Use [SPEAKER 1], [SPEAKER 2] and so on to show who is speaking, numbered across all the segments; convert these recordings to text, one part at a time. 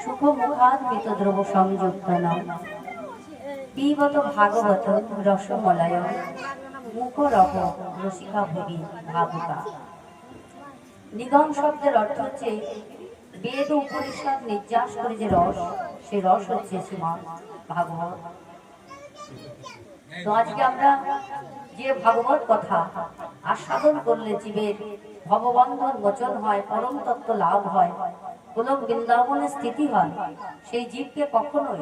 [SPEAKER 1] সুখ মুখাদ্রিত দ্রব সংযুক্ত নয় পিবত ভাগবত রসমলয় মুখরব রসিকা ভুবি ভাবুকা। নিগম শব্দের অর্থ হচ্ছে বেদ ও উপনিষদ নির্যাস করে যে রস, সে রস হচ্ছে শ্রীমদ্ ভাগবত। তো আজকে আমরা যে ভাগবত কথা আস্বাদন করলে জীবের ভববন্ধন মোচন হয়, পরম তত্ত্ব লাভ হয়, গোলক বৃন্দাবনে স্থিতি হয়, সেই জীবকে কখনোই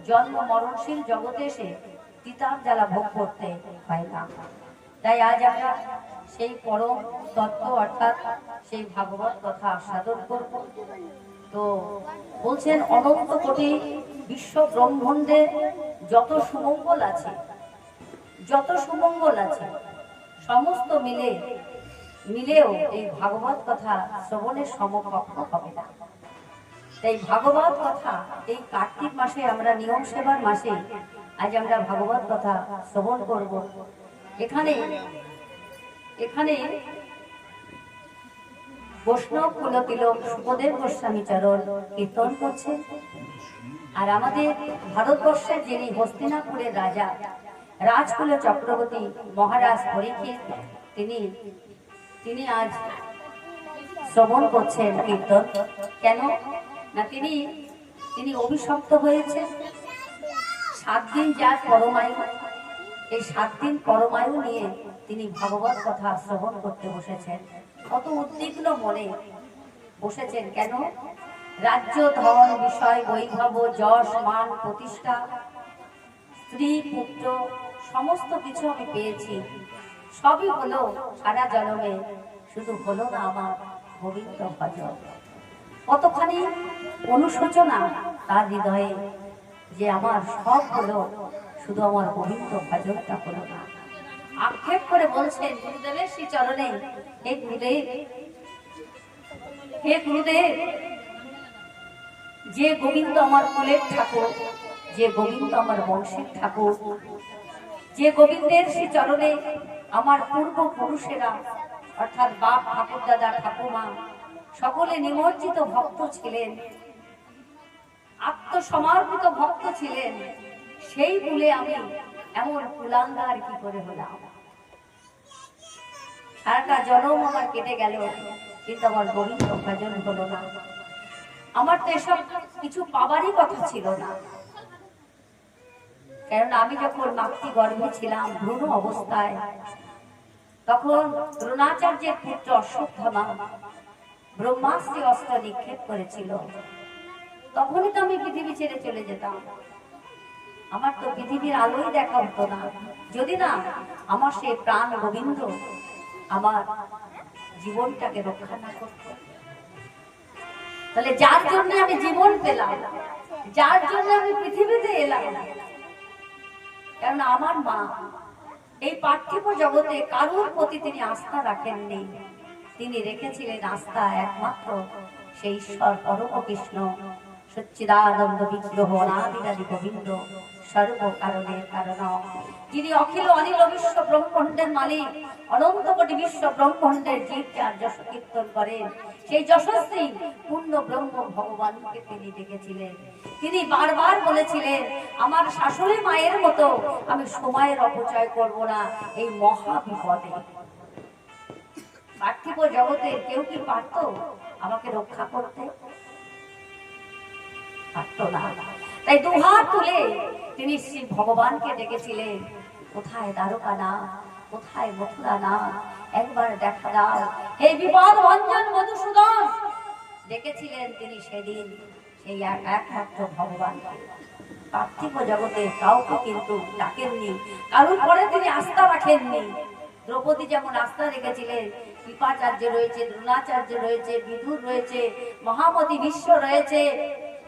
[SPEAKER 1] জন্ম মরণশীল জগতে এসে তিতাব জ্বালা ভোগ করতে হয় না। তাই আজ আমরা সেই পরম তত্ত্ব অর্থাৎ সেই ভাগবত কথা আস্বাদন করব। তো বলছেন অনন্ত কোটি বিশ্ব ব্রহ্মাণ্ডে যত সুমঙ্গল আছে, যত সুমঙ্গল আছে সমস্ত মিলেও এই ভাগবত কথা শ্রবণের সমকক্ষ হবে না। তাই ভাগবত কথা এই কার্তিক মাসে আমরা নিয়ম সেবার মাসে আজ আমরা ভাগবত কথা শ্রবণ করব। এখানে বৈষ্ণব কুলতিলক সুখদেব গোস্বামী চরণ কীর্তন করছে। আর আমাদের ভারতবর্ষের যিনি হস্তিনাপুরের রাজা রাজকুল চক্রবর্তী মহারাজ পরীক্ষিত, তিনি আজ শ্রবণ করছেন কীর্তন। কেন না, তিনি অভিশপ্ত হয়েছে 7 দিন যার পরমায়ু, এই 7 দিন পরমায়ু নিয়ে তিনি ভাগবত কথা শ্রবণ করতে বসেছেন। কত উদ্বিগ্ন মনে বসেছেন। কেন? রাজ্য ধন বিষয় বৈভব যশ মান প্রতিষ্ঠা স্ত্রী পুত্র সমস্ত কিছু আমি পেয়েছি, সবই হলো সারা জন্মে, শুধু হলো না আমার গোবিন্দ ভজন। কতখানি অনুশোচনা তার হৃদয়ে যে আমার সব হলো, শুধু আমার গোবিন্দ ভজনটা হলো না। আক্ষেপ করে বলছেন গুরুদেবের শ্রী চরণে, হে গুরুদেব, যে গোবিন্দ আমার কুলের ঠাকুর, যে গোবিন্দ আমার বংশের ঠাকুর, যে গোবিন্দের শ্রী চরণে আমার পূর্বপুরুষেরা অর্থাৎ বাপ ঠাকুর দাদা ঠাকুমা সকলে নিমজ্জিত ভক্ত ছিলেন, আত্মসমর্পিত ভক্ত ছিলেন, সেই কুলে আমি এমন কুলাঙ্গার কি করে হলাম? সারাটা জন্ম আমার কেটে গেল, কিন্তু আমার গোবিন্দ ভজন হলো না। আমার তো এসব কিছু পাবারই কথা ছিল না। কারণ আমি যখন মাতৃগর্ভে ছিলাম ভ্রূণ অবস্থায়, তখন দ্রোণাচার্যের পুত্র অশ্বত্থামা ব্রহ্মাস্ত্র অস্ত্র নিক্ষেপ করেছিল। তখনই তো আমি পৃথিবী ছেড়ে চলে যেতাম। আমার তো পৃথিবীর আলোই দেখা হতো না, যদি না আমার সেই প্রাণ গোবিন্দ আমার জীবনটাকে রক্ষা না করত। তাহলে যার জন্য আমি জীবন পেলাম, যার জন্য আমি পৃথিবীতে এলাম, কারণ আমার মা এই পার্থিব জগতে কারোর প্রতি তিনি আস্থা রাখেননি। তিনি রেখেছিলেন আস্থা একমাত্র সেই ঈশ্বর পরম কৃষ্ণ সচ্চিদানন্দ বিগ্রহ অনাদিরাদি গোবিন্দ সর্বকারণের কারণ, যিনি অখিল অনিল বিশ্ব ব্রহ্মাণ্ডের মালিক, অনন্ত কোটি বিশ্ব ব্রহ্মাণ্ডের জীব যার যশ কীর্তন করেন, সেই যশস্বী পূর্ণ ব্রহ্ম ভগবানকে তিনি ডেকেছিলেন। তিনি বারবার বলেছিলেন, আমার শাশুড়ি মায়ের মতো আমি সময়ের অপচয় করব না এই মহা বিপদে। পার্থিব জগতের কেউ কি পারত আমাকে রক্ষা করতে? পারত না। তাই দুহাত তুলে তিনি শ্রী ভগবানকে ডেকেছিলেন, কোথায় দ্বারকা না, কোথায় মথুরা না, একবার দেখা দাও হে বিপদ ভঞ্জন মধুসূদন। ডেকেছিলেন তিনি সেদিন সেই একমাত্র ভগবানকে। পার্থিব জগতে কাউকে কিন্তু ডাকেননি, কারোর পরে তিনি আস্থা রাখেননি। দ্রৌপদী যেমন আস্থা রেখেছিলেন, কৃপাচার্য রয়েছে, দ্রোণাচার্য রয়েছে, বিদুর রয়েছে, মহামতি বিশ্ব রয়েছে,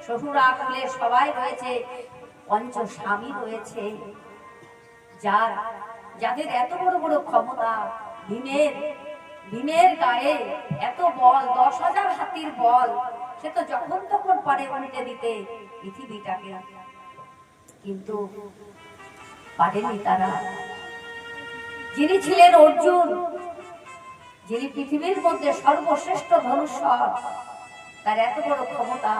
[SPEAKER 1] শ্বশুরা কুলের সবাই রয়েছে, পঞ্চ স্বামী রয়েছে, যাদের এত বড় বড় ক্ষমতা। ভীমের গায়ে এত বল, 10,000 হাতির বল, সে তো যখন তখন পারে উল্টে দিতে পৃথিবীটাকে, কিন্তু পারেনি তারা। যিনি ছিলেন অর্জুন, যিনি পৃথিবীর মধ্যে সর্বশ্রেষ্ঠ ধনুষ্যর, তার এত বড় ক্ষমতা,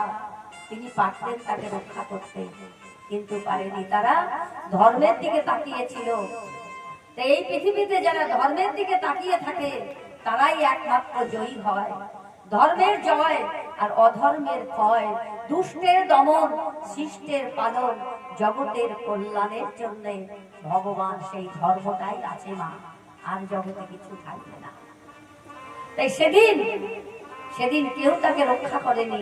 [SPEAKER 1] তিনি পারতেন তাকে রক্ষা করতে, কিন্তু পারেনি। তারা ধর্মের দিকে তাকিয়েছিল। এই পৃথিবীতে যারা ধর্মের দিকে তাকিয়ে থাকে তারাই একমাত্র জয়ী হয়। ধর্মের জয় আর অধর্মের ক্ষয়, দুষ্টের দমন, শিষ্টের পালন, জগতের কল্যাণের জন্য ভগবান সেই ধর্মটাই আছে মা, আর জগতে কিছু থাকবে না। তাই সেদিন কেউ তাকে রক্ষা করেনি।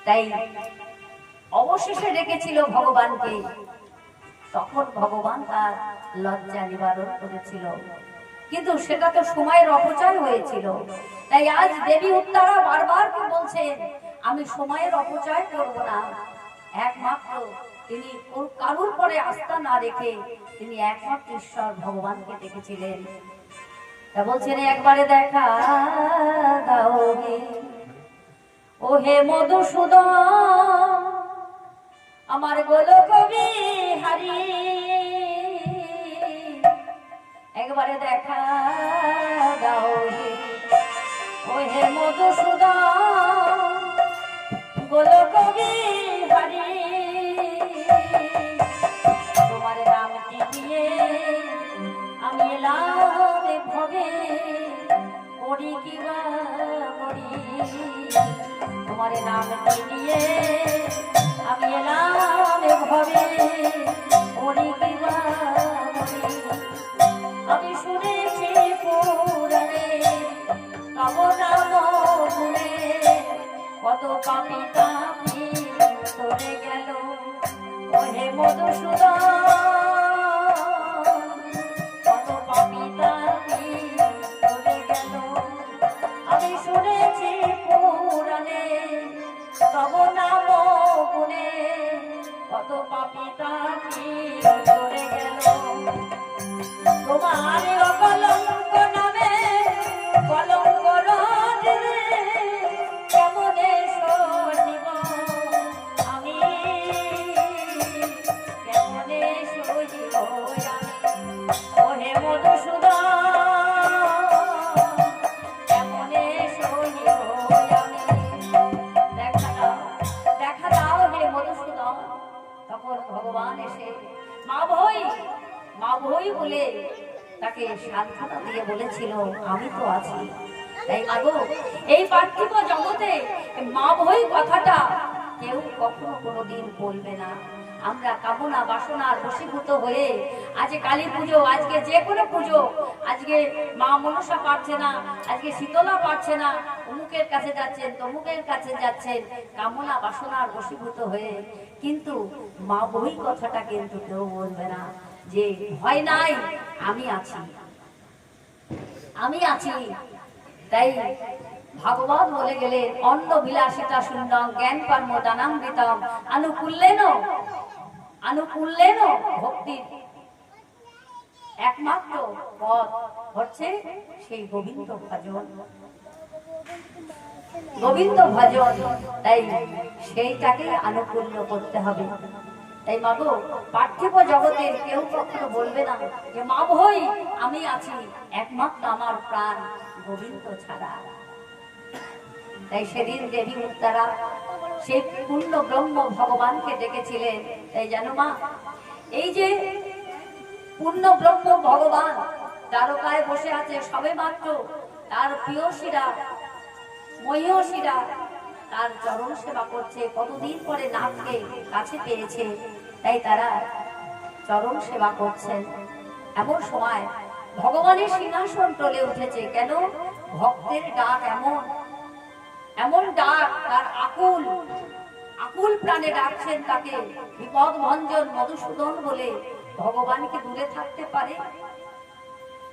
[SPEAKER 1] তাই অবশেষে ডেকেছিল ভগবানকে, তখন ভগবান তার লজ্জা নিবারণ করেছিল, কিন্তু সেটা তো সময়ের অপচয় হয়েছিল। তাই আজ দেবী উত্তারা বারবার বলছেন, আমি সময়ের অপচয় করব না। একমাত্র তিনি কারুর পরে আস্থা না রেখে তিনি একমাত্র ঈশ্বর ভগবানকে ডেকেছিলেন। তা বলছেন, একবারে দেখা দাও ও হে মধুসূদন, আমার গোলক বিহারী, একবারে দেখা দাও ও হে মধুসূদন, গোলক বিহারী, তোমার নামটি নিয়ে আমি এলাম ভবে, করি কি বা করি, তোমার নামটি নিয়ে আমি এলাম ভবে, করি কি বা করি। আমি শুনেছি পুরাণে তব নাম গুণে, কত পাপী তাপী চলে গেল ও হে মধুসূদন, কত পাপী তাপী চলে গেল। আমি শুনেছি পুরাণে তব নাম গুণে, কত পাপী তাপী চলে গেল। তোমার অকলঙ্ক নামে কলঙ্ক রটে, কেমনে সহিব আমি, কেমনে সহিব আমি, ও হে মধুসূদন, কেমনে সহিব আমি। দেখা দাও হে মধুসূদন। তখন ভগবান এসে মা ভই বলে তাকে সান্ত্বনা দিয়ে বলেছিল, আমি তো আছি। তাই মাগো, এই পার্থিব জগতে মা ভই কথাটা কেউ কখনো কোনোদিন বলবে না। আমরা কামনা বাসনার বশীভূত হয়ে আজকে কালী পুজো, আজকে যে কোনো পুজো, আজকে মা মনসা পারছে না, আজকে শীতলা পারছে না, অমুকের কাছে যাচ্ছেন তমুকের কাছে যাচ্ছেন, কামনা বাসনার বশীভূত হয়ে। কিন্তু মা বই কথাটা কিন্তু কেউ বলবে না, যে ভয় নাই, আমি আছি, আমি আছি। তাই ভগবান বলে গেলেন, অন্ন বিলাসিতা শূন্যং জ্ঞান কর্ম দানামৃতম, আনুকূল্যেন ভক্তির একমাত্র পথ হচ্ছে সেই গোবিন্দ ভজন, গোবিন্দ ভজন। তাই সেইটাকে আনুকূল্য করতে হবে। তাই মাগো, পার্থিব জগতে কেউ কখনো বলবে না যে মা ভই আমি আছি, একমাত্র আমার প্রাণ গোবিন্দ ছাড়া। তাই সেদিন দেবী উত্তারা সেই পূর্ণ ব্রহ্ম ভগবানকে ডেকেছিলেন। তাই জানো মা, এই যে পূর্ণ ব্রহ্ম ভগবান দ্বারকায় বসে আছে, সবে মাত্র তার প্রিয়সীরা মহিষীরা তার চরণ সেবা করছে। কতদিন পরে নাথকে কাছে পেয়েছে, তাই তারা চরণ সেবা করছেন। এমন সময় ভগবানের সিংহাসন টলে উঠেছে। কেন? ভক্তের ডাক এমন ডাক, তার আকুল প্রাণে ডাকছেন তাকে। বিপদ ভঞ্জন মধুসূদন বলে ভগবানকে দূরে থাকতে পারে?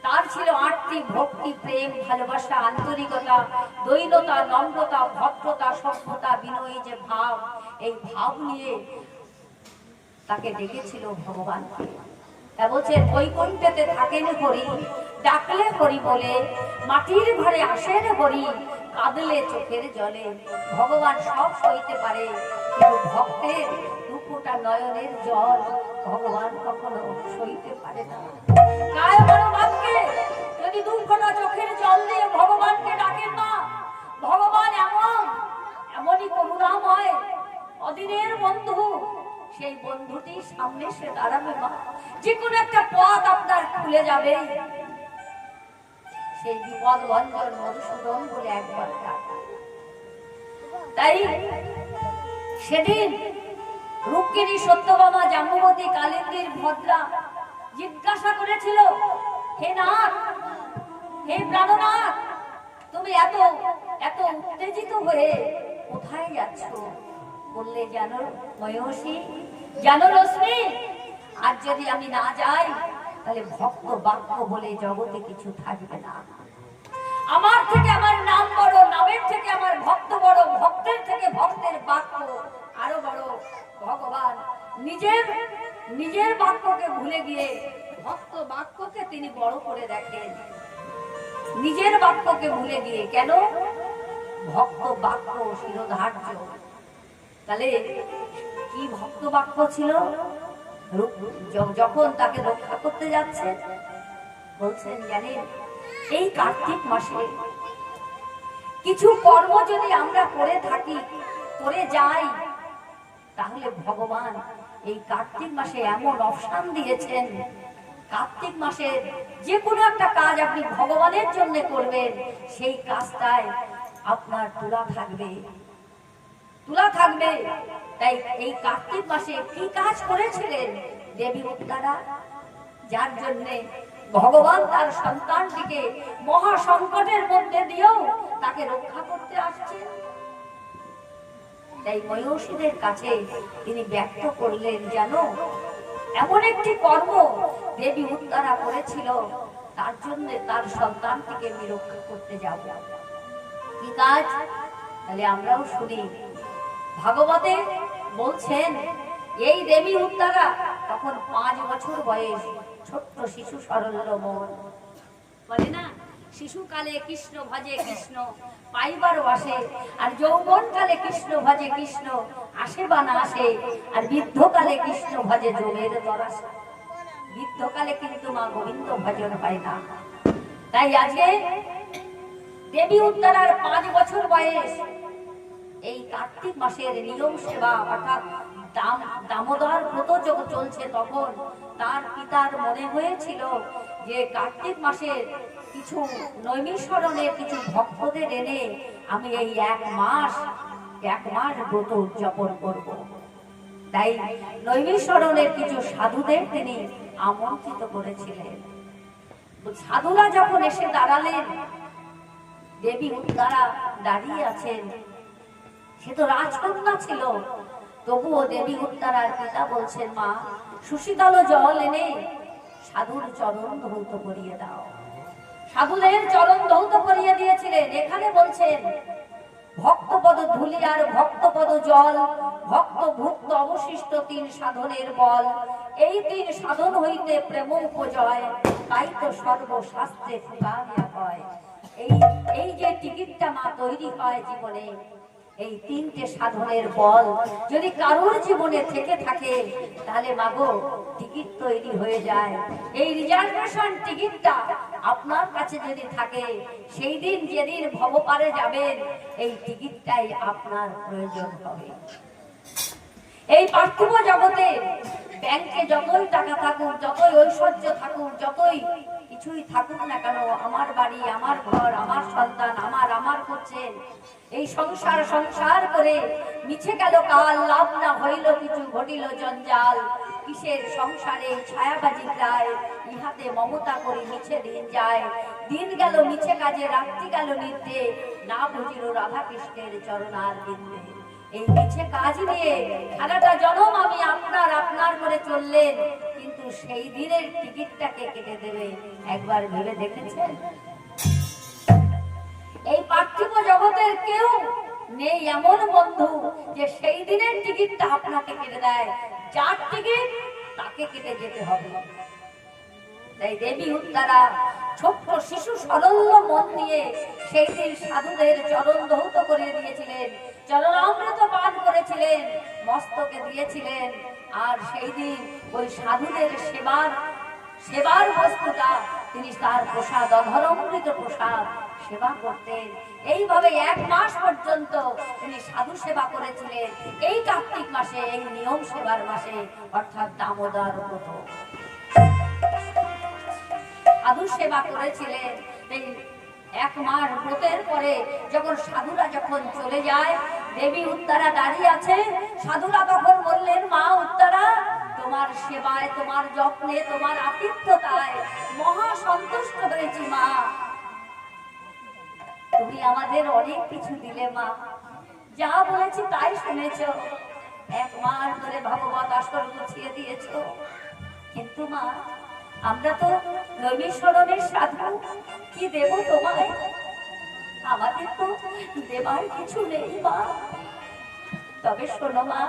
[SPEAKER 1] তার ছিল আটটি: ভক্তি, প্রেম, ভালোবাসা, আন্তরিকতা, দৈনতা, নম্রতা, ভদ্রতা, সভ্যতা, বিনয়ী যে ভাব, এই ভাব নিয়ে তাকে ডেকেছিল ভগবানকে। তা বলছে, বৈকুণ্ঠেতে থাকেন হরি, ডাকলে হরি বলে, মাটির ঘরে আসেন হরি, কাঁদলে চোখের জলে। ভগবান সব সইতে পারে, কিন্তু ভক্তের দুঃখটা নয়নের জল ভগবান কখনো সইতে পারে না। যদি দুঃখটা চোখের জল দিয়ে ভগবানকে ডাকেন না, ভগবান এমন এমনই করুণাময় অদিনের বন্ধু, সেই বন্ধুটি সামনে সে দাঁড়াবে মা, যে কোনো একটা পথ আপনার খুলে যাবে। সেই বিপদ ভঞ্জন মধুসূদন বলে একবার ডাক। তাই সেদিন রুক্মিণী, সত্যভামা, জাম্বুবতী, কালিন্দীর, ভদ্রা জিজ্ঞাসা করেছিল, হে নাথ, হে প্রাণনাথ, তুমি এত এত উত্তেজিত হয়ে কোথায় যাচ্ছ? বললে, জানো ময়ূষী, জানো রশ্মি, আজ যদি আমি না যাই তাহলে ভক্ত বাক্য বলে জগতে কিছু থাকবে না। আমার থেকে আমার নাম বড়, নামের থেকে আমার ভক্ত বড়, ভক্তের থেকে ভক্তের বাক্য আরো বড়। ভগবান নিজের নিজের বাক্যকে ভুলে গিয়ে ভক্ত বাক্যকে তিনি বড় করে দেখেন। নিজের বাক্যকে ভুলে গিয়ে, কেন? ভক্ত বাক্য শিরোধার্য। তাহলে কি ভক্ত বাক্য ছিল? যখন তাকে রক্ষা করতে যাচ্ছে বলছেন, জানেন এই কার্তিক মাসে কিছু কর্ম যদি আমরা করে থাকি, করে যাই, তাহলে ভগবান এই কার্তিক মাসে এমন অপশন দিয়েছেন, কার্তিক মাসে যে কোনো একটা কাজ আপনি ভগবানের জন্য করবেন, সেই কাজটাই আপনার তুলা থাকবে, তুলা থাকবে। তাই এই কার্তিক মাসে কি কাজ করেছিলেন দেবী উত্তারা, যার জন্য ভগবান তার সন্তানটিকে মহা সংকটের মধ্যে দিয়েও তাকে রক্ষা করতে আসছেন। তাই ময়ূষীদের কাছে তিনি ব্যক্ত করলেন, জানো এমন একটি কর্ম দেবী উত্তারা করেছিল, তার জন্য তার সন্তানটিকে আমি রক্ষা করতে যাব। কি কাজ? তাহলে আমরাও শুনি। ভাগবতে বলছেন, এই দেবী উত্তারা তখন 5 বছর বয়স, ছোট্ট শিশু সরল মন, বলে না শিশুকালে কৃষ্ণ ভজে কৃষ্ণ পাইবার বাসে, আর যৌবন কালে কৃষ্ণ ভজে কৃষ্ণ আসে বা না আসে, আর বৃদ্ধকালে কৃষ্ণ ভজে যোগের তরাসে। বৃদ্ধকালে কিন্তু মা গোবিন্দ ভজন হয় না। তাই আজকে দেবী উত্তরার 5 বছর বয়স, এই কার্তিক মাসের নিয়ম সেবা অর্থাৎ দামোদর ব্রত যখন চলছে, তখন তার পিতার মনে হয়েছিল যে কার্তিক মাসের কিছু নৈমিষরণের কিছু ভক্তদের এনে আমি এই এক মাস ব্রত উদযাপন করব। তাই নৈমিষরণের কিছু সাধুদের তিনি আমন্ত্রিত করেছিলেন। সাধুরা যখন এসে দাঁড়ালেন, দেবী উত্তারা দাঁড়িয়ে আছেন। সে তো রাজকন্যা ছিল, তবুও দেবী উত্তারার পিতা বলছেন, মা সুশীতল জল এনে সাধুর চরণ ধৌত করিয়ে দাও। সাধুদের চরণ ধৌত করিয়ে দিয়েছিলেন। এখানে বলছেন, ভক্তপদ ধুলি আর ভক্তপদ জল, ভক্ত ভুক্ত অবশিষ্ট 3 সাধনের বল, এই 3 সাধন হইতে প্রেম উপজয়, তাই তো সর্বশাস্ত্রে ফুটানিয়া হয়। এই যে টিকিটটা মা তৈরি হয় জীবনে, এই 3টে সাধনের বল যদি কারোর জীবনে থেকে থাকে, তাহলে মাগো টিকিট তৈরি হয়ে যায়। এই রিজার্ভেশন টিকিটটা আপনার কাছে যদি থাকে, সেই দিন যেদিন ভবপারে যাবেন, এই টিকিটটাই আপনার প্রয়োজন হবে। এই পার্থিব জগতে ব্যাংকে যতই টাকা থাকুক, যতই ঐশ্বর্য থাকুক, যতই কিছুই থাকুক না কেন, আমার বাড়ি, আমার ঘর, আমার সন্তান, আমার করছেন, এই সংসার করে মিছে গেল কাল, লাভ না হইল কিছু, ঘটিল জঞ্জাল, কিসের সংসারে ছায়াবাজি প্রায়, ইহাতে মমতা করে মিছে দিন যায়, দিন গেল মিছে কাজে, রাত্রি গেল নিত্যে, না বুঝিল রাধা কৃষ্ণের চরণার বিন্দে। এই মিছে কাজ নিয়ে সারাটা জনম আমি আপনার করে চললেন, কিন্তু সেই দিনের টিকিটটাকে কেটে দেবে, একবার ভেবে দেখেছেন? এই পার্থিব জগতের কেউ নেই এমন বন্ধু যে সেই দিনের টিকিটটা আপনাকে কেটে দেয়। যার টিকিট তাকে কেটে যেতে হবে। তাই দেবী উত্তারা ছোট্ট শিশু সরল মন নিয়ে সেই দিন সাধুদের চরণ ধৌত করে দিয়েছিলেন, চরণামৃত পান করেছিলেন, মস্তকে দিয়েছিলেন। আর সেই দিন ওই সাধুদের সেবার বস্তুটা তিনি তার প্রসাদ, অধরমৃত প্রসাদ সেবা করতেন। এইভাবে 1 মাস পর্যন্ত তিনি সাধু সেবা করেছিলেন। এই কার্তিক মাসে, এই নিয়ম সেবার মাসে, অর্থাৎ দামোদর ব্রত সাধু সেবা করেছিলেন। এই 1 মাস ব্রতের পরে যখন সাধুরা যখন চলে যায়, দেবী উত্তরা দাঁড়িয়ে আছে। সাধুরা তখন বললেন, মা উত্তরা, তোমার সেবায়, তোমার যত্নে, তোমার আতিথ্যতায় মহা সন্তুষ্ট হয়েছি মা। তুমি আমাদের অনেক কিছু দিলে মা, যা বলেছি তাই শুনেছ। 1 মাস ধরে ভগবত আসর গুছিয়ে দিয়েছ, কিন্তু মা আমরা তো নৈমিষরণের সাধু, কি দেব তোমায়? আমাদের তো দেবার কিছু নেই মা। তবে শোনো মা,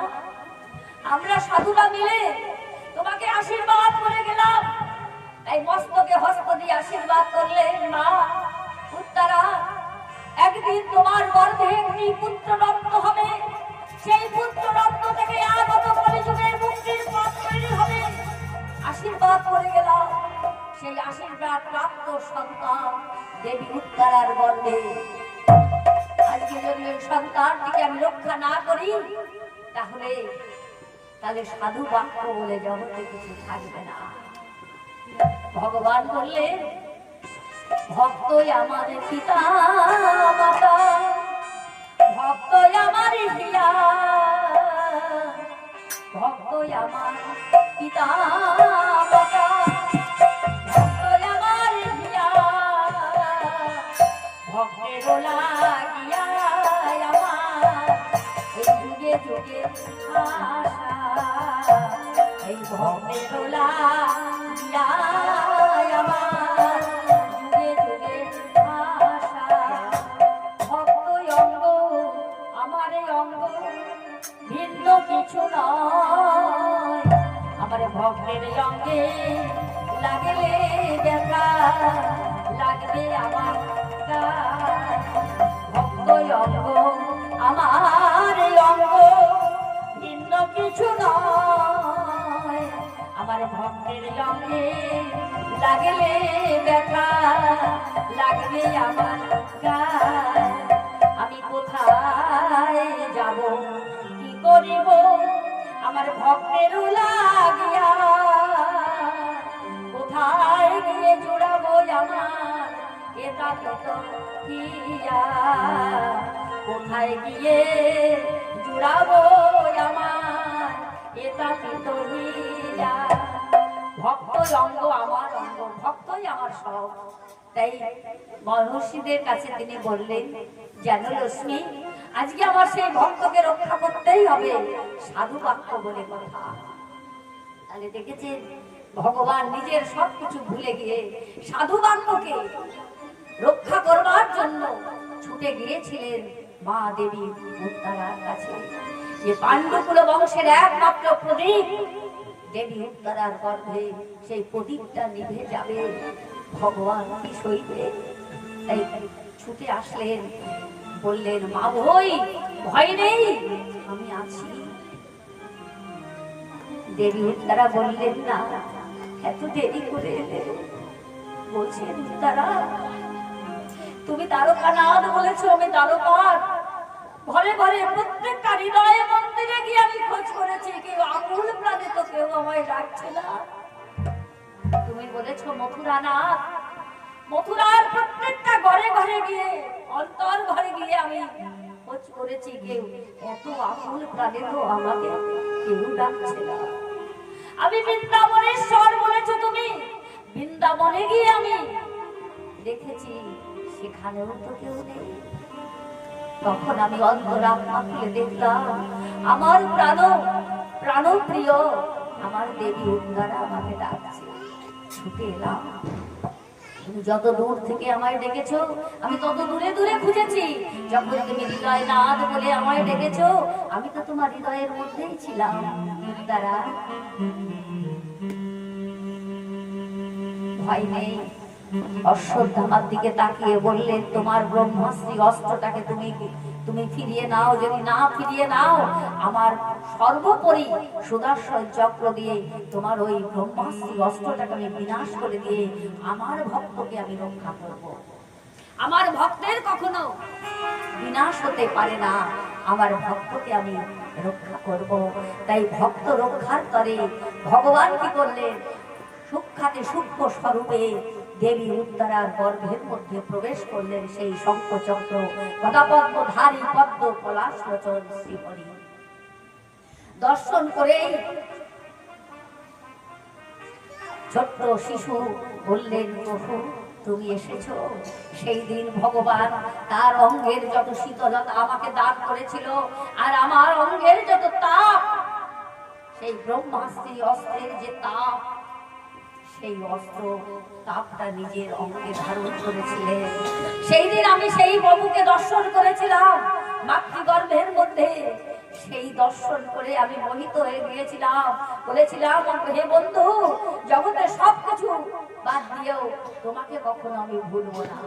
[SPEAKER 1] আমরা সাধুরা মিলে তোমাকে আশীর্বাদ করে গেলাম। তাই মস্তকে হস্ত দিয়ে আশীর্বাদ করলেন, মা উত্তরা, একদিন তোমার গর্ভে একটি পুত্র রত্ন হবে। সেই পুত্র রত্ন থেকে আগত কলিযুগের মুক্তির পথ তৈরি হবে। আশীর্বাদ করে গেলাম। সেই আশীর্বাদ প্রাপ্ত সন্তান দেবী উত্তরার গর্ভে। আজকে যদি ওই সন্তানটিকে আমি রক্ষা না করি, তাহলে সাধু বাক্য বলে জগতে কিছু থাকবে না। ভগবান বললেন, ভক্তই আমার পিতা মাতা, ভক্তই আমার হিয়া, ভক্তই আমার পিতা মাতা, ভক্তই আমার হিয়া, ভক্তের লাগিয়া আমার এই যুগে যুগে আশা, এই ভক্তের লাগিয়া আমার যুগে যুগে আশা। ভক্তই অঙ্গ, আমার এই অঙ্গ ভিন্ন কিছু নয়। আমার ভক্তের অঙ্গে লাগলে দেখা লাগবে আমার ভক্তই অঙ্গ, আমার এই অঙ্গ ভিন্ন কিছু নয়। আমার ভক্তের অঙ্গে লাগলে দেখা লাগবে আমার গায়। আমি কোথায় যাব, কি করিব আমার ভক্তের লাগিয়া? কোথায় গিয়ে জুড়াবো আমার এটা তো হিয়া? কোথায় গিয়ে জুড়াবো আমার এটা তো হিয়া? ভক্তই অঙ্গ, আমার অঙ্গ, ভক্তই আমার সব। তাই মহর্ষিদের কাছে তিনি বললেন, জানো লক্ষ্মী, আজকে আমার সেই ভক্তকে রক্ষা করতেই হবে, সাধু বাক্য বলে কথা। তাহলে দেখেছেন, ভগবান নিজের সবকিছু ভুলে গিয়ে সাধু বাক্যকে রক্ষা করবার জন্য ছুটে গিয়েছিলেন মা দেবী উত্তরার কাছে। যে পাণ্ডুকুল বংশের একমাত্র প্রদীপ দেবী উত্তরার গর্ভে, সেই প্রদীপটা নিভে যাবে, ভগবান কি সইবে? তাই ছুটে আসলেন, বললেন, মা ভয় নেই, আমি আছি। দেবী উত্তরা বললেন, না, এত দেরি করে এলে। বলছেন, উত্তরা, তুমি দ্বারকানাথ বলেছো, আমি দ্বারকার। ঘরে ঘরে প্রত্যেকটা হৃদয়ে মন্দিরে গিয়ে আমি খোঁজ করেছি, কেউ আকুল প্রাণে তো কেউ আমায় ডাকছে না। তুমি বলেছো মথুরানাথ, মথুরার প্রত্যেকটা ঘরে ঘরে গিয়ে, অন্তর ঘরে গিয়ে আমি খোঁজ করেছি, কেউ এত আকুল প্রাণে তো আমাকে কেউ ডাকছে না। আমি বৃন্দাবনেশ্বর বলেছো তুমি, বৃন্দাবনে গিয়ে আমি দেখেছি, সেখানেও তো কেউ নেই। তখন আমি অন্তরাত্মা খুলে দেখলাম, আমার প্রাণপ্রিয় আমার দেবী উত্তরা আমাকে ডাকছে। ছুটে এলাম। তুমি যত দূর থেকে আমায় ডেকেছো, আমি তত দূরে দূরে খুঁজেছি। যখন তুমি হৃদয় নাথ বলে আমায় ডেকেছো, আমি তো তোমার হৃদয়ের মধ্যেই ছিলাম। উত্তরা, ভয় নেই। অশ্বত্থামার দিকে তাকিয়ে বললেন, তোমার ব্রহ্মাস্ত্রী অস্ত্রটাকে তুমি ফিরিয়ে নাও। যদি না ফিরিয়ে নাও, আমার সর্বোপরি সুদর্শন চক্র দিয়ে তোমার ওই ব্রহ্মাস্ত্রী অস্ত্রটাকে আমি বিনাশ করে দিয়ে আমার ভক্তকে আমি রক্ষা করব। আমার ভক্তের কখনো বিনাশ হতে পারে না, আমার ভক্তকে আমি রক্ষা করব। তাই ভক্ত রক্ষার তরে ভগবান কি করলেন, সূক্ষ্মাতে সূক্ষ্ম স্বরূপে দেবী উত্তরার গর্ভের মধ্যে প্রবেশ করলেন। সেই শঙ্খচক্র গদাপদ্মধারী পদ্ম পলাশ লোচন শ্রীহরি দর্শন করেই ছোট্ট শিশু বললেন, প্রভু তুমি এসেছো। সেই দিন ভগবান তার অঙ্গের যত শীতলতা আমাকে দান করেছিল, আর আমার অঙ্গের যত তাপ, সেই ব্রহ্মাস্ত্রী অস্ত্রের যে তাপ, সেই অস্ত্র তাপটা নিজের অঙ্গে ধারণ করেছিলেন। সেই দিন আমি সেই প্রভুকে দর্শন করেছিলাম মাতৃগর্ভের মধ্যে। সেই দর্শন করে আমি মোহিত হয়ে গিয়েছিলাম, বলেছিলাম, হে বন্ধু, জগতের সবকিছু বাদ দিয়েও তোমাকে কখনো আমি ভুলবো না।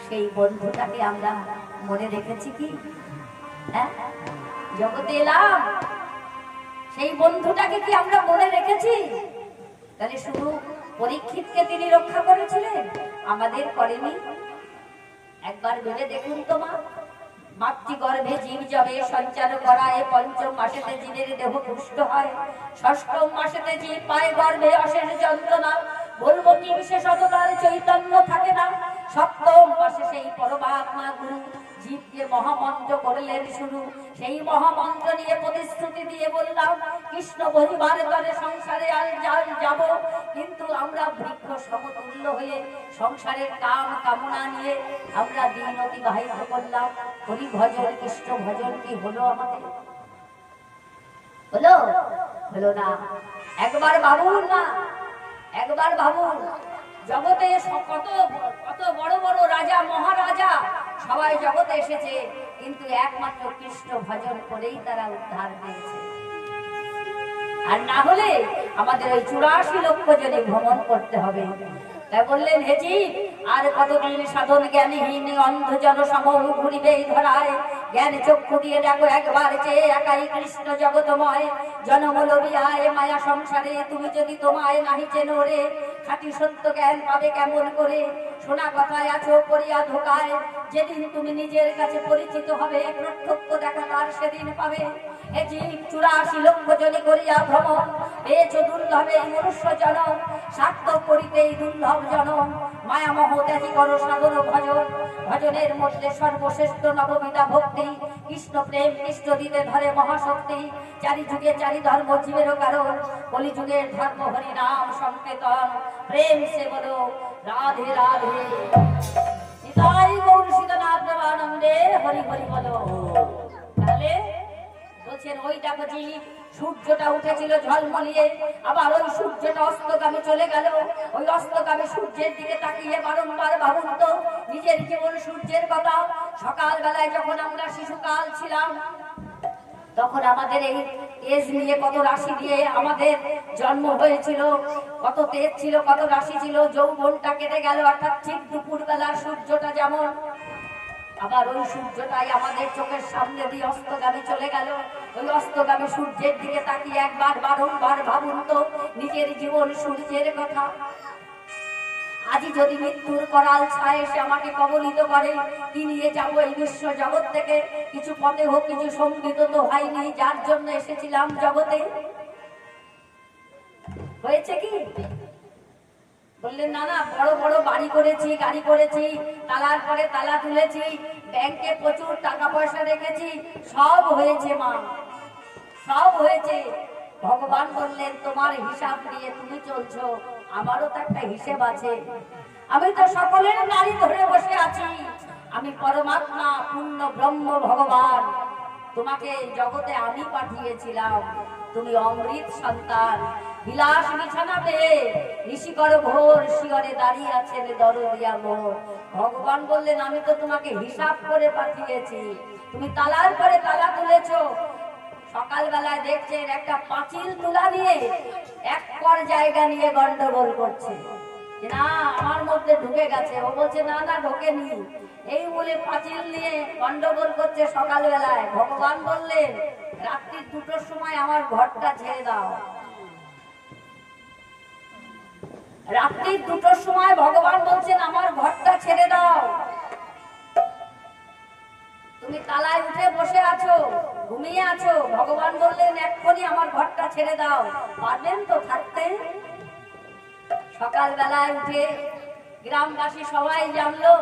[SPEAKER 1] সেই বন্ধুটাকে আমরা মনে রেখেছি কি? হ্যাঁ, জগতে এলাম, সেই বন্ধুটাকে কি আমরা মনে রেখেছি? তাহলে শুধু পরীক্ষিতকে তিনি রক্ষা করেছিলেন, আমাদের করেনি? একবার ভেবে দেখুন তো মা, মাতৃগর্ভে জীব যাবে সঞ্চার করায়, পঞ্চম মাসেতে জীবের দেহ পুষ্ট হয়, ষষ্ঠম মাসেতে জীব পায় গর্ভে অশেষ যন্ত্রণা, বলবো কি বিশেষত তার চৈতন্য থাকে না। সপ্তম মাসে সেই পরমাত্মা গুরু জীবকে মহামন্ত্র করলেন শুরু। সেই মহামন্ত্র নিয়ে প্রতিশ্রুতি দিয়ে বললাম, কৃষ্ণ পরিবারে তরে সংসারে আর যাব, কিন্তু আমরা বৃক্ষ সমতুল্য হয়ে সংসারের কাম কামনা নিয়ে আমরা দিন অতিবাহিত করলাম। হরি ভজন কৃষ্ণ ভজন কি হলো আমাদের? হলো? হলো না। একবার ভাবুন না, একবার ভাবুন, জগতে কত কত বড় বড় রাজা মহারাজা সবাই জগতে এসেছে, কিন্তু একমাত্র কৃষ্ণ ভজন করেই তারা উদ্ধার পেয়েছে। আর না হলে আমাদের ওই 84 লক্ষ জনে ভ্রমণ করতে হবে। তাই বললেন, হে জীব, আর কতদিন সাধন জ্ঞানহীন অন্ধ জন সমূহ ঘুরিবে এই ধরায়, জ্ঞান চক্ষু দিয়ে দেখো একবার চেয়ে, একাই কৃষ্ণ জগতময়, জনম লবিয়ায় মায়া সংসারে, তুমি যদি তোমায় নাহি চেনো রে, খাঁটি সত্য জ্ঞান পাবে কেমন করে? শোনা কথায় আছো করিয়া ধোকায়, যেদিন তুমি নিজের কাছে পরিচিত হবে, প্রত্যক্ষ দেখা তার সেদিন পাবে। এ জীব 84 লক্ষ জনে করিয়া ভ্রমণ, পেয়েছ দুর্লভে মনুষ্য জনম, সার্থক করিতেই দুর্লভ জনম, মায়া মোহ ত্যাগী করো সাধন ভজন, ভজনের মধ্যে সর্বশ্রেষ্ঠ নববিধা ভক্তি, কৃষ্ণ প্রেম কৃষ্ণ দিতে ধরে মহাশক্তি, চারি যুগে চারি ধর্ম জীবেরও কারণ, কলিযুগের ধর্ম হরি নাম সংকেতন, প্রেম সে বলো রাধে রাধে, নিতাই গৌর সীতানাথ প্রেমানন্দে হরি হরি বলো। তাহলে বলছেন, ওই দেখো জি, সূর্যটা উঠেছিল ঝলমলিয়ে, আবার ওই সূর্যটা অস্তগামী চলে গেল। ওই অস্তগামী সূর্যের দিকে তাকিয়ে বারংবার ভাবুন তো নিজের জীবন সূর্যের কথা। সকালবেলায় যখন আমরা শিশুকাল ছিলাম, তখন আমাদের এই তেজ নিয়ে কত রাশি দিয়ে আমাদের জন্ম হয়েছিল, কত তেজ ছিল, কত রাশি ছিল। যৌবনটা কেটে গেল, অর্থাৎ ঠিক দুপুর বেলার সূর্যটা যেমন, আবার ওই সূর্যটাই আমাদের চোখের সামনে দিয়ে অস্তগামী চলে গেল। ওই অস্তগামী সূর্যের দিকে তাকিয়ে একবার বারংবার ভাবুন তো নিজের জীবন সূর্যের কথা। আজ যদি মৃত্যুর করাল ছায় এসে আমাকে কবলিত করে, কি নিয়ে যাবো এই বিশ্ব জগৎ থেকে? কিছু পথে হোক, কিছু সঙ্গীত তো হয়নি, যার জন্য এসেছিলাম জগতে। হয়েছে কি? বললেন, না না, বড় বড় বাড়ি করেছি, গাড়ি করেছি, তালার পরে তালা তুলেছি, ব্যাংকে প্রচুর টাকা পয়সা রেখেছি, সব হয়েছে মা, সব হয়েছে। ভগবান বললেন, তোমার হিসাব নিয়ে তুমি চলছো, আমারও তো একটা হিসেব আছে। আমি তো সকলের নারী ধরে বসে আছি, আমি পরমাত্মা পূর্ণ ব্রহ্ম ভগবান, তোমাকে জগতে আমি পাঠিয়েছিলাম, তুমি অমৃত সন্তান। বিলাস বিছানা পেয়ে ঋষিকর ঘোর শিয়রে দাঁড়িয়ে আছেন দরদিয়া মোর। ভগবান বললেন, আমি তো তোমাকে হিসাব করে পাঠিয়েছি, তুমি তালার পরে তালা তুলেছো। সকালবেলায় দেখছেন একটা পাঁচিল তুলা নিয়ে এক পর জায়গা নিয়ে গন্ডগোল করছে, না আমার মধ্যে ঢুকে গেছে। ও বলছে, না না ঢোকেনি, এই বলে পাঁচিল নিয়ে গন্ডগোল করছে সকালবেলায়। ভগবান বললেন, রাত্রি 2টোর সময় আমার ঘরটা ছেড়ে দাও। রাত্রি 2টোর সময় ভগবান বলছেন আমার ঘরটা ছেড়ে দাও। তুমি তালায় উঠে বসে আছো, ঘুমিয়ে আছো, ভগবান বললেন এক্ষুনি আমার ঘরটা ছেড়ে দাও। পারবেন তো থাকতে? সকালবেলায় উঠে গ্রামবাসী সবাই জানলো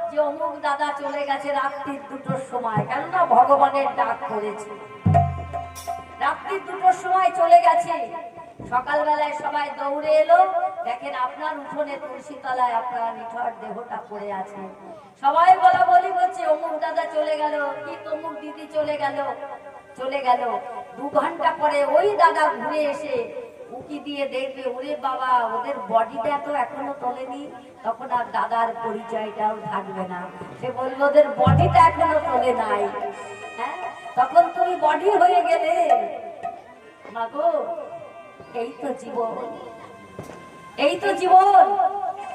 [SPEAKER 1] যে অমুক দাদা চলে গেছে রাত্রি 2টোর সময়, কেননা ভগবানের ডাক করেছে। রাত্রি 2টোর সময় চলে গেছে। সকালবেলায় সবাই দৌড়ে এলো, দেখেন আপনার উঠোনে তুলসী তলায় আপনার নিথর দেহটা পড়ে আছে। সবাই বলা বলি বলছে অমুক দাদা চলে গেল, কি তমুক দিদি চলে গেল। 2 ঘন্টা পরে ওই দাদা ঘুরে এসে উকি দিয়ে দেখবে ওরে বাবা ওদের বডিটা তো এখনো তোলেনি। তখন আর দাদার পরিচয়টাও থাকবে না, সে বললো ওদের বডিটা এখনো তোলে নাই। হ্যাঁ, তখন তুমি বডি হয়ে গেলে। মাগো, এই তো জীবন, এই তো জীবন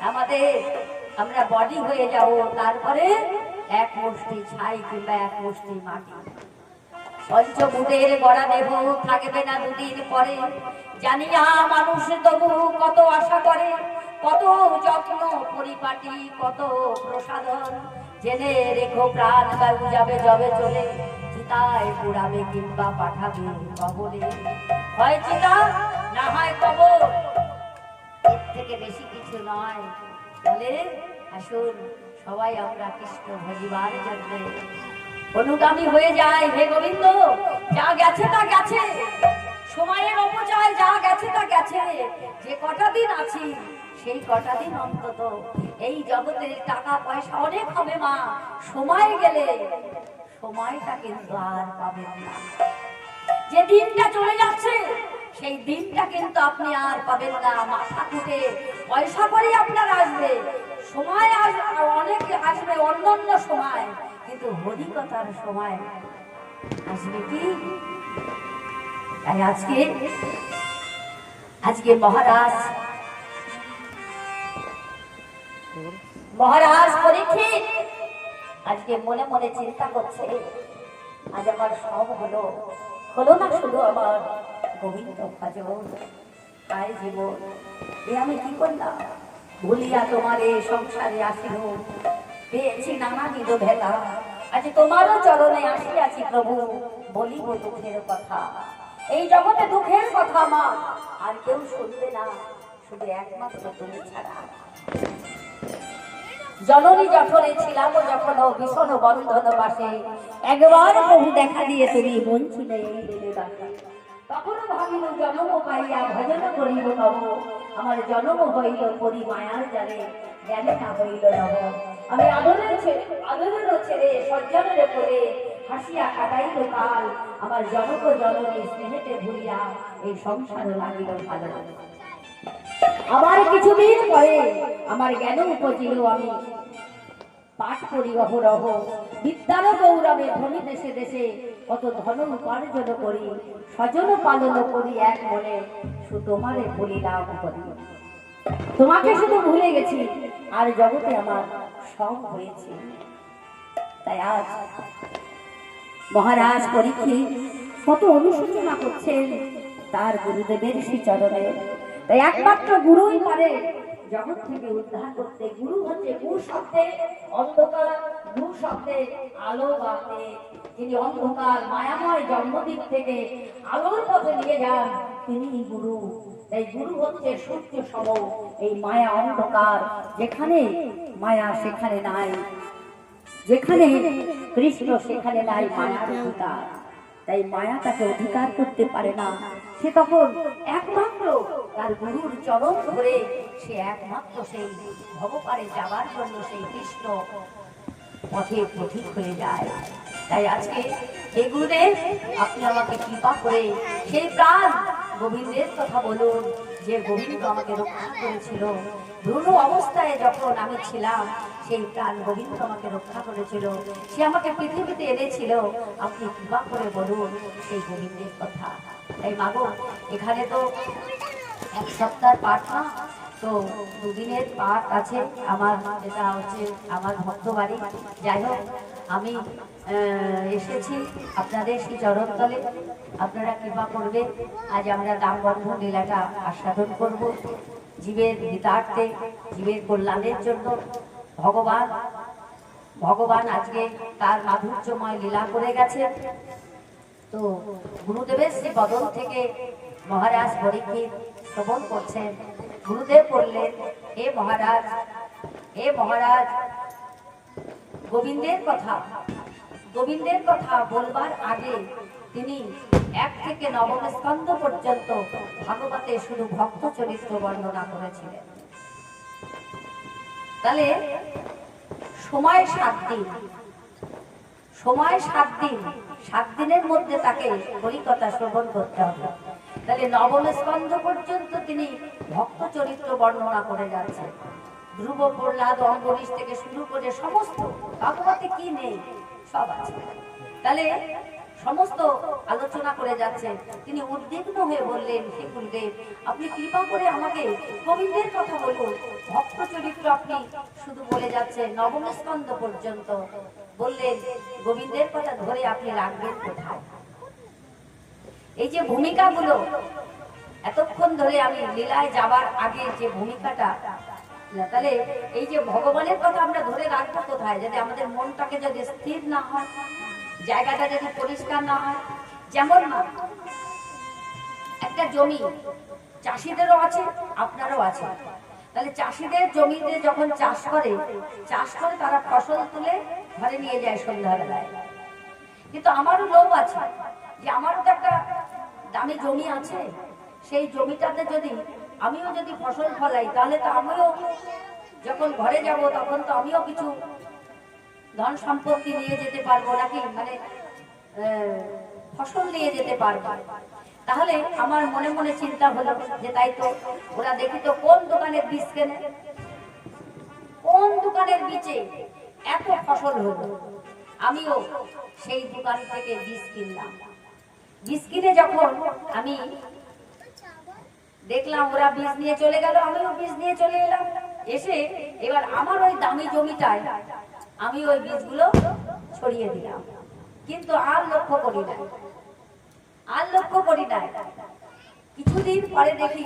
[SPEAKER 1] আমাদের। আমরা বডি হয়ে যাব, তারপরে এক মুষ্টি ছাই কিংবা এক মুষ্টি মাটি। পঞ্চভূতের গড়া দেহ থাকবে না 2 দিন পরে। জানিয়া মানুষ তবু কত আশা করে, কত যত্ন পরিপাটি, কত প্রসাধন। জেনে রেখো প্রাণ বায়ু যাবে যবে চলে, চিতায় পুড়াবে কিংবা পাঠাবে কবরে। হয় চিতা না হয় কবর, এর থেকে বেশি কিছু নয়। বলে আসুন সবাই আমরা কৃষ্ণ ভজিবার জন্য অনুগামী হয়ে যায়। হে গোবিন্দ, যা গেছে তা গেছে, সময়ের অপচয়, যা গেছে তা গেছে। যে কটা দিন আছি সেই কটা দিন অন্তত এই জগতের টাকা পয়সা অনেক হবে মা, সময় গেলে সময়টা কিন্তু আর পাবেন না। যে দিনটা চলে যাচ্ছে সেই দিনটা কিন্তু আপনি আর পাবেন না। মাথা কুটে পয়সা করে আপনার আসবে, সময় অনেক আসবে, অন্যান্য সময়, কিন্তু হরিকথার সময় আসবে কি? তাই আজকে মহারাজ পরীক্ষিত আজকে মনে মনে চিন্তা করছে, আজ আমার সব হলো না শুধু আমার গোবিন্দ ভজন, তাই জীবন এ আমি কি করলাম? ভুলিয়া তোমার এ সংসারে আসিল, পেয়েছি নানাবিধ ভেলা, আজ তোমারও চরণে আসিয়াছি প্রভু, বলিব দুঃখের কথা। এই জগতে দুঃখের কথা মা আর কেউ শুনবে না, শুধু একমাত্র তুমি ছাড়া। জননী জঠরে ছিলাম যখন ভীষণ বন্ধন বাসে, একবার প্রভু দেখা দিয়ে তুমি মন ছিলে এই দিলে বাসে। তখনও ভাবিল জন্ম পাইয়া ভজন করিব নব, আমার জন্ম হইল পরি মায়ার জালে, জ্ঞানে না হইল নব। আমি আদরের ছেড়ে সজ্জনের করে হাসিয়া কাটাইল কাল, আমার জনক জননী স্নেহেতে ভুলিয়া এই সংসার লাগিল ভালো। আবার কিছুদিন পরে আমার জ্ঞান উপজিল, আমি পাঠ করি অহরহ, বিদ্যার গৌরবে ভ্রমি দেশে দেশে, কত ধন উপার্জন করি, স্বজন পালন করি এক মনে, শুধু তোমারে ভুলি লাভ করি। তোমাকে শুধু ভুলে গেছি, আর জগতে আমার সব হয়েছে। তাই আজ মহারাজ পরীক্ষিত কত অনুশোচনা করছেন তার গুরুদেবের শ্রী চরণে। তাই একমাত্র গুরুই পারে জগৎ থেকে উদ্ধার করতে। গুরু হচ্ছে গুরু শব্দে অন্ধকার, গুরু শব্দে আলো বাড়তে, যিনি অন্ধকার মায়াময় জন্মদিক থেকে আলোর পথে নিয়ে যান তিনি গুরু। তাই গুরু হচ্ছে সূর্য সম, এই মায়া অন্ধকার, যেখানে মায়া সেখানে নাই, যেখানে কৃষ্ণ সেখানে নাই মায়ার অধিকার। তাই মায়া তাকে অধিকার করতে পারে না, সে তখন একমাত্র তার গুরুর চরণ ধরে সে একমাত্র সেই ভবপারে যাবার জন্য সেই কৃষ্ণ পথে পথিক হয়ে যায়। তাই আজকে এই গুরুদেব আপনি আমাকে কৃপা করে সেই প্রাণ গোবিন্দের কথা বলুন, যে গোবিন্দ আমাকে রক্ষা করেছিল ভ্রূণ অবস্থায় যখন আমি ছিলাম, সেই প্রাণ গোবিন্দ আমাকে রক্ষা করেছিল, সে আমাকে পৃথিবীতে এনেছিল। আপনি কৃপা করে বলুন সেই গোবিন্দের কথা। তাই মাগো, এখানে তো 1 সপ্তাহ পাঠ না, তো 2 দিনের পাঠ আছে আমার, যেটা হচ্ছে আমার ভক্ত বাড়ি। যাই হোক, আমি এসেছি আপনাদের সেই চরণতলে, আপনারা কৃপা করবে। আজ আমরা দামবন্ধ লীলাটা আস্বাদন করব। জীবের হিতার্থে, জীবের কল্যাণের জন্য ভগবান আজকে তার মাধুর্যময় লীলা করে গেছে। তো গুরুদেবের শ্রী বদন থেকে মহারাজ পরীক্ষিত শ্রবণ করছেন। গুরুদেব বললেন, হে মহারাজ, গোবিন্দের কথা বলবার আগে তিনি 1 থেকে 9 স্কন্ধ পর্যন্ত ভাগবতে শুধু ভক্ত চরিত্র বর্ণনা করেছিলেন। তাহলে সময় 7 দিন, 7 দিনের মধ্যে তাকে হরিকথা শ্রবণ করতে হবে। তাহলে 9 স্কন্ধ পর্যন্ত তিনি ভক্ত চরিত্র বর্ণনা করে যাচ্ছেন। ধ্রুব, প্রহ্লাদ, অম্বরীশ থেকে শুরু করে সমস্ত ভাগবতে কি নেই সব আছে। তাহলে সমস্ত আলোচনা করে যাচ্ছেন। তিনি উদ্বিগ্ন হয়ে বললেন, হে গুরুদেব, আপনি কৃপা করে আমাকে গোবিন্দের কথা বলুন। ভক্ত চরিত্র আপনি শুধু বলে যাচ্ছেন 9 স্কন্ধ পর্যন্ত। বললেন, গোবিন্দের কথা ধরে আপনি রাখবেন কোথায়? এই যে ভূমিকাগুলো এতক্ষণ ধরে আমি লীলায় যাবার আগে যে ভূমিকাটা, তাহলে এই যে ভগবানের কথা আমরা ধরে রাখবো কোথায়? যদি আমাদের মনটাকে যদি স্থির না হয়, জায়গাটা যদি পরিষ্কার না হয়। যেমন একটা জমি চাষিদেরও আছে, আপনারও আছে। তাহলে চাষিদের জমিতে যখন চাষ করে তারা ফসল তুলে ঘরে নিয়ে যায় সন্ধ্যাবেলায়। কিন্তু আমারও লোভ আছে যে আমারও তো একটা দামি জমি আছে, সেই জমিটাতে আমিও যদি ফসল ফলাই, তাহলে তো আমিও যখন ঘরে যাব তখন তো আমিও কিছু ধন সম্পত্তি নিয়ে যেতে পারবো, নাকি মানে ফসল নিয়ে যেতে পারবো। তাহলে আমার মনে মনে চিন্তা হলো যে তাই তো, ওরা দেখি তো কোন দোকানের বীজ কেনে, কোন দোকানের বীজে এত ফসল হলো, আমিও সেই দোকান থেকে বীজ কিনলাম। বীজ কিনে যখন আমি দেখলাম ওরা বীজ নিয়ে চলে গেল, আমিও বীজ নিয়ে চলে এলাম। এসে এবার আমার ওই দামি জমিটায় আমি ওই বীজগুলো ছড়িয়ে দিলাম। কিন্তু আর লক্ষ্য করি নাই। কিছুদিন পরে দেখি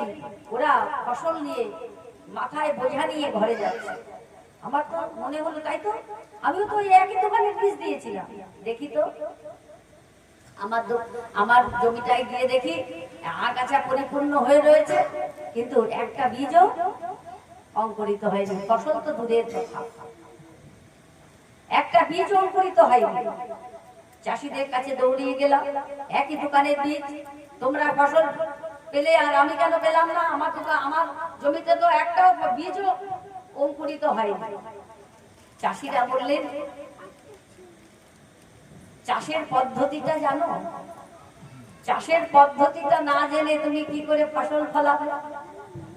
[SPEAKER 1] ওরা ফসল নিয়ে মাথায় বোঝা নিয়ে ঘরে যাচ্ছে। আমার তো মনে হলো তাই তো, আমিও তো ওই একই দোকানের বীজ দিয়েছিলাম। দেখি তো আমার জমিটায় গিয়ে দেখি আগাছা পরিপূর্ণ হয়ে রয়েছে, কিন্তু একটা বীজও অঙ্কুরিত হয়নি। ফসল তো দূরের কথা, একটা বীজ অঙ্কুরিত হয়নি। চাষিদের কাছে দৌড়িয়ে গেলাম, একই দোকানের বীজ, তোমরা ফসল পেলে আর আমি কেন পেলাম না? আমার জমিতে তো একটা বীজও অঙ্কুরিত হয়নি। চাষিরা বললেন, চাষের পদ্ধতিটা জানো? চাষের পদ্ধতিটা না জেনে তুমি কি করে ফসল ফলাবে?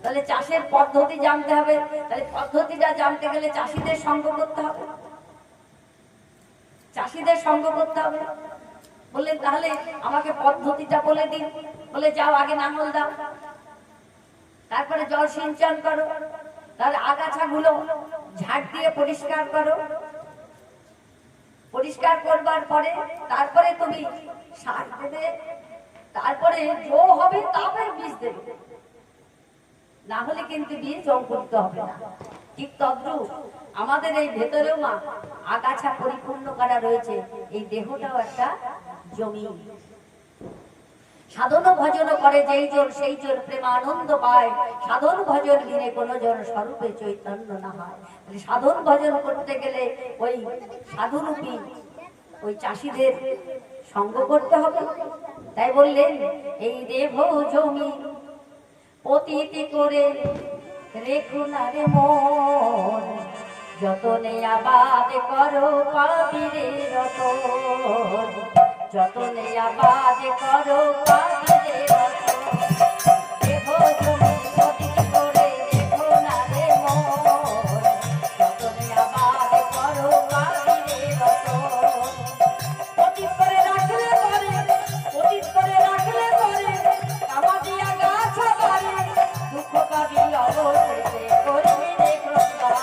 [SPEAKER 1] তাহলে চাষের পদ্ধতি জানতে হবে। তাহলে পদ্ধতিটা জানতে গেলে চাষিদের সঙ্গ করতে হবে। বললেন, তাহলে আমাকে পদ্ধতিটা বলে দিন। বলে, যাও আগে নাঙল দাও, তারপরে জল সিঞ্চন করো, তাহলে আগাছাগুলো ঝাড় দিয়ে পরিষ্কার করো। পরিষ্কার করবার পরে তারপরে তুমি সার দেবে, তারপরে জো হবে, তারপরে বীজ দেবে, না হলে কিন্তু বীজ অঙ্কুরিত হবে না। ঠিক তদ্রূপ আমাদের এই ভেতরেও আগাছা পরিপূর্ণ করা রয়েছে। এই দেহটাও একটা জমি। সাধন ভজন করে যেই জন সেই জন প্রেমানন্দ পায়। সাধন ভজন বিনে কোন জন স্বরূপে চৈতন্য না হয়। সাধন ভজন করতে গেলে ওই সাধুরূপী ওই চাষিদের সঙ্গ করতে হবে। তাই বললেন, এই দেহ জমি পতিতি করে রেখো না রে মন, যতনে আবাদ করো পাবি রে রতন, যতনে আবাদ করো পাবি রে রতন। দেহ জমি পতিতি করে রেখো না রে মন, যতনে আবাদ করো পাবি রে রতন। পতিত করে রাখলে পরে কামা দিয়া গাছ বাড়ে, দুঃখ পাবি অবশেষে করবি রে ক্রন্দন,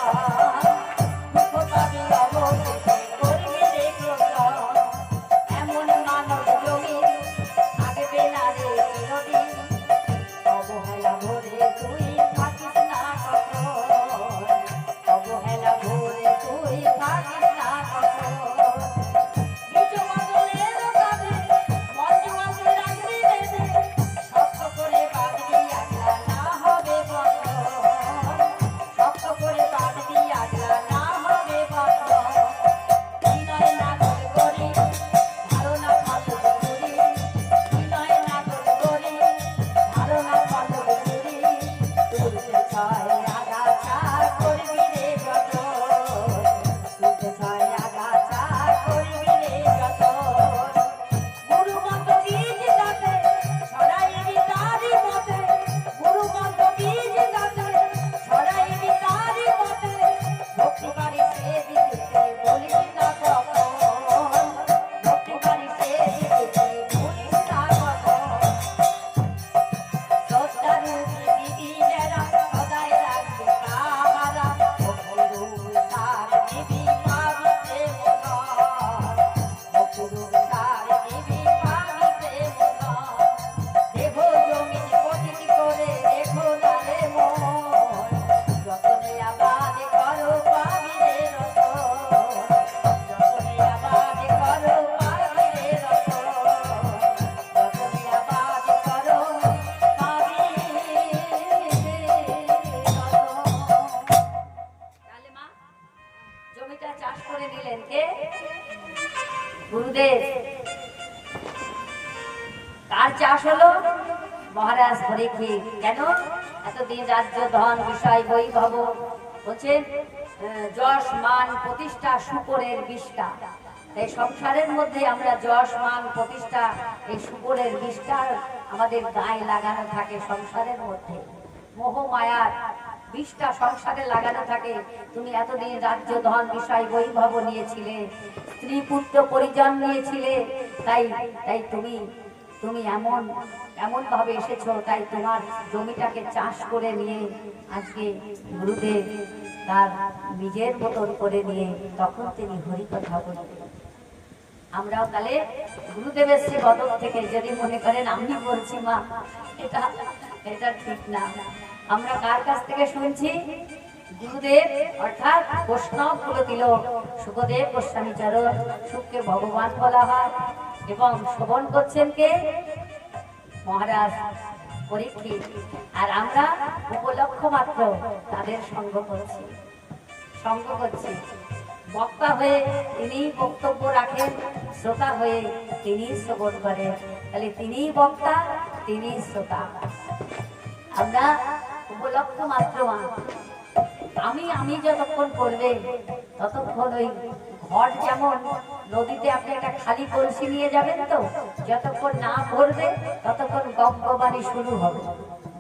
[SPEAKER 1] দুঃখ পাবি অবশেষে করবি রে ক্রন্দন। এমন মানব জমি থাকবে না রে চিরদিন, কার চাষ হলো? মহারাজ পরীক্ষিত। কেন? এতদিন রাজ্য ধন বিষয় বৈভব বলছেন যশ মান প্রতিষ্ঠা শুকরের বিষ্ঠা। এই সংসারের মধ্যে আমরা যশ মান প্রতিষ্ঠা এই শুকরের বিষ্ঠা আমাদের গায়ে লাগানো থাকে। সংসারের মধ্যে মোহ মায়ার বিষ্ঠা সংসারে লাগানো থাকে। তুমি এতদিন রাজ্য ধন বিষয় বৈভব নিয়েছিলে, স্ত্রী পুত্র পরিজন নিয়েছিলে, তাই তাই তুমি তুমি এমন এমন ভাবে এসেছো, তাই তোমার জমিটাকে চাষ করে নিয়ে আজকে গুরুদেব তার নিজের মতন করে নিয়ে তখন তিনি হরি কথা বলতেন। আমরাও তাহলে গুরুদেবের সে বদল থেকে যদি মনে করেন আমি বলছি মা, এটা এটা ঠিক না। আমরা কার কাছ থেকে শুনছি? গুরুদেব অর্থাৎ বৈষ্ণব কুলতিলক সুখদেব গোস্বামী চরণ। সুখকে ভগবান বলা হয় এবং শ্রবণ করছেন কে? মহারাজ পরীক্ষিত। আর আমরা উপলক্ষ মাত্র তাদের সঙ্গ করছি। বক্তা হয়ে তিনি বক্তব্য রাখেন, শ্রোতা হয়ে তিনি শ্রবণ করেন। তাহলে তিনি বক্তা, তিনি শ্রোতা। আমরা উপলক্ষ মাত্র। আমি যতক্ষণ করবে ততক্ষণ ওই ঘট যেমন নদীতে আপনি একটা খালি কলসি নিয়ে যাবেন, তো যতক্ষণ না ভরবে ততক্ষণ গঙ্গবাণী শুরু হবে।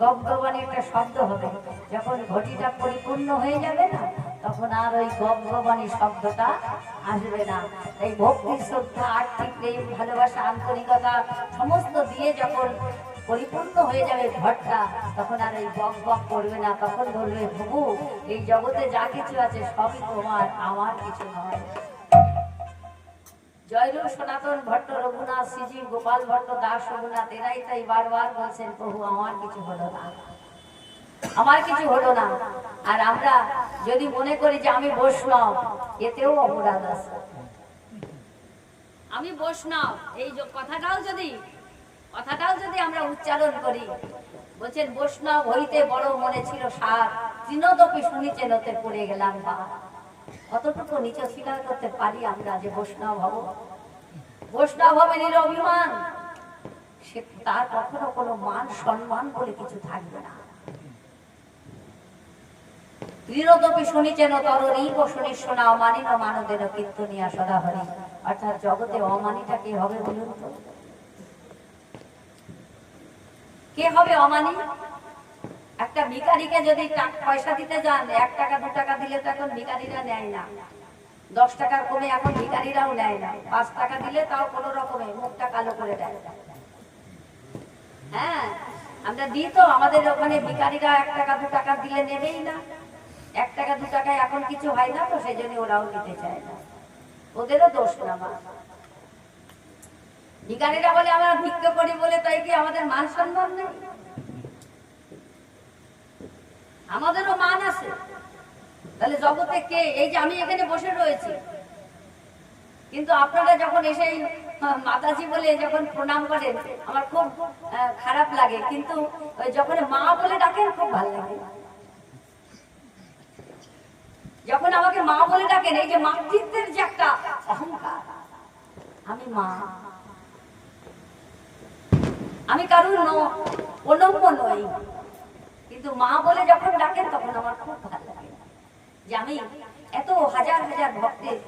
[SPEAKER 1] গঙ্গবাণী একটা শব্দ হবে। যখন ঘটিটা পরিপূর্ণ হয়ে যাবে না, তখন আর ওই গঙ্গবাণী শব্দটা আসবে না। এই ভক্তি, শ্রদ্ধা, আর্থিক প্রেম, ভালোবাসা, আন্তরিকতা সমস্ত দিয়ে যখন পরিপূর্ণ হয়ে যাবে ঘটটা, তখন আর এই বক বক করবে না। তখন বলবে, প্রভু এই জগতে যা কিছু আছে সবই তোমার, আমার কিছু নয়। জয়রূপ সনাতন ভট্ট, রঘুনাথ, শ্রীজীব, গোপাল ভট্ট, দাস রঘুনাথ এরাই তাই বারবার বলছেন, প্রভু আমার কিছু হলো না, আমার কিছু হলো না। আর আমরা যদি মনে করি যে আমি বৈষ্ণব, এতেও অপরাধ আছে। আমি বৈষ্ণব এই কথাটাও যদি আমরা উচ্চারণ করি, বলছেন বৈষ্ণব হইতে বড় মনে ছিল সার, তৃণদপি শুনিছেন ওতে পড়ে গেলাম বা। কতটুকু নিচে স্বীকার করতে পারি আমরা যে বৈষ্ণব হব? বৈষ্ণব হবে নিরভিমান, সে তার কখনো কোনো মান সম্মান বলে কিছু থাকবে না। তৃণদপি শুনিছেন তরীব শুনিশোনা অমানিন মানদের কীর্তনিয়া সদা হরি। অর্থাৎ জগতে অমানিটা কে হবে বলুন তো? কে হবে অমানি? একটা ভিখারিকে যদি পয়সা দিতে যান, 1 টাকা 2 টাকা দিলে তো এখন ভিখারিরা নেয় না। 10 টাকার কমে এখন ভিখারিরাও নেয় না। 5 টাকা দিলে তাও কোনো রকমে মুখটা কালো করে দেয়। হ্যাঁ, আমরা দিই তো, আমাদের ওখানে ভিখারিরা 1 টাকা 2 টাকা দিলে নেবেই না। 1 টাকা 2 টাকায় এখন কিছু হয় না, তো সেই জন্য ওরাও দিতে চায় না। ওদেরও দোষ না। ভিখারিরা বলে আমরা ভিক্ষা করি বলে তাই কি আমাদের মান সম্মান নেই? আমাদেরও মান আছে। তাহলে জগতে কে? এই যে আমি এখানে বসে রয়েছি, কিন্তু আপনারা যখন এসে মাতাজি বলে যখন প্রণাম করেন আমার খুব খারাপ লাগে, কিন্তু যখন মা বলে ডাকেন খুব ভালো লাগে। যখন আমাকে মা বলে ডাকেন, এই যে মাতৃত্বের যে একটা অহংকার, আমি মা, আমি কারুর অনম্য নই, কিন্তু মা বলে যখন ডাকেন তখন আমার খুব ভালো লাগে যে আমি এত হাজার হাজার ভক্তের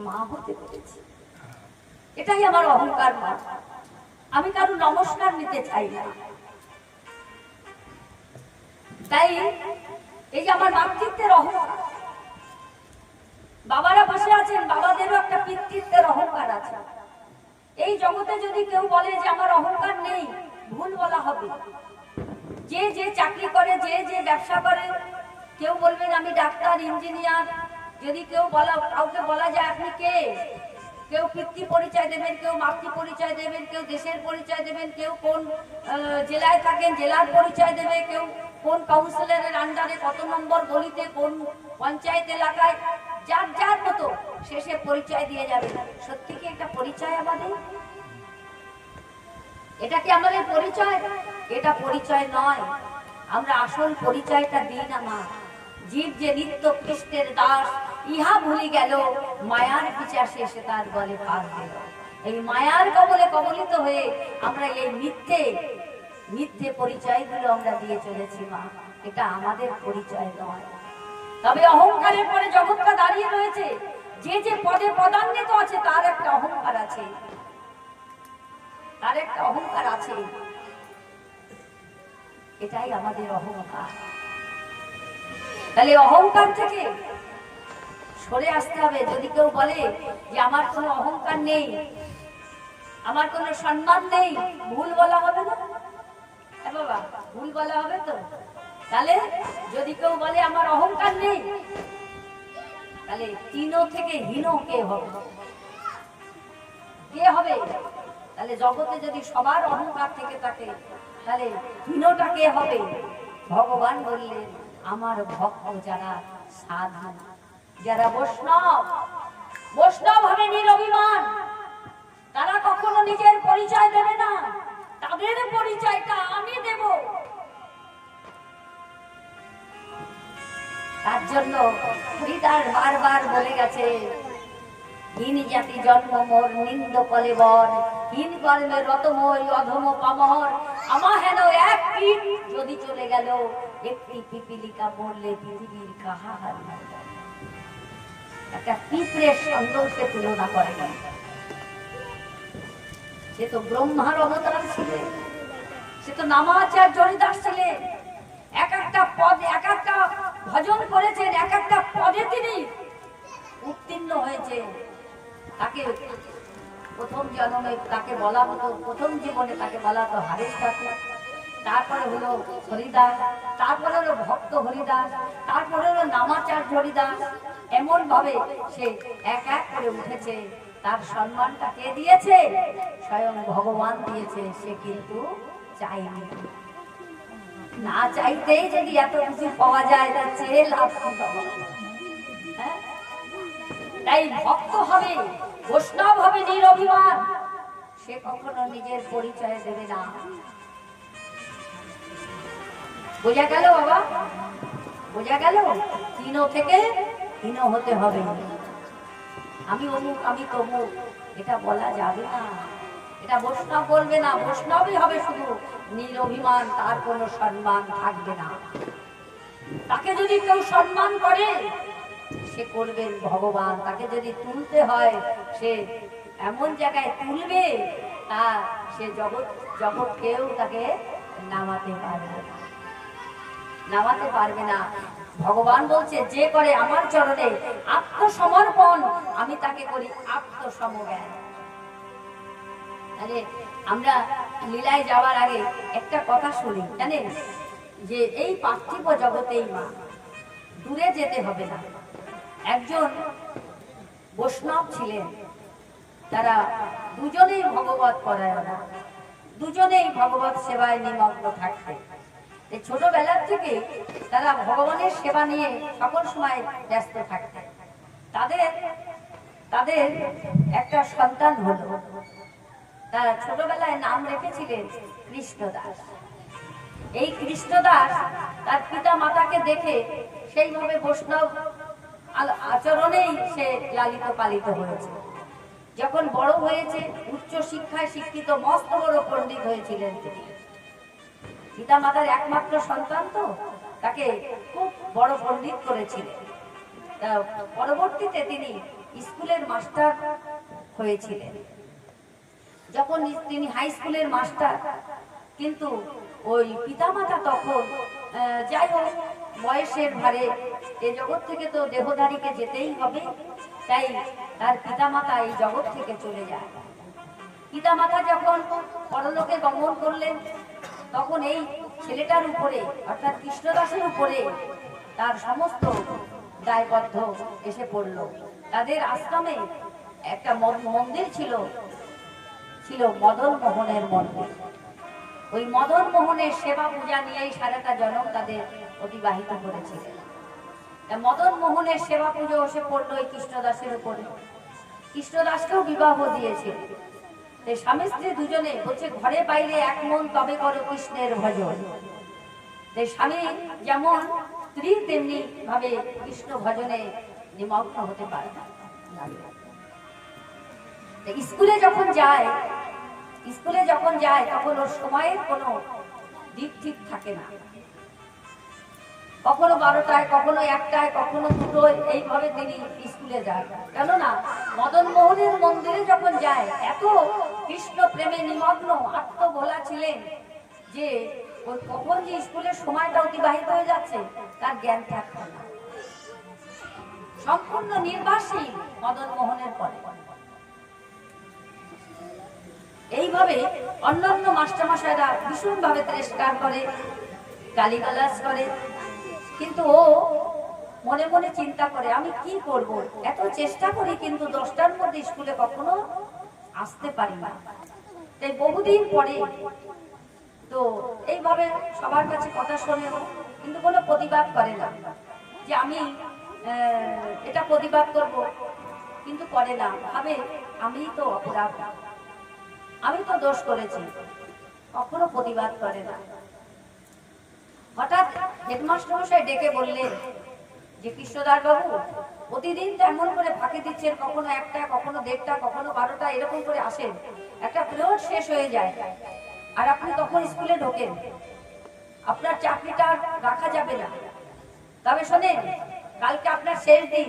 [SPEAKER 1] মা হতে পেরেছি। এটাই আমার অহংকার না। আমি কারুর নমস্কার নিতে চাই না। তাই এই যে আমার মাতৃত্বের অহংকার, বাবারা বসে আছেন, বাবাদেরও একটা পিতৃত্বের অহংকার আছে। এই জগতে যদি কেউ বলে যে আমার অহংকার নেই, ভুল বলা হবে। যে যে চাকরি করে, যে যে ব্যবসা করে, কেউ বলবেন আমি ডাক্তার, ইঞ্জিনিয়ার। যদি কেউ কাউকে বলা যায় আপনি কে, কেউ পিতৃ পরিচয় দেবেন, কেউ মাতৃ পরিচয় দেবেন, কেউ দেশের পরিচয় দেবেন, কেউ কোন জেলায় থাকেন জেলার পরিচয় দেবে, কেউ কোন কাউন্সিলরের আন্ডারে কত নম্বর গলিতে, কোন পঞ্চায়েত এলাকায়, যার যার মতো শেষে পরিচয় দিয়ে যাবে। সত্যি কি এটা পরিচয় আমাদের? এটা কি আমাদের পরিচয়? এটা পরিচয় নয়। আমরা আসল পরিচয়টা দিই না। মা জীব যে নিত্য কৃষ্ণের দাস, ইহা ভুলি গেল মায়ার পিছাসে সে তার গলে ফাঁস দিল। এই মায়ার কবলে কবলিত হয়ে আমরা এই মিথ্যে মিথ্যে পরিচয়গুলো আমরা দিয়ে চলেছি মা। এটা আমাদের পরিচয় নয়। তবে অহংকারের পরে জগৎটা দাঁড়িয়ে রয়েছে। যে যে পদে পদান্বিত আছে তার একটা অহংকার আছে, তার একটা অহংকার আছে। এটাই আমাদের অহংকার। তাহলে অহংকার থেকে সরে আসতে হবে। যদি কেউ বলে যে আমার কোনো অহংকার নেই, আমার কোনো সম্মান নেই, ভুল বলা হবে না বাবা? ভুল বলা হবে তো? তাহলে যদি কেউ বলে আমার অহংকার নেই, তাহলে তিন থেকে হীন কে হবে? কে হবে? তাহলে জগতে যদি সবার অহংকার থেকে থাকে, তাহলে হীনটা কে হবে? ভগবান বললেন আমার ভক্ত যারা সাধু, যারা বৈষ্ণব, বৈষ্ণব হবে নিরভিমান, তারা কখনো নিজের পরিচয় দেবে না, তাদের পরিচয়টা আমি দেব। তার জন্য হরিদাস বারবার বলে গেছে, হীন জাতি জন্ম মোর নিন্দ কলেবর, হীন কর্মে রতময় অধম পামর, আমা হেন এক কীট যদি চলে গেল, একটি পিপিলিকা মরলে পৃথিবীর কাহার। একটা পিঁপড়ের সঙ্গে তুলনা করে না। সে তো ব্রহ্মার অবতার ছিলেন, সে তো নামাচার্য হরিদাস ছিলেন। এক একটা পদ, এক একটা ভজন করেছেন, এক একটা পদে তিনি উত্তীর্ণ হয়েছে। তাকে প্রথম জন্মে তাকে বলা হতো, প্রথম জীবনে তাকে বলা হতো হরিশ ঠাকুর, তারপরে হলো হরিদাস, তারপরে হলো ভক্ত হরিদাস, তারপরে হলো নামাচার্য হরিদাস। এমন ভাবে সে এক এক করে উঠেছে। তার সম্মানটা কে দিয়েছে? স্বয়ং ভগবান দিয়েছে। সে কিন্তু চাইনি। না চাইতেই যদি এত কিছু পাওয়া যায়, তা চেয়ে লাভ কি? তাই ভক্ত হবে, বৈষ্ণব হবে নিরভিমান, সে কখনো নিজের পরিচয় দেবে না। বোঝা গেল বাবা? বোঝা গেল? হীন থেকে হীন হতে হবে। আমি অমুক, আমি তমুক, এটা বলা যাবে না। এটা বৈষ্ণব বলবে না। বৈষ্ণবই হবে শুধু নিরভিমান, তার কোনো সম্মান থাকবে না। তাকে যদি কেউ সম্মান করে, সে করবেন ভগবান। তাকে যদি তুলতে হয়, সে এমন জায়গায় তুলবে, তা সে জগৎ কেউ তাকে নামাতে পারবে না, নামাতে পারবে না। ভগবান বলছে, যে করে আমার চরণে আত্মসমর্পণ, আমি তাকে করি আত্মসমজ্ঞান। তাহলে আমরা লীলায় যাওয়ার আগে একটা কথা শুনি, জানেন? যে এই পার্থিব জগতেই মা, দূরে যেতে হবে না। একজন বৈষ্ণব ছিলেন, তারা দুজনেই ভগবত পরায়ণ, দুজনেই ভগবত সেবায় নিমগ্ন থাকতেন। ছোটবেলার থেকে তারা ভগবানের সেবা নিয়ে সকল সময় ব্যস্ত থাকতেন। তাদের একটা সন্তান হলো। তারা ছোটবেলায় নাম রেখেছিলেন কৃষ্ণদাস। এই কৃষ্ণদাস তার পিতা মাতাকে দেখে সেইভাবে বৈষ্ণব আচরণেই সে লালিত পালিত হয়েছে। যখন বড় হয়েছে, উচ্চ শিক্ষায় শিক্ষিত, মস্ত বড় পণ্ডিত হয়েছিলেন তিনি। পিতা মাতার একমাত্র সন্তান তো, তাকে খুব বড় পণ্ডিত করেছিলেন। পরবর্তীতে তিনি স্কুলের মাস্টার হয়েছিলেন। যখন তিনি হাই স্কুলের মাস্টার, কিন্তু ওই পিতামাতা তখন যাই হোক বয়সের ভারে এই জগৎ থেকে তো দেহধারীকে যেতেই হবে, তাই তার পিতামাতা এই জগৎ থেকে চলে যায়। পিতামাতা যখন পরলোকে গমন করলেন, তখন এই ছেলেটার উপরে অর্থাৎ কৃষ্ণদাসের উপরে তার সমস্ত দায়বদ্ধ এসে পড়ল। তাদের আশ্রমে একটা মন্দির ছিল মদন মোহনের মন্দির। ওই মদন মোহনের সেবা পূজা নিয়েই সারাটা জনম তাদের অতিবাহিত করেছিলেন। মদন মোহনের সেবা পুজো এসে পড়লো এই কৃষ্ণদাসের উপরে। কৃষ্ণদাসকেও বিবাহ দিয়েছে। স্বামী স্ত্রী দুজনে বলছে, ঘরে বাইরে এক মন তবে করো কৃষ্ণের ভজন। স্বামী যেমন, স্ত্রী তেমনি ভাবে কৃষ্ণ ভজনে নিমগ্ন হতে পারে। স্কুলে যখন যায় তখন ওর সময়ের কোনো দিক ঠিক থাকে না। কখনো 12টায়, কখনো 1টায়, কখনো 2টোয়, এইভাবে তিনি স্কুলে যায়। কেননা মদন মোহনের মন্দিরে যখন যায় এত কৃষ্ণ প্রেমে নিমগ্ন আত্মভোলা ছিলেন যে ওই কখন যে স্কুলের সময়টা অতিবাহিত হয়ে যাচ্ছে তার জ্ঞান থাকতো না। সম্পূর্ণ নির্বাসী মদন মোহনের পরে। এইভাবে অন্যান্য মাস্টারমশাইরা ভীষণ ভাবে তিরস্কার করে, গালিগালাজ করে, কিন্তু ও মনে মনে চিন্তা করে আমি কি করব, এত চেষ্টা করি কিন্তু 10টার মধ্যে স্কুলে কখনো আসতে পারি না। তাই বহুদিন পরে তো এইভাবে সবার কাছে কথা শোনে, কিন্তু কোনো প্রতিবাদ করে না যে আমি এটা প্রতিবাদ করব, কিন্তু করে না। ভাবে আমি তো অপরাধ, আমি তো দোষ করেছি, কখনো প্রতিবাদ করে না। হঠাৎ হেডমাস্টার মশাই ডেকে বললেন যে কৃষ্ণদাস বাবু প্রতিদিন তেমন করে ফাঁকি দিচ্ছেন, কখনো 1টা, কখনো 1:30, কখনো 12টা, এরকম করে আসেন, একটা পিরিয়ড শেষ হয়ে যায় আর আপনি তখন স্কুলে ঢোকেন, আপনার চাকরিটা রাখা যাবে না। তবে শোনেন, কালকে আপনার শেষ দিন,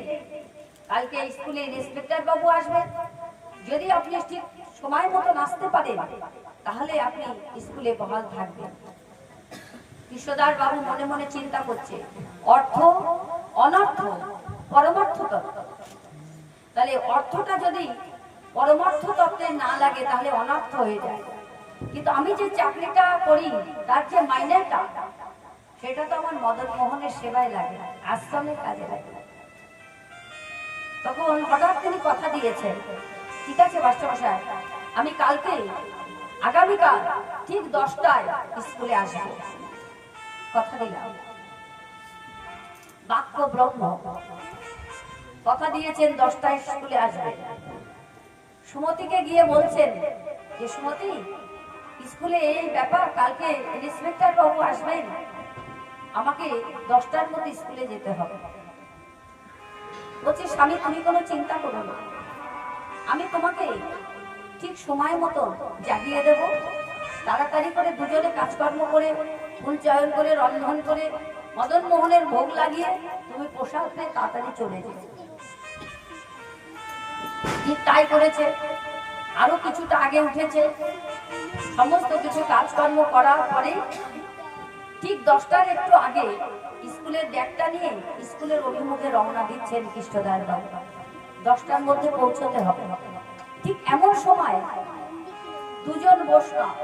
[SPEAKER 1] কালকে স্কুলে ইন্সপেক্টর বাবু আসবেন, যদি আপনি ঠিক সময় মতো আসতে পারেন তাহলে আপনি স্কুলে বহাল থাকবেন। কৃষ্ণদাস বাবু মনে মনে চিন্তা করছে, অর্থ অনর্থ পরমার্থ তত্ত্ব, তাহলে অর্থটা যদি পরমার্থ তত্ত্বে না লাগে তাহলে অনর্থ হয়ে যায়, কিন্তু আমি যে চাকরিটা করি তার যে মাইনেটা সেটা তো আমার মদন মোহনের সেবায় লাগে, আশ্রমের কাজে লাগে। তখন হঠাৎ তিনি কথা দিয়েছেন, ঠিক আছে মাস্টারমশাই, আমি কালকে আগামীকাল ঠিক 10টায় স্কুলে আসবো, কথা দিলাম। বাক্য ব্রহ্ম, কথা দিয়েছেন 10টায় স্কুলে আসবে। সুমতিকে গিয়ে বলছেন যে সুমতি, স্কুলে এই ব্যাপার, কালকে ইন্সপেক্টর বাবু আসবেন, আমাকে 10টার মধ্যে স্কুলে যেতে হবে। বলছি স্বামী তুমি কোনো চিন্তা করো না, আমি তোমাকে ঠিক সময় মতো জাগিয়ে দেব, তাড়াতাড়ি করে দুজনে কাজকর্ম করে, ফুল চয়ন করে, রন্ধন করে, মদন মোহনের ভোগ লাগিয়ে তুমি পোশাক পেয়ে তাড়াতাড়ি চলে যাবে। ঠিক তাই করেছে। আরো কিছুটা আগে উঠেছে, সমস্ত কিছু কাজকর্ম করার পরে ঠিক 10টার একটু আগে স্কুলের ব্যাগটা নিয়ে স্কুলের অভিমুখে রওনা দিচ্ছেন কৃষ্ণদাস বাবু। 10টার মধ্যে পৌঁছতে হবে। ঠিক এমন সময় দুজন বৈষ্ণব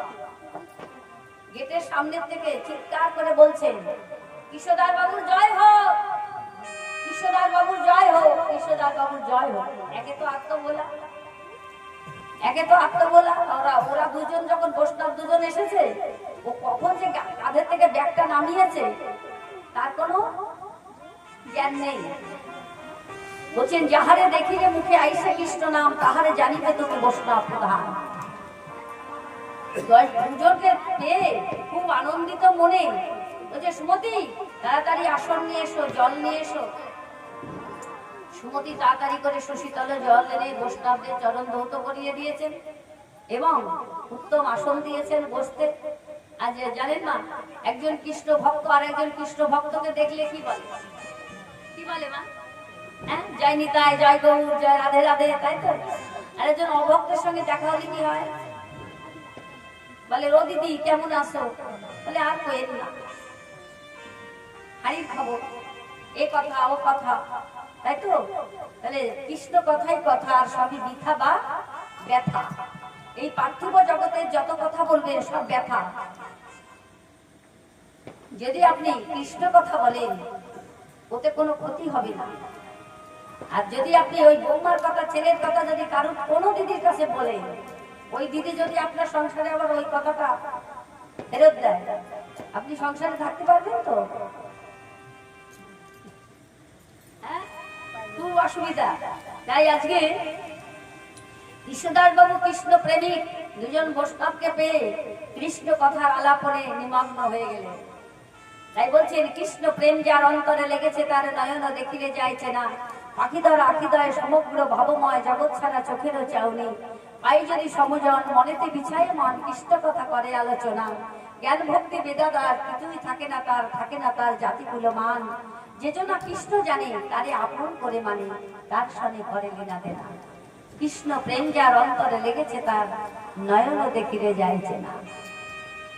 [SPEAKER 1] গেটের সামনের থেকে চিৎকার করে বলছেন, কৃষ্ণদাস বাবুর জয় হোক, কৃষ্ণদাস বাবুর জয় হোক, কৃষ্ণদাস বাবুর জয় হোক। একে তো আত্মবোলা, ওরা দুজন যখন বৈষ্ণব দুজন এসেছে, ও কখন যে কাঁধের থেকে ব্যাগটা নামিয়েছে তার কোনো জ্ঞান নেই। বলছেন যাহারে দেখিলে মুখে আইসে কৃষ্ণ নাম, তাহারে জানিবে তুমি বৈষ্ণব প্রধান। দুজনকে পেয়ে খুব আনন্দিত মনে বলছে, সুমতি তাড়াতাড়ি আসন নিয়ে এসো, জল নিয়ে এসো। সুমতি তাড়াতাড়ি করে শশীতলে জল এনে বৈষ্ণবদের চরণ ধৌত করিয়ে দিয়েছেন এবং উত্তম আসন দিয়েছেন বসতে। আজ জানেন না, একজন কৃষ্ণ ভক্ত আর একজন কৃষ্ণ ভক্তকে দেখলে কি বলে মা? হ্যাঁ, জয় নিতাই, জয় গৌর, জয় রাধে রাধে, তাই তো? আর একজন অভক্তের সঙ্গে দেখা হলে কি হয়? বলে ও দিদি কেমন আছো? বলে আর কইেন না, হারির খবর, এ কথা ও কথা, তাই তো? তাহলে কৃষ্ণ কথাই কথা, আর সবই বৃথা বা ব্যথা। এই পার্থিব জগতের যত কথা বলবেন সব ব্যথা। যদি আপনি কৃষ্ণ কথা বলেন ওতে কোনো ক্ষতি হবে না। আর যদি আপনি ওই বৌমার কথা, ছেলের কথা যদি কারোর কোনো দিদির কাছে বলেন, ওই দিদি যদি আপনার সংসারে আবার ওই কথাটা ফেরত দেয়, আপনি সংসারে থাকতে পারবেন তো? হ্যাঁ, খুব অসুবিধা। তাই আজকে কৃষ্ণদাস বাবু কৃষ্ণ প্রেমিক দুজন বৈষ্ণবকে পেয়ে কৃষ্ণ কথার আলাপনে নিমগ্ন হয়ে গেলেন। তাই বলছেন, কৃষ্ণ প্রেম যার অন্তরে লেগেছে তার নয়ন দেখিলে যাইছে না, পাখিধর আখিদয় সমগ্র ভাবময় জগৎ ছাড়া চোখেরও চাউনি, পাই যদি সমজন মনেতে বিছায় মন কৃষ্ণ কথা করে আলোচনা জ্ঞান ভক্তি বেদাদার কিছুই থাকে না তার জাতিকুল মান যে জনা কৃষ্ণ জানে তারে আপন করে মানে তার সনে করে লীলা দেনা কৃষ্ণ প্রেম যার অন্তরে লেগেছে তার নয়ন দেখিরে যাইছে না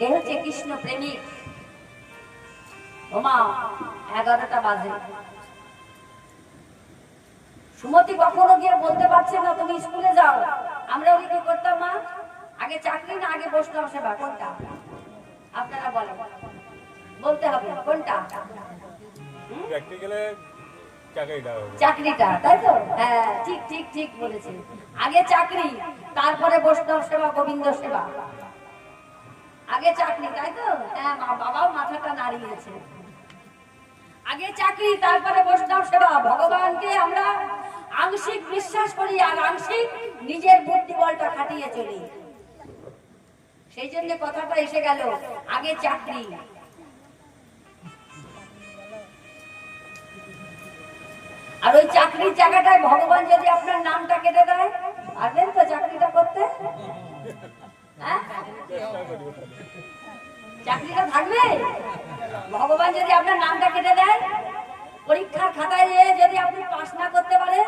[SPEAKER 1] এ হচ্ছে কৃষ্ণ প্রেমিক। ওমা 11টা বাজে, সুমতি কখনো গিয়ে বলতে পারছে না তুমি স্কুলে যাও। আমরা ওই কি করতাম মা, আগে চাকরি না আগে বসতাম সেবা, কোনটা আপনারা বলেন, বলতে হবে কোনটা?
[SPEAKER 2] প্র্যাকটিক্যালে
[SPEAKER 1] চাকরিটা, তাই তো? হ্যাঁ ঠিক ঠিক ঠিক বলেছেন, আগে চাকরি তারপরে বৈষ্ণব সেবা গোবিন্দ সেবা, আগে চাকরি, তাই তো? হ্যাঁ বাবাও মাথাটা নাড়িয়েছে, আগে চাকরি তারপরে বৈষ্ণব সেবা। ভগবানকে আমরা আংশিক বিশ্বাস করি আর আংশিক নিজের বুদ্ধি বলটা খাটিয়ে চলি, সেই জন্য কথাটা এসে গেল আগে চাকরি। আর ওই চাকরির জায়গাটায় ভগবান যদি আপনার নামটা কেটে দেয়, পারবেন তো চাকরিটা করতে? হ্যাঁ চাকরিটা থাকবে? ভগবান যদি আপনার নামটা কেটে দেয়, পরীক্ষার খাতায় যদি আপনি পাস না করতে পারেন,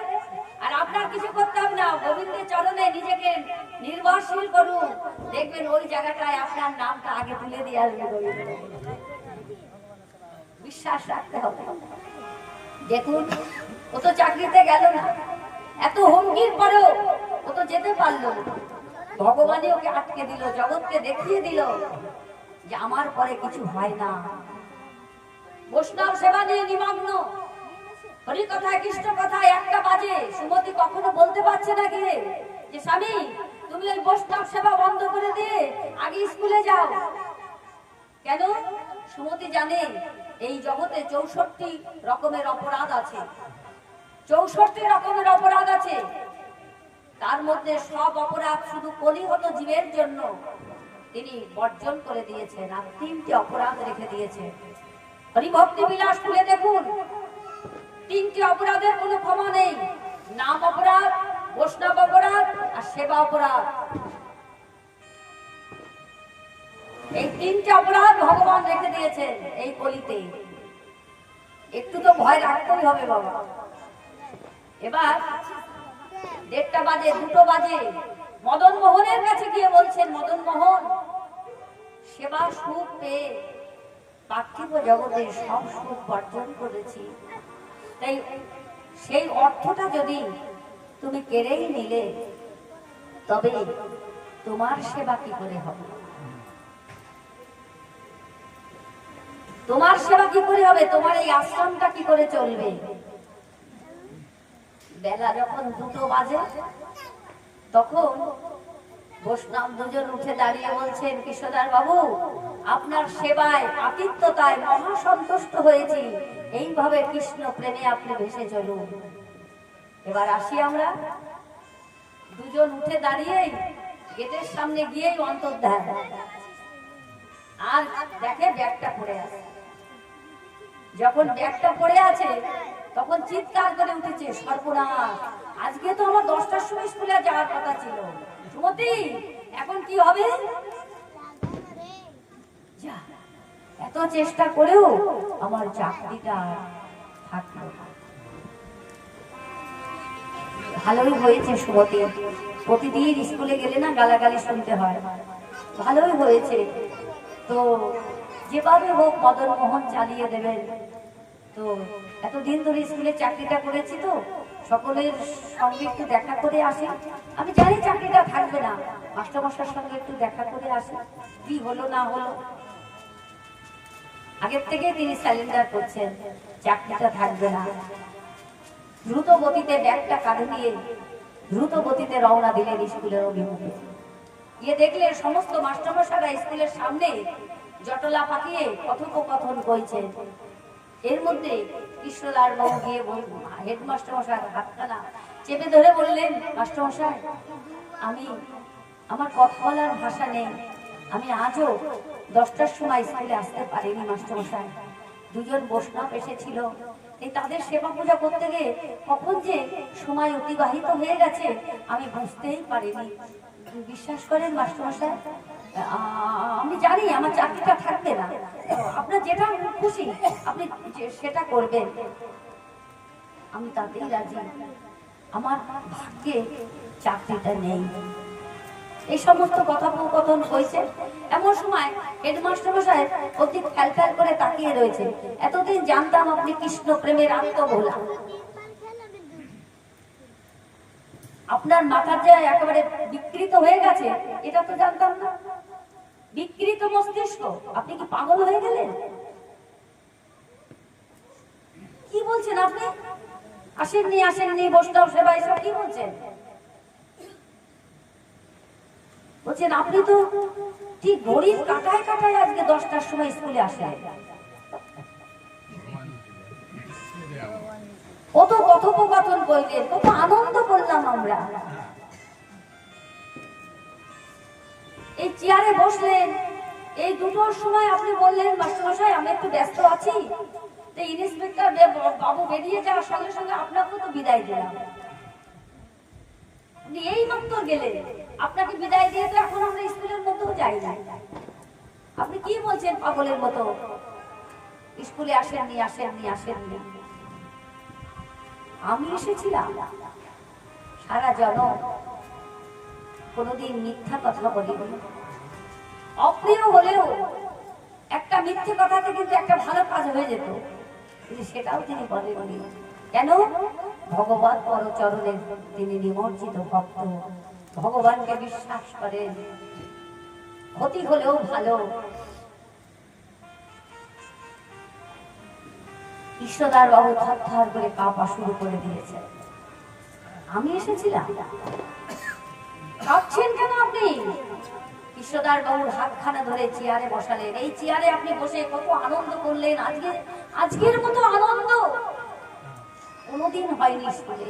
[SPEAKER 1] আর আপনার কিছু করতে হবে না, গোবিন্দের চরণে নিজেকে নির্ভরশীল করুন, দেখবেন ওই জায়গাটায় আপনার নামটা আগে তুলে দিয়ে আসবে গোবিন্দ। বিশ্বাস রাখতে হবে। দেখুন ও তো চাকরিতে গেল না, এত হুমকির পরেও ও তো যেতে পারলো না, ভগবানই ওকে আটকে দিল, জগৎকে দেখিয়ে দিল যে আমার পরে কিছু হয় না। বৈষ্ণব সেবা নিয়ে নিমগ্ন, হরি কথায় কৃষ্ণ কথায় 1টা বাজে, সুমতি কখনো বলতে পারছে না গিয়ে যে স্বামী তুমি ওই বৈষ্ণব সেবা বন্ধ করে দিয়ে আগে স্কুলে যাও। কেন? সুমতি জানে এই জগতে 64 রকমের অপরাধ আছে, 64 রকমের অপরাধ আছে, তার মধ্যে সব অপরাধ শুধু কলিহত জীবের জন্য তিনি বর্জন করে দিয়েছেন, আর 3টি অপরাধ রেখে দিয়েছেন। হরিভক্তি বিলাস খুলে দেখুন, 3টি অপরাধের কোনো ক্ষমা নেই, নাম অপরাধ, বৈষ্ণব অপরাধ আর সেবা অপরাধ। এই 3টি অপরাধ ভগবান রেখে দিয়েছেন এই কলিতে, একটু তো ভয় রাখতেই হবে বাবা। এবার 1:30 বাজে, 2 বাজে, মদন মোহনের কাছে গিয়ে বলছেন, মদন মোহন সেবা সুখ পেয়ে পার্থিব জগতের সব সুখ বর্জন করেছি, তাই সেই অর্থটা যদি তুমি কেড়েই নিলে তবে তোমার সেবা কি করে হবে? তোমার সেবা কি করে হবে? তোমার এই আশ্রমটা কি করে চলবে? বেলা যখন 2 বাজে তখন বৈষ্ণব দুজন উঠে দাঁড়িয়ে বলছেন, কৃষ্ণদাস বাবু আপনার সেবায় আতিথ্যতায় মহা সন্তুষ্ট হয়েছি, এইভাবে কৃষ্ণ প্রেমে আপনি ভেসে চলুন। এবার আসি আমরা। দুজন উঠে দাঁড়িয়ে গেটের সামনে গিয়েই অন্তর্ধান, আর দেখে ব্যাগটা পড়ে আছে। যখন ব্যাগটা পড়ে আছে তখন চিৎকার করে উঠেছে, সর্বনাশ, আজকে তো আমার 10টার সময় স্কুলে যাওয়ার কথা ছিল, সুমতি এখন কি হবে? এত চেষ্টা করেও আমার চাকরিটা থাকলো না। ভালোই হয়েছে সুমতি, প্রতিদিন স্কুলে গেলে না গালাগালি শুনতে হয়, ভালোই হয়েছে তো, যেভাবে হোক মদন মোহন চালিয়ে দেবেন। তো এতদিন ধরে স্কুলে চাকরিটা করেছি তো সকলের সঙ্গে একটু দেখা করে আসি, আমি জানি চাকরিটা থাকবে না, মাস্টারমশাইয়ের সঙ্গে একটু দেখা করে আসি, কি হলো না হলো। আগের থেকে তিনি স্যালেন্ডার করছেন, চাকরিটা থাকবে না। দ্রুত গতিতে ব্যাগটা কাঁধে নিয়ে দ্রুত গতিতে রওনা দিলেন স্কুলের অভিমুখে। গিয়ে দেখলেন সমস্ত মাস্টারমশাইরা স্কুলের সামনে জটলা পাকিয়ে কথোপকথন করছে। এর মধ্যে কৃষ্ণলাল বাবু গিয়ে হেডমাস্টার মশাই হাতখানা চেপে ধরে বললেন, মাস্টারমশাই আমার কথা বলার ভাষা নেই, আমি আজও 10টার সময় স্কুলে আসতে পারিনি মাস্টারমশাই। দুজন বৈষ্ণব এসেছিল, এই তাদের সেবা পূজা করতে গিয়ে কখন যে সময় অতিবাহিত হয়ে গেছে আমি বুঝতেই পারিনি। বিশ্বাস করেন মাস্টারমশাই, আমি জানি আমার চাকরিটা থাকবে না, আপনার যেটা খুশি আপনি সেটা করবেন, আমি তাতেই রাজি। আমার ভাগ্যে চাকরিটা নেই। এই সমস্ত কথোপকথন হয়েছে। এমন সময় হেডমাস্টার মশাই অতি ফ্যাল করে তাকিয়ে রয়েছে। এতদিন জানতাম আপনি কৃষ্ণ প্রেমের আত্মভোলা, আপনার মাথার যে একেবারে বিকৃত হয়ে গেছে এটা তো জানতাম না। বিকৃত মস্তিষ্ক, আপনি কি পাগল হয়ে গেলেন? কি বলছেন আপনি? আসেননি বৈষ্ণব সেবা এসব কি বলছেন? বলছেন আপনি তো ঠিক ঘড়ির কাটায় কাটায় আজকে 10টার সময় স্কুলে আসলেন। কত কথোপকথন করলেন, কত আনন্দ করলাম আমরা। এই চেয়ারে বসলেন, এই 2টোর সময় আপনি বললেন মাস্টারমশাই আমি একটু ব্যস্ত আছি। ইন্সপেক্টর বাবু বেরিয়ে যাওয়ার সঙ্গে সঙ্গে আপনাকেও তো বিদায় দিলাম। আপনি এই মাত্র গেলেন, আপনাকে বিদায় দিয়ে তো এখন আমরা স্কুলের মধ্যেও যাই না। আপনি কি বলছেন পাগলের মতো? স্কুলে আসেননি। আমি এসেছিলাম সারা জনম কোনোদিন মিথ্যা কথা বলিনি। অপ্রিয় হলেও একটা মিথ্যে কথাতে কিন্তু একটা ভালো কাজ হয়ে যেত, কিন্তু সেটাও তিনি বলেননি। কেন? ভগবান পরচরণে তিনি নিমজ্জিত ভক্ত, ভগবানকে বিশ্বাস করেন, ক্ষতি হলেও ভালো। কৃষ্ণদার বাবু থরথর করে কাঁপা শুরু করে দিয়েছে। আমি এসেছিলাম? কাঁপছেন কেন আপনি? কৃষ্ণদার বাবুর হাতখানা ধরে চেয়ারে বসালেন। এই চেয়ারে আপনি বসে কত আনন্দ করলেন, আজকের মতো আনন্দ কোনোদিন হয়নি স্কুলে।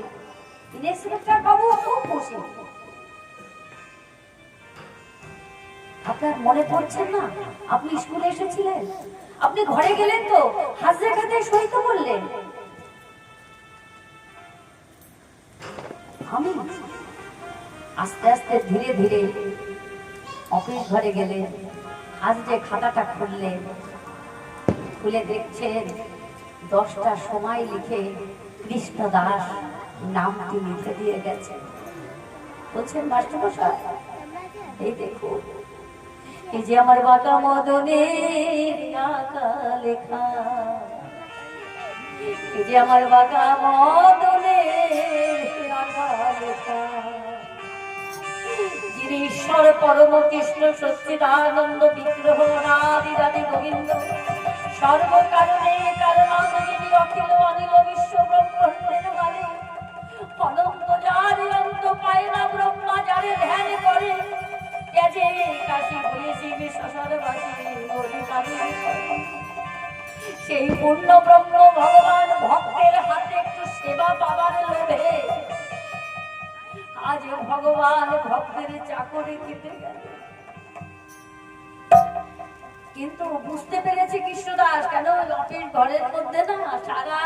[SPEAKER 1] ইন্সপেক্টর বাবু খুব খুশি। আপনার মনে পড়ছে না আপনি স্কুলে এসেছিলেন? আপনি ঘরে গেলেন তো হাসতে খাতে সই তো বললেন। আমি আস্তে আস্তে ধীরে ধীরে অফিস ঘরে গেলেন, আজ যে খাতাটা খুললেন, খুলে দেখছেন 10টার সময় লিখে কৃষ্ণ দাস নামটি লিখে দিয়ে গেছেন। বলছেন মাস্টারমশাই এই দেখো, এই যে আমার বাঁকা মদনের আঁকা লেখা, এই যে আমার বাঁকা মদনের আঁকা লেখা, যিনি ঈশ্বর পরম কৃষ্ণ সচ্চিদানন্দ বিগ্রহ রাধি গোবিন্দ সর্বকারণে কারণাঙ্গ, যিনি অখিল অনিল বিশ্ব ব্রহ্মাণ্ডের মালিক, অনন্ত যার অন্ত পায় না, ব্রহ্মা যারে ধ্যান করে, তেজে কাশী হয়েছি বিশ্বসরবাসী সেই পূর্ণ ব্রহ্ম ভগবান ভক্তের হাতে একটু সেবা পাবার লোভে আজ ভগবান ভক্তের চাকরি কেটে গেল। কিন্তু বুঝতে পেরেছে কৃষ্ণদাস, কেন অফিস ঘরের মধ্যে না, সারা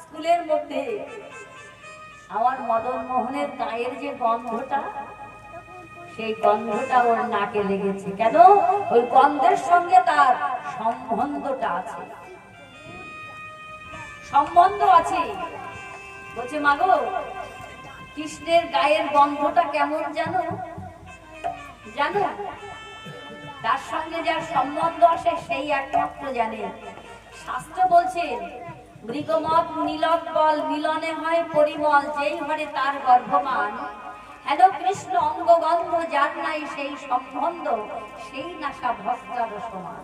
[SPEAKER 1] স্কুলের মধ্যে আমার মদন মোহনের গায়ের যে গন্ধটা, সেই গন্ধটা ওর নাকে লেগেছে। কেন? ওই গন্ধের সঙ্গে তার সম্বন্ধ আছে। বলছে মাগো, কৃষ্ণের গায়ের গন্ধটা কেমন জানো? তার সঙ্গে যার সম্বন্ধ আসে সেই একমাত্র জানে। শাস্ত্র বলছে মৃগমত নীলত বল মিলনে হয় পরিমল, যেই ঘরে তার গর্ভমান, হেন কৃষ্ণ অঙ্গগন্ধ যার নাই সেই সম্বন্ধ, সেই নাশা ভস্ত্রার সমান।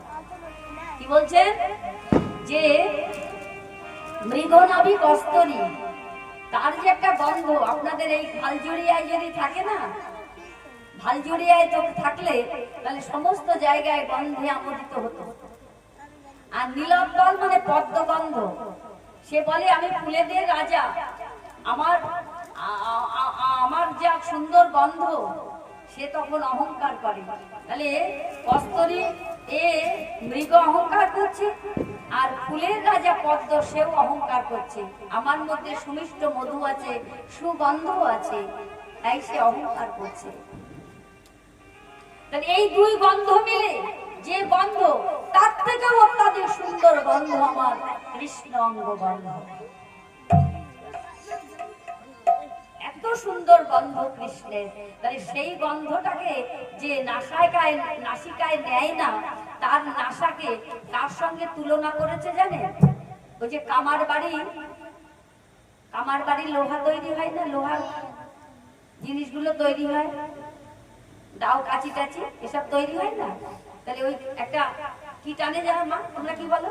[SPEAKER 1] কি বলছেন? যে মৃগনাভি কস্তরী, তার যে একটা গন্ধ, আপনাদের এই ভালজুড়িয়ায় যদি থাকে না, ভালজুড়িয়ায় তো থাকলে তাহলে সমস্ত জায়গায় গন্ধে আমোদিত হতো। আর নীলকদল মানে পদ্মগন্ধ। সে বলে আমি ফুলেদের রাজা, আমার যা সুন্দর গন্ধ, সে তখন অহংকার করে। তাহলে কস্তরী এ মৃগ অহংকার করছে, আর ফুলের রাজা পদ্ম সেও অহংকার করছে। আমার মধ্যে সুমিষ্ট মধু আছে, সুগন্ধ আছে, তাই সে অহংকার করছে। তাহলে এই দুই গন্ধ মিলে যে গন্ধ, তার থেকেও অত্যাধিক সুন্দর গন্ধ আমার কৃষ্ণ অঙ্গ গন্ধ। এত সুন্দর গন্ধ কৃষ্ণের। তাহলে সেই গন্ধটাকে যে নাসিকায় নেয় না, তার নাসাকে তার সঙ্গে তুলনা করেছে জানেন? ওই যে কামার বাড়ি লোহা তৈরি হয় না, লোহার জিনিসগুলো তৈরি হয়, দাও কাচি টাচি এসব তৈরি হয় না? তাহলে ওই একটা কি টানে জানো মা, তোমরা কি বলো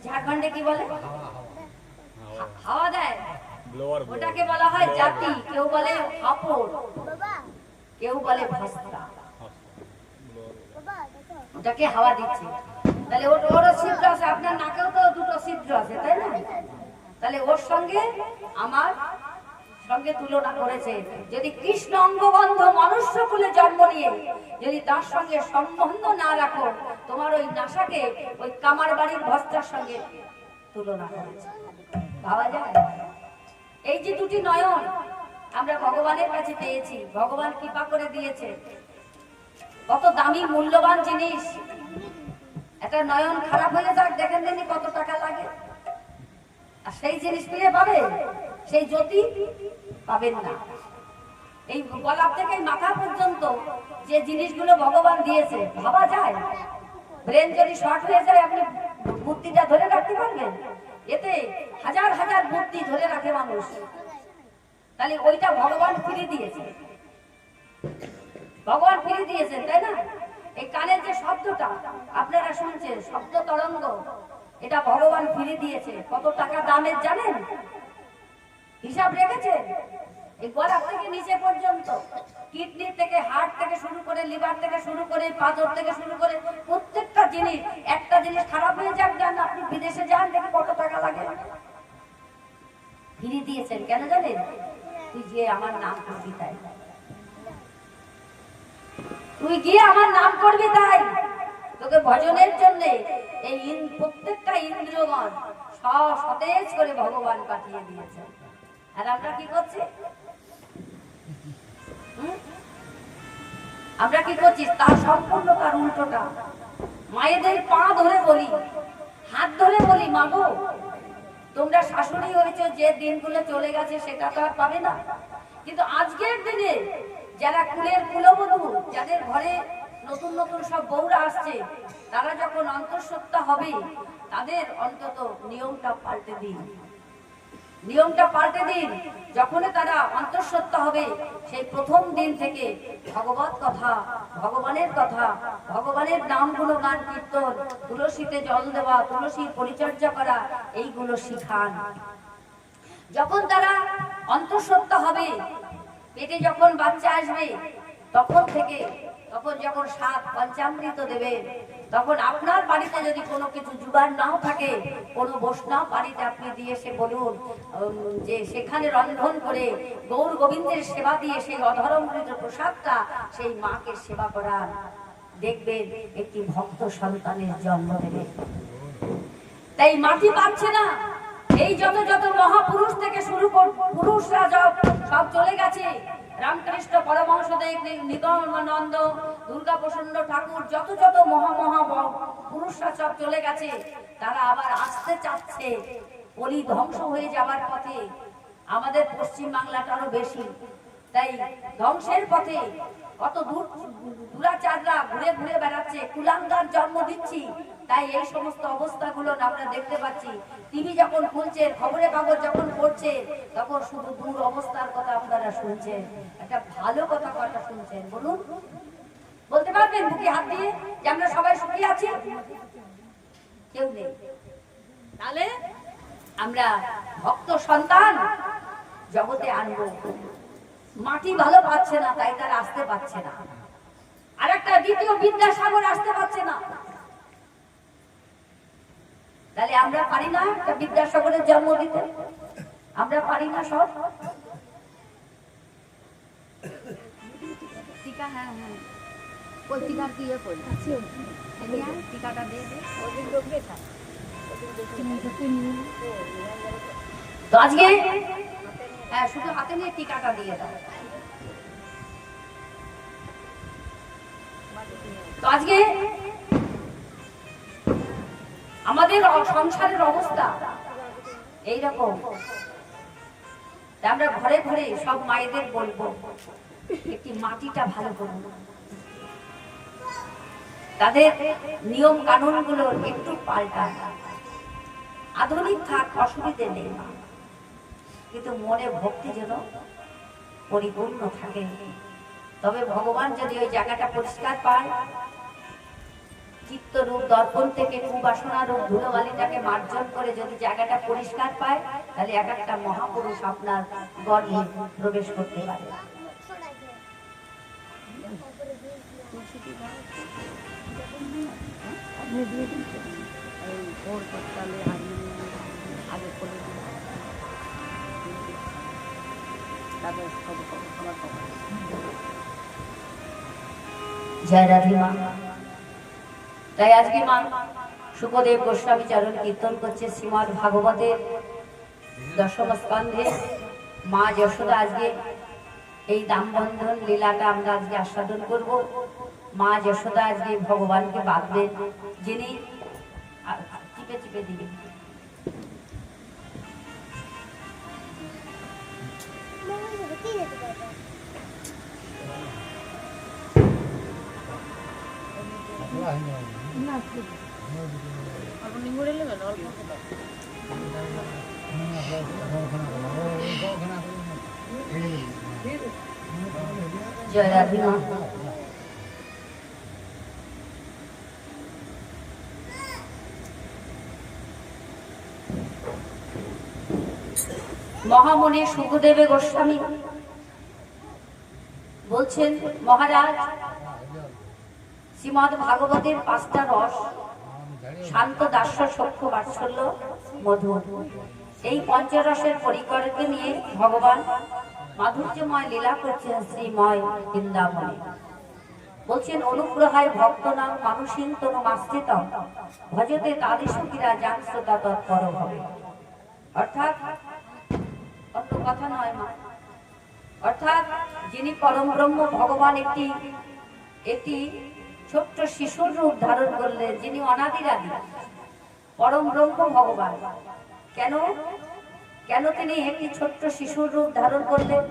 [SPEAKER 1] ঝাড়খণ্ডে কি বলে? হাওয়া দেয়, ওটাকে বলা হয় জাতি, কেউ বলে হাপড়, কেউ বলে ভস্তা, ওটাকে হাওয়া দিচ্ছে। তাহলে ওরও ছিদ্র আছে, আপনার নাকেও তো দুটো ছিদ্র আছে, তাই না? তাহলে ওর সঙ্গে আমার সঙ্গে তুলনা করেছে। যদি কৃষ্ণ অঙ্গবন্ধ মনুষ্য কুলে জন্ম নিয়ে যদি তার সঙ্গে সম্বন্ধ না রাখো, তোমার ওই নাসাকে ওই কামার বাড়ির ভস্তার সঙ্গে তুলনা করেছে। ভাবা যায়? এই যে দুটি নয়ন আমরা ভগবানের কাছে পেয়েছি, ভগবান কৃপা করে দিয়েছে, কত দামি মূল্যবান জিনিস। একটা নয়ন খারাপ হয়ে যাক, দেখেন দেখি কত টাকা লাগে, আর সেই জিনিস ফিরে পাবে, সেই জ্যোতি পাবেন না। এই গলাপ থেকে মাথা পর্যন্ত যে জিনিসগুলো ভগবান দিয়েছে, ভাবা যায়? ব্রেন যদি শর্ট হয়ে যায়, আপনি বুদ্ধিটা ধরে রাখতে পারবেন? এতে হাজার হাজার বুদ্ধি ধরে রাখে মানুষ। তাহলে ওইটা ভগবান ফিরে দিয়েছে, ভগবান ফিরে দিয়েছেন, তাই না? এই কানের যে শব্দটা আপনারা শুনছেন, শব্দ তরঙ্গ, এটা ভগবান ফিরে দিয়েছে। কত টাকা দামের জানেন? হিসাব রেখেছেন? এই গলা থেকে নিচে পর্যন্ত, কিডনি থেকে, হার্ট থেকে শুরু করে, লিভার থেকে শুরু করে, পাঁজর থেকে শুরু করে, প্রত্যেকটা জিনিস, একটা জিনিস খারাপ হয়ে যাক, যান আপনি বিদেশে যান, দেখে কত টাকা লাগে। ফিরে দিয়েছেন কেন জানেন? তুই গিয়ে আমার নাম করবি তাই, তুই গিয়ে আমার নাম করবি তাই। তোকে ভজনের জন্য এই প্রত্যেকটা ইন্দ্রিয়গণ সতেজ করে ভগবান পাঠিয়ে দিয়েছেন। আর আমরা কি করছি? আমরা কি করছি? তার সম্পূর্ণ তার উল্টোটা। মায়েদের পা ধরে বলি, হাত ধরে বলি, মাগো তোমরা শাশুড়ি হয়েছে, যে দিনগুলো চলে গেছে সেটা তো আর পাবে না। কিন্তু আজকের দিনে যারা কুলের কুলবধূ, যাদের ঘরে নতুন নতুন সব বউরা আসছে, তারা যখন অন্তঃসত্ত্বা হবে, তাদের অন্তত নিয়মটা পাল্টে দিন, নিয়মটা পাল্টে দিন। যখন তারা অন্তঃসত্ত্বা হবে, সেই প্রথম দিন থেকে ভগবত কথা, ভগবানের কথা, ভগবানের নাম গুণগান কীর্তন, তুলসীতে জল দেওয়া, তুলসীর পরিচর্যা করা, এইগুলো শিখান। যখন তারা অন্তঃসত্ত্বা হবে, পেটে যখন বাচ্চা আসবে, তখন থেকে, তখন যখন 7 পঞ্চামৃত দেবে, তখন আপনার বাড়িতে যদি কোনো কিছু জোগাড় নাও থাকে, কোনো বৈষ্ণব বাড়িতে আপনি দিয়ে সে বলুন যে সেখানে রন্ধন করে গৌর গোবিন্দের সেবা দিয়ে সেই অধরমৃত প্রসাদটা সেই মাকে সেবা করান, দেখবেন একটি ভক্ত সন্তানের জন্ম দেবে। তাই মাটি পাচ্ছে না, এই যত যত মহাপুরুষ থেকে শুরু করে পুরুষরা সব চলে গেছে। রামকৃষ্ণ পরমহংসদেব, নিগমানন্দ, দুর্গা প্রসন্ন ঠাকুর, যত যত মহা পুরুষরা সব চলে গেছে। তারা আবার আসতে চাচ্ছে, পলি ধ্বংস হয়ে যাবার পথে। আমাদের পশ্চিম বাংলাটা আরো বেশি, তাই ধ্বংসের পথে কত দুরাচাররা ঘুরে ঘুরে বেড়াচ্ছে, কুলাঙ্গার জন্ম দিচ্ছি। তাই এই সমস্ত অবস্থাগুলো আমরা দেখতে পাচ্ছি। টিভি যখন খুলছে, খবরের কাগজ যখন পড়ছে, তখন শুধু দূর অবস্থার কথা আপনারা শুনছেন। একটা ভালো কথা কয়টা শুনছেন বলুন? বলতে পারবেন বুকে হাত দিয়ে যে আমরা সবাই সুখী আছি? কেউ নেই। তাহলে আমরা ভক্ত সন্তান জগতে আনবো। মাটি ভালো পাচ্ছে না, তাই তার আসতে পারছে না। আর একটা দ্বিতীয় বিদ্যাসাগর আসতে পারছে না। তাহলে আমরা পারি না একটা বিদ্যাসাগরের জন্ম দিতে? আমরা পারি না সব?
[SPEAKER 3] টিকা, হ্যাঁ হ্যাঁ, ওই টিকা দিয়ে করি, টিকাটা দিয়ে দে।
[SPEAKER 1] তো আজকে হ্যাঁ, শুধু হাতে নিয়ে টিকাটা দিয়ে দাও। তো আজকে আমাদের সংসারের অবস্থা এইরকম। আমরা ঘরে ঘরে সব মায়েদের বলবো একটি মাটিটা ভালো করুন, তাদের নিয়ম কানুন গুলো একটু পাল্টান। আধুনিক থাক, অসুবিধে নেই, কিন্তু মনে ভক্তি যেন পরিপূর্ণ থাকে। তবে ভগবান যদি ওই জায়গাটা পরিষ্কার পায়, চিত্তরূপ দর্পণ থেকে কুবাসনা রূপ ধুলোবালিটাকে মার্জন করে যদি জায়গাটা পরিষ্কার পায়, তাহলে এক একটা মহাপুরুষ আপনার গর্ভে প্রবেশ করতে পারে। জয় রাধে মা। তাই আজকে মা শুকদেব গোস্বামী চরণ কীর্তন করছে শ্রীমদ ভাগবতের দশম স্কন্ধে। মা যশোদা আজকে এই দামবন্ধন লীলাটা আমরা আজকে আস্বাদন করব। মা যশোদা আজকে ভগবানকে বাঁধবেন, যিনি চিপে চিপে দিবেন। জয় রাধে মা। মহামুনি শুকদেব গোস্বামী বলছেন, মহারাজ শ্রীমদ ভাগবতের 5টা রস, শান্ত, দাস্য, সখ্য, বাৎসল্য, মধু, এই পঞ্চরসের পরিকরকে নিয়ে ভগবান মাধুর্যময় লীলা করছেন শ্রীময় বৃন্দাবনে। বলছেন, অনুগ্রহায় ভক্ত নাম মানুষীন তনু মাস্তিতম ভজতে তাদেশু কিরা যান শ্রোতা তৎপর হবে। অর্থাৎ অন্য কথা নয় মা, অর্থাৎ যিনি পরম ব্রহ্ম ভগবান একটি ছোট্ট শিশুর রূপ ধারণ করলেন, যিনি অনাদিরাদি পরম ব্রহ্ম ভগবান। কেন কেন তিনি একটি ছোট্ট শিশুর রূপ ধারণ করলেন?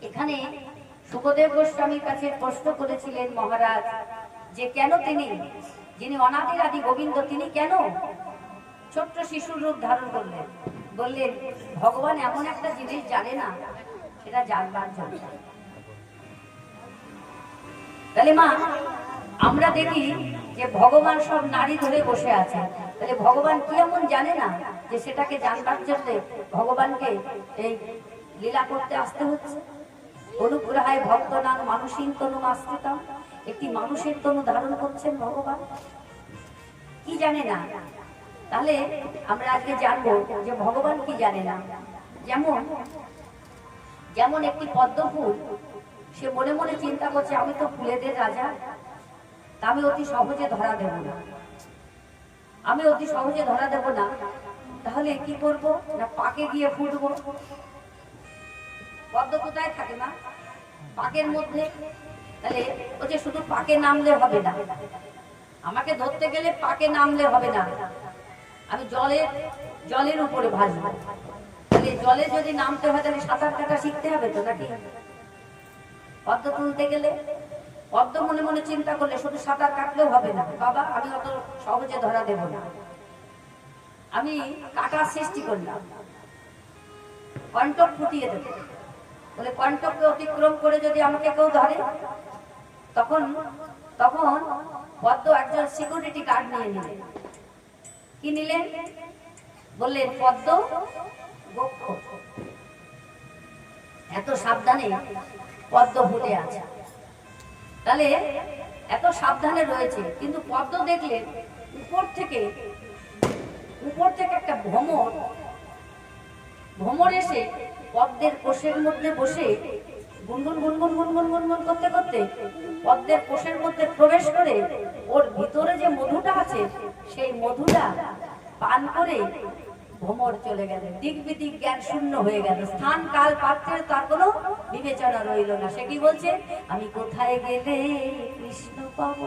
[SPEAKER 1] এখানে শুকদেব গোস্বামীর কাছে প্রশ্ন করেছিলেন মহারাজ, যে কেন তিনি, যিনি অনাদিরাদি গোবিন্দ, তিনি কেন ছোট্ট শিশুর রূপ ধারণ করলেন? বললেন, ভগবান এমন একটা জিনিস জানে না, সেটা জানবার জন্য। তাহলে মা, আমরা দেখি যে ভগবান সব নারী ধরে বসে আছে, তাহলে ভগবান কি এমন জানে না যে সেটাকে জানবার জন্য ভগবানকে এই লীলা করতে আসতে হচ্ছে? অনুগ্রহায় ভক্ত নাম মানুষীন তনু আশ্রিতম, একটি মানুষের তনু ধারণ করছেন ভগবান, কি জানে না? তাহলে আমরা আজকে জানবো যে ভগবান কি জানে না। যেমন একটি পদ্ম ফুল, সে মনে মনে চিন্তা করছে, আমি তো ফুলেদের রাজা, তা আমি অতি সহজে ধরা দেব না, আমি অতি সহজে ধরা দেব না। তাহলে কি করব না, পাকে গিয়ে ফুটবো। পদ্ম কোথায় থাকে না? পাকের মধ্যে। তাহলে ও যে শুধু পাকে নামলে হবে না, আমাকে ধরতে গেলে পাকে নামলে হবে না, আমি জলের উপরে ভাসবো। তাহলে জলে যদি নামতে হয়, তাহলে সাঁতার কাটা শিখতে হবে তো নাকি? পদ্ম তুলতে গেলে পদ্ম মনে মনে চিন্তা করলে শুধু সাঁতার কাটলেও হবে না, বাবা আমি অত সহজে ধরা দেব না, আমি কাটার সৃষ্টি করলাম, কণ্টক ফুটিয়ে দেব। বলে কণ্টককে অতিক্রম করে যদি আমাকে কেউ ধরে, তখন পদ্ম একজন সিকিউরিটি গার্ড নিয়ে নিলেন। কি নিলেন? বললেন, পদ্ম বক্ষ, এত সাবধানে পদ্ম ফুটে আছে, তাহলে এত সাবধানে রয়েছে। কিন্তু পদ্ম দেখলেন উপর থেকে একটা ভ্রমর এসে পদ্মের কোষের মধ্যে বসে গুনগুন গুনগুন গুনগুন গুনগুন করতে করতে পদ্মের কোষের মধ্যে প্রবেশ করে ওর ভিতরে যে মধুটা আছে, সেই মধুটা পান করে ভ্রমর চলে গেল, দিক বিদিক জ্ঞান শূন্য হয়ে গেল, স্থান কাল পাত্রের তার কোনো বিবেচনা রইল না। সে কি বলছে, আমি কোথায় গেলে কৃষ্ণ পাব,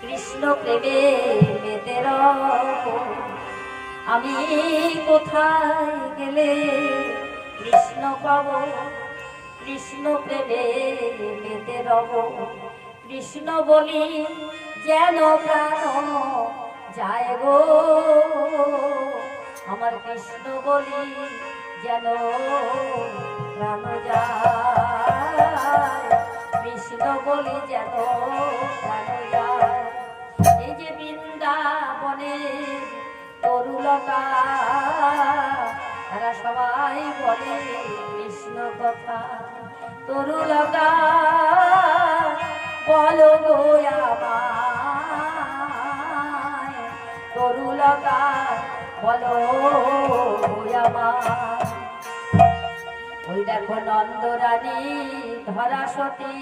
[SPEAKER 1] কৃষ্ণ প্রেমে মেতে রব, আমি কোথায় গেলে কৃষ্ণ পাব, কৃষ্ণ প্রেমে মেতে রব, কৃষ্ণ বলি যেন প্রাণ যায় গো, আমার কৃষ্ণ বলি যেন প্রাণ যায়, কৃষ্ণ বলি যেন প্রাণ যায়। এই যে বৃন্দাবনে তরুলতা, তারা সবাই বলে কৃষ্ণ কথা, তরুলতা বলো গো আমায়, তরুলতা বলো আমায়। ওই দেখো নন্দরানী ধরা সতী,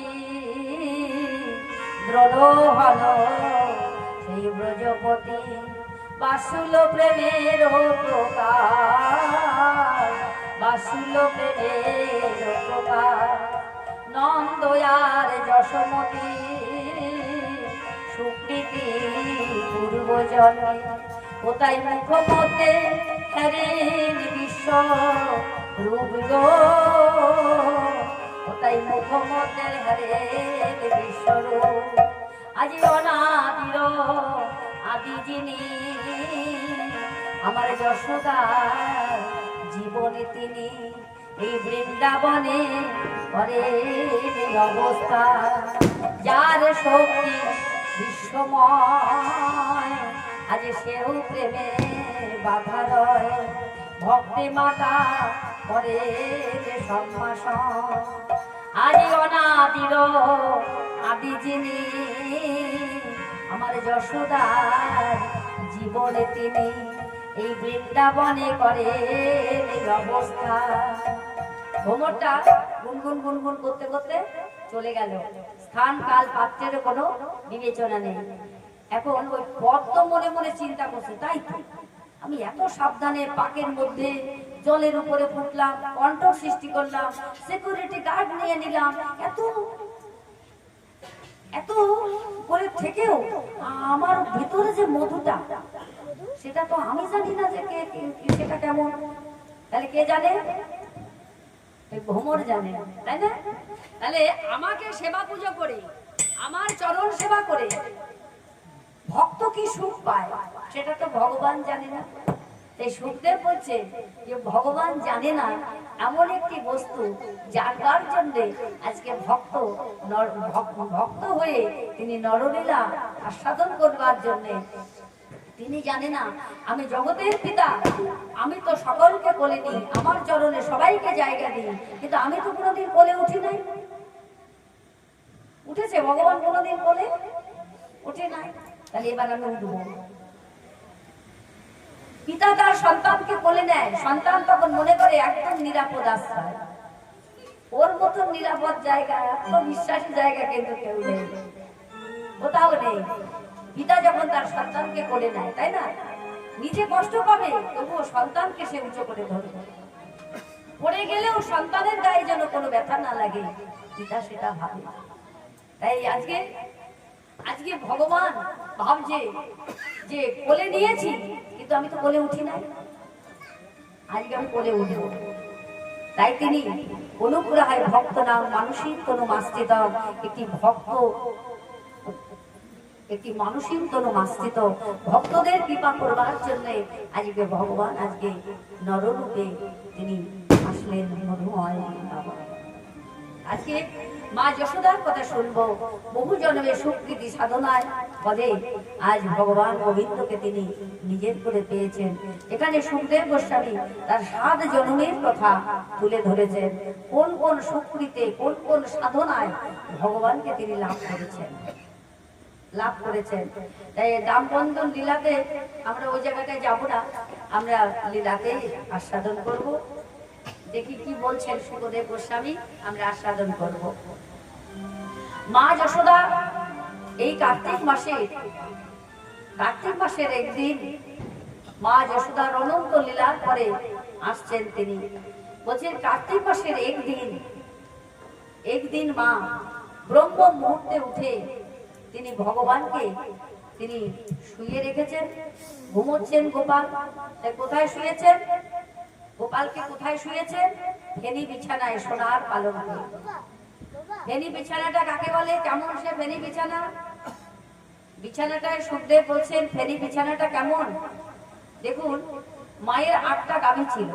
[SPEAKER 1] দ্রোণ হল সেই ব্রজপতি, বাসুল প্রেমের প্রকাশ, বাসুল প্রেমের প্রকাশ। নন্দ আর যশোমতী সুকৃতি পূর্বজন্মে, কোথায় মুখ মধ্যে হরেন বিশ্ব রূপ গো, কোথায় মুখ মধ্যে হরেন বিশ্বরূপ। আজ অনাদির আদি যিনি, আমার যশোদার জীবনে তিনি, এই বৃন্দাবনে করে অবস্থা, যার শক্তি বিশ্বময়, আজ সেও প্রেমে বাধা রয়, ভক্তি মাতা করে সম্ভাষণ। আজ অনাদির আদি যিনি, আমার যশোদার জীবনে তিনি, এই বৃন্দাবনে করে অবস্থা। ভ্রমরটা গুনগুন গুনগুন করতে করতে চলে গেল, স্থান কাল পাত্রের কোনো বিবেচনা নেই। এখন ওই পদ্ম মনে মনে চিন্তা করছে, তাই তো আমি এত সাবধানে পাকের মধ্যে জলের উপরে ফুটলাম, কণ্ঠ সৃষ্টি করলাম, সিকিউরিটি গার্ড নিয়ে নিলাম, এত এত করে থেকেও আমার ভিতরে যে মধুটা, সেটা তো আমি জানি না যে সেটা কেমন। তাহলে কে জানে? ভ্রমর জানে, তাই না? তাহলে আমাকে সেবা পুজো করে, আমার চরণ সেবা করে ভক্ত কি সুখ পায়, সেটা তো ভগবান জানে না। তাই সুখদেব বলছে যে ভগবান জানে না এমন একটি বস্তু, যার জন্য আজকে ভক্ত হয়ে তিনি নরলীলা আস্বাদন করবার জন্য, তিনি জানে না আমি জগতের পিতা, আমি তো সকলকে কোলে নিই, আমার চরণে সবাইকে জায়গা দিই, কিন্তু আমি তো কোনোদিন কোলে উঠি নাই। উঠেছে ভগবান কোনোদিন কোলে? উঠে নাই। তাহলে এবার আমি উঠবো। পিতা তার সন্তানকে কোলে নেয়, সন্তান তখন মনে করে একদম নিরাপদ আশ্রয়, ওর মতন নিরাপদ জায়গা, বিশ্বাসী জায়গা কিন্তু কেউ নেই, কোথাও নেই। পিতা যখন তার সন্তানকে কোলে নেয়, তাই না, নিজে কষ্ট পাবে, তবুও সন্তানকে সে উঁচু করে ধরবে, পড়ে গেলেও সন্তানের গায়ে যেন কোনো ব্যথা না লাগে, পিতা সেটা ভাবে। তাই আজকে ভগবান ভাবছে যে কোলে নিয়েছি, কিন্তু আমি তো কোলে উঠি নাই, আজকে আমি কোলে উঠবো। তাই তিনি অনুগ্রহায় ভক্ত নাম মানসিক তনু মাস্তিত, একটি মানসিক তনু মাস্তিত ভক্তদের কৃপা করবার জন্য আজকে ভগবান আজকে নররূপে তিনি আসলেন মধুময় বৃন্দাবন। আজকে মা যশোদার কথা শুনবো, বহু জন্মে সুকৃতি সাধনায় পদে আজ ভগবান গোবিন্দকে তিনি নিজের করে পেয়েছেন। এখানে সুখদেব গোস্বামী তার 7 জন্মের কথা তুলে ধরেছেন, কোন কোন সুকৃতে কোন কোন সাধনায় ভগবানকে তিনি লাভ করেছেন। তাই দামবন্ধন লীলাতে আমরা ওই জায়গাটায় যাব না, আমরা লীলাতে আস্বাদন করব। দেখি কি বলছেন সুখদেব গোস্বামী, আমরা আস্বাদন করব। মা যশোদা এই কার্তিক মাসের একদিন মা যশোদার অনন্ত লীলার পরে আসছেন তিনি। বলছেন কার্তিক মাসের একদিন মা ব্রহ্ম মুহূর্তে উঠে তিনি ভগবানকে তিনি শুয়ে রেখেছেন, ঘুমোচ্ছেন গোপাল। তাই কোথায় শুয়েছেন? গোপালকে কোথায় শুয়েছেন? ফেনি বিছানায়, সোনার পালঙ্কে। ফেনি বিছানাটা কাকে বলে? কেমন সে ফেনি বিছানা? বিছানাটায় সুখদেব বলছেন ফেনি বিছানাটা কেমন? দেখুন, মায়ের 8টা গাভী ছিল,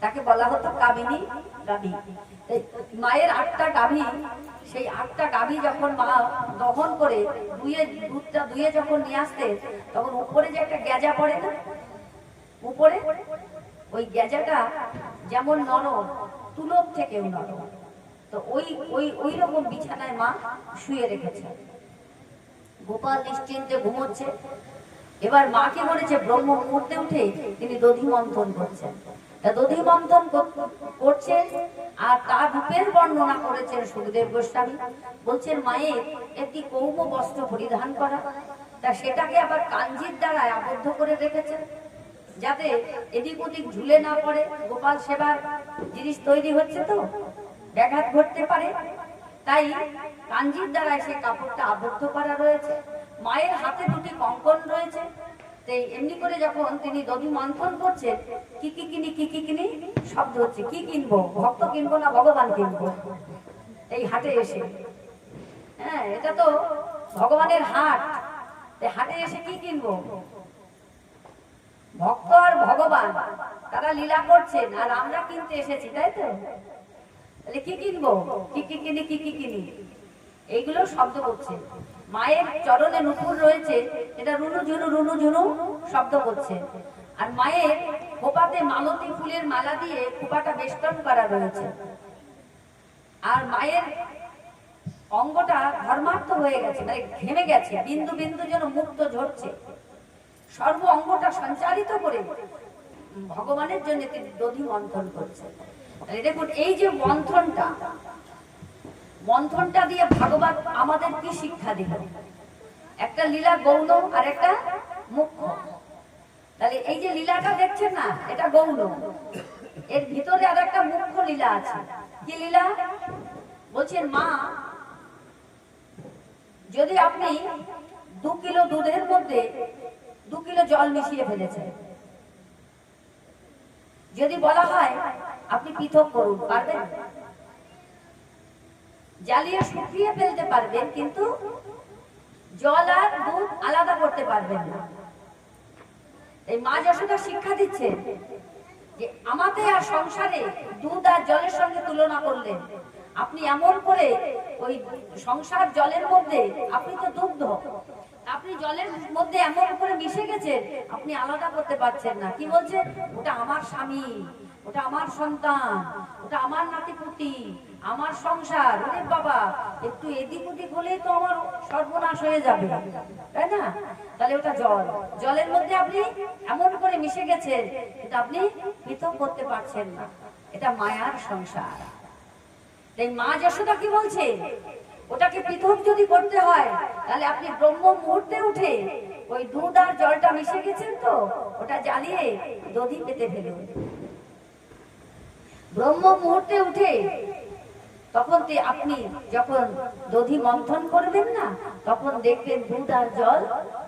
[SPEAKER 1] তাকে বলা হতো কামিনী গাভী। মায়ের 8টা গাভী, সেই 8টা গাভী যখন মা দহন করে দুধটা দুয়ে যখন নিয়ে আসতেন, তখন উপরে যে একটা গেজা পড়ে না, উপরে ওই গেজাটা যেমন নরম, তুলব থেকেও নরম। তো ওই রকম বিছানায় মা শুয়ে রেখেছে। গোপাল নিশ্চিন্তে ঘুমোচ্ছে। এবার মা কি করেছে? ব্রহ্ম মুহূর্তে উঠে তিনি দধি মন্থন করছেন। তা দধি মন্থন করছেন, আর তার রূপের বর্ণনা করেছেন সুখদেব গোস্বামী। বলছেন মায়ের একটি কৌম বস্ত্র পরিধান করা, তা সেটাকে আবার কাঞ্জির দ্বারা আবদ্ধ করে রেখেছেন, যাতে এদিক ওদিক ঝুলে না পড়ে। গোপাল সেবার জিনিস তৈরি হচ্ছে, তো ব্যাঘাত ঘটতে পারে, তাই কাঞ্জির দ্বারা সেই কাপড়টা আবদ্ধ করা রয়েছে। মায়ের হাতে 2টি কঙ্কন রয়েছে। তাই এমনি করে যখন তিনি দধি মন্থন করছেন, কি কিনি শব্দ হচ্ছে। কি কিনবো? ভক্ত কিনবো না ভগবান কিনবো? এই হাটে এসে, হ্যাঁ, এটা তো ভগবানের হাট। হাটে এসে কি কিনবো? ভক্ত আর ভগবান তারা লীলা করছেন, আর আমরা কিনতে এসেছি, তাই তো? তাহলে কি কিনবো? কি কিনি এইগুলো শব্দ করছে। মায়ের চরণে নুপুর রয়েছে, এটা রুনু ঝুনু শব্দ করছে। আর মায়ের খোপাতে মালতী ফুলের মালা দিয়ে খোপাটা বেষ্টন করা রয়েছে। আর মায়ের অঙ্গটা ধর্মার্থ হয়ে গেছে, মানে ঘেমে গেছে, বিন্দু বিন্দু যেন মুক্ত ঝরছে। সর্ব অঙ্গটা সঞ্চালিত করে ভগবানের জন্য তিনি দধি মন্থন করছে। দেখুন, এই যে মন্থনটা দিয়ে ভাগবত আমাদের কি শিক্ষা দিল? একটা লীলা গৌণ আর একটা মুখ্য। তাহলে এই যে লীলাটা দেখছেন না, এটা গৌণ, এর ভিতরে আর একটা মুখ্য লীলা আছে। কি লীলা? বলছেন মা, যদি আপনি 2 কিলো দুধের মধ্যে 2 কিলো জল মিশিয়ে ফেলেছেন, যদি বলা হয় আপনি পৃথক করুন, পারবেন? জ্বালিয়ে শুকিয়ে ফেলতে পারবেন, কিন্তু জল আর দুধ আলাদা করতে পারবেন না। এই মা যশোদা শিক্ষা দিচ্ছেন যে আমাদের আর সংসারে দুধ আর জলের সঙ্গে তুলনা করলেন। আপনি এমন করে ওই সংসার জলের মধ্যে, আপনি তো দুগ্ধ, আপনি জলের মধ্যে এমন করে মিশে গেছেন, আপনি আলাদা করতে পারছেন না। কি বলছেন? ওটা আমার স্বামী, ওটা আমার সন্তান, ওটা আমার নাতিপুতি, আমার সংসার। ওরে বাবা, একটু এদিক ওদিক হলেই তো আমার সর্বনাশ হয়ে যাবে, তাই না? তাহলে ওটা জলের মধ্যে আপনি এমন করে মিশে গেছেন, কিন্তু আপনি পৃথক করতে পারছেন না। এটা মায়ার সংসার। তাই মা যশোদা কি বলছে? ওটাকে পৃথক যদি করতে হয়, তাহলে আপনি ব্রহ্ম মুহূর্তে উঠে ওই দুধ আর জলটা মিশে গেছেন, তো ওটা জ্বালিয়ে দধি পেতে ফেলুন। ব্রহ্ম মুহূর্তে উঠে তখন আপনি যখন দধি মন্থন করবেন না, তখন দেখবেন দুধ আর জল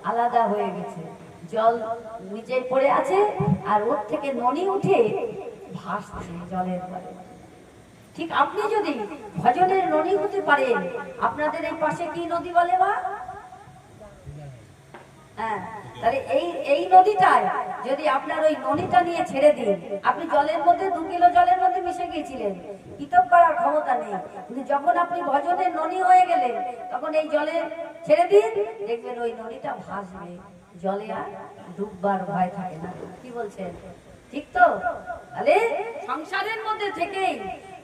[SPEAKER 1] আলাদা হয়ে গেছে। জল নিচে পড়ে আছে, আর ওর থেকে ননি উঠে ভাসছে জলের পরে। ঠিক আপনি যদি ভজনের নদী হতে পারেন, আপনাদের এই পাশে কি নদী বলে মা? হ্যাঁ, তাহলে এই নদীটায় যদি আপনার ওই নদীটা নিয়ে ছেড়ে দিন, আপনি জলের মধ্যে 2 কিলো জলের মধ্যে মিশে গিয়েছিলেন, পৃথক করার ক্ষমতা নেই। কিন্তু যখন আপনি ভজনের নদী হয়ে গেলেন, তখন এই জলে ছেড়ে দিন, দেখবেন ওই নদীটা ভাসবে, জলে আর ডুববার ভয় থাকে না। কি বলছেন? ঠিক তো? তাহলে সংসারের মধ্যে থেকেই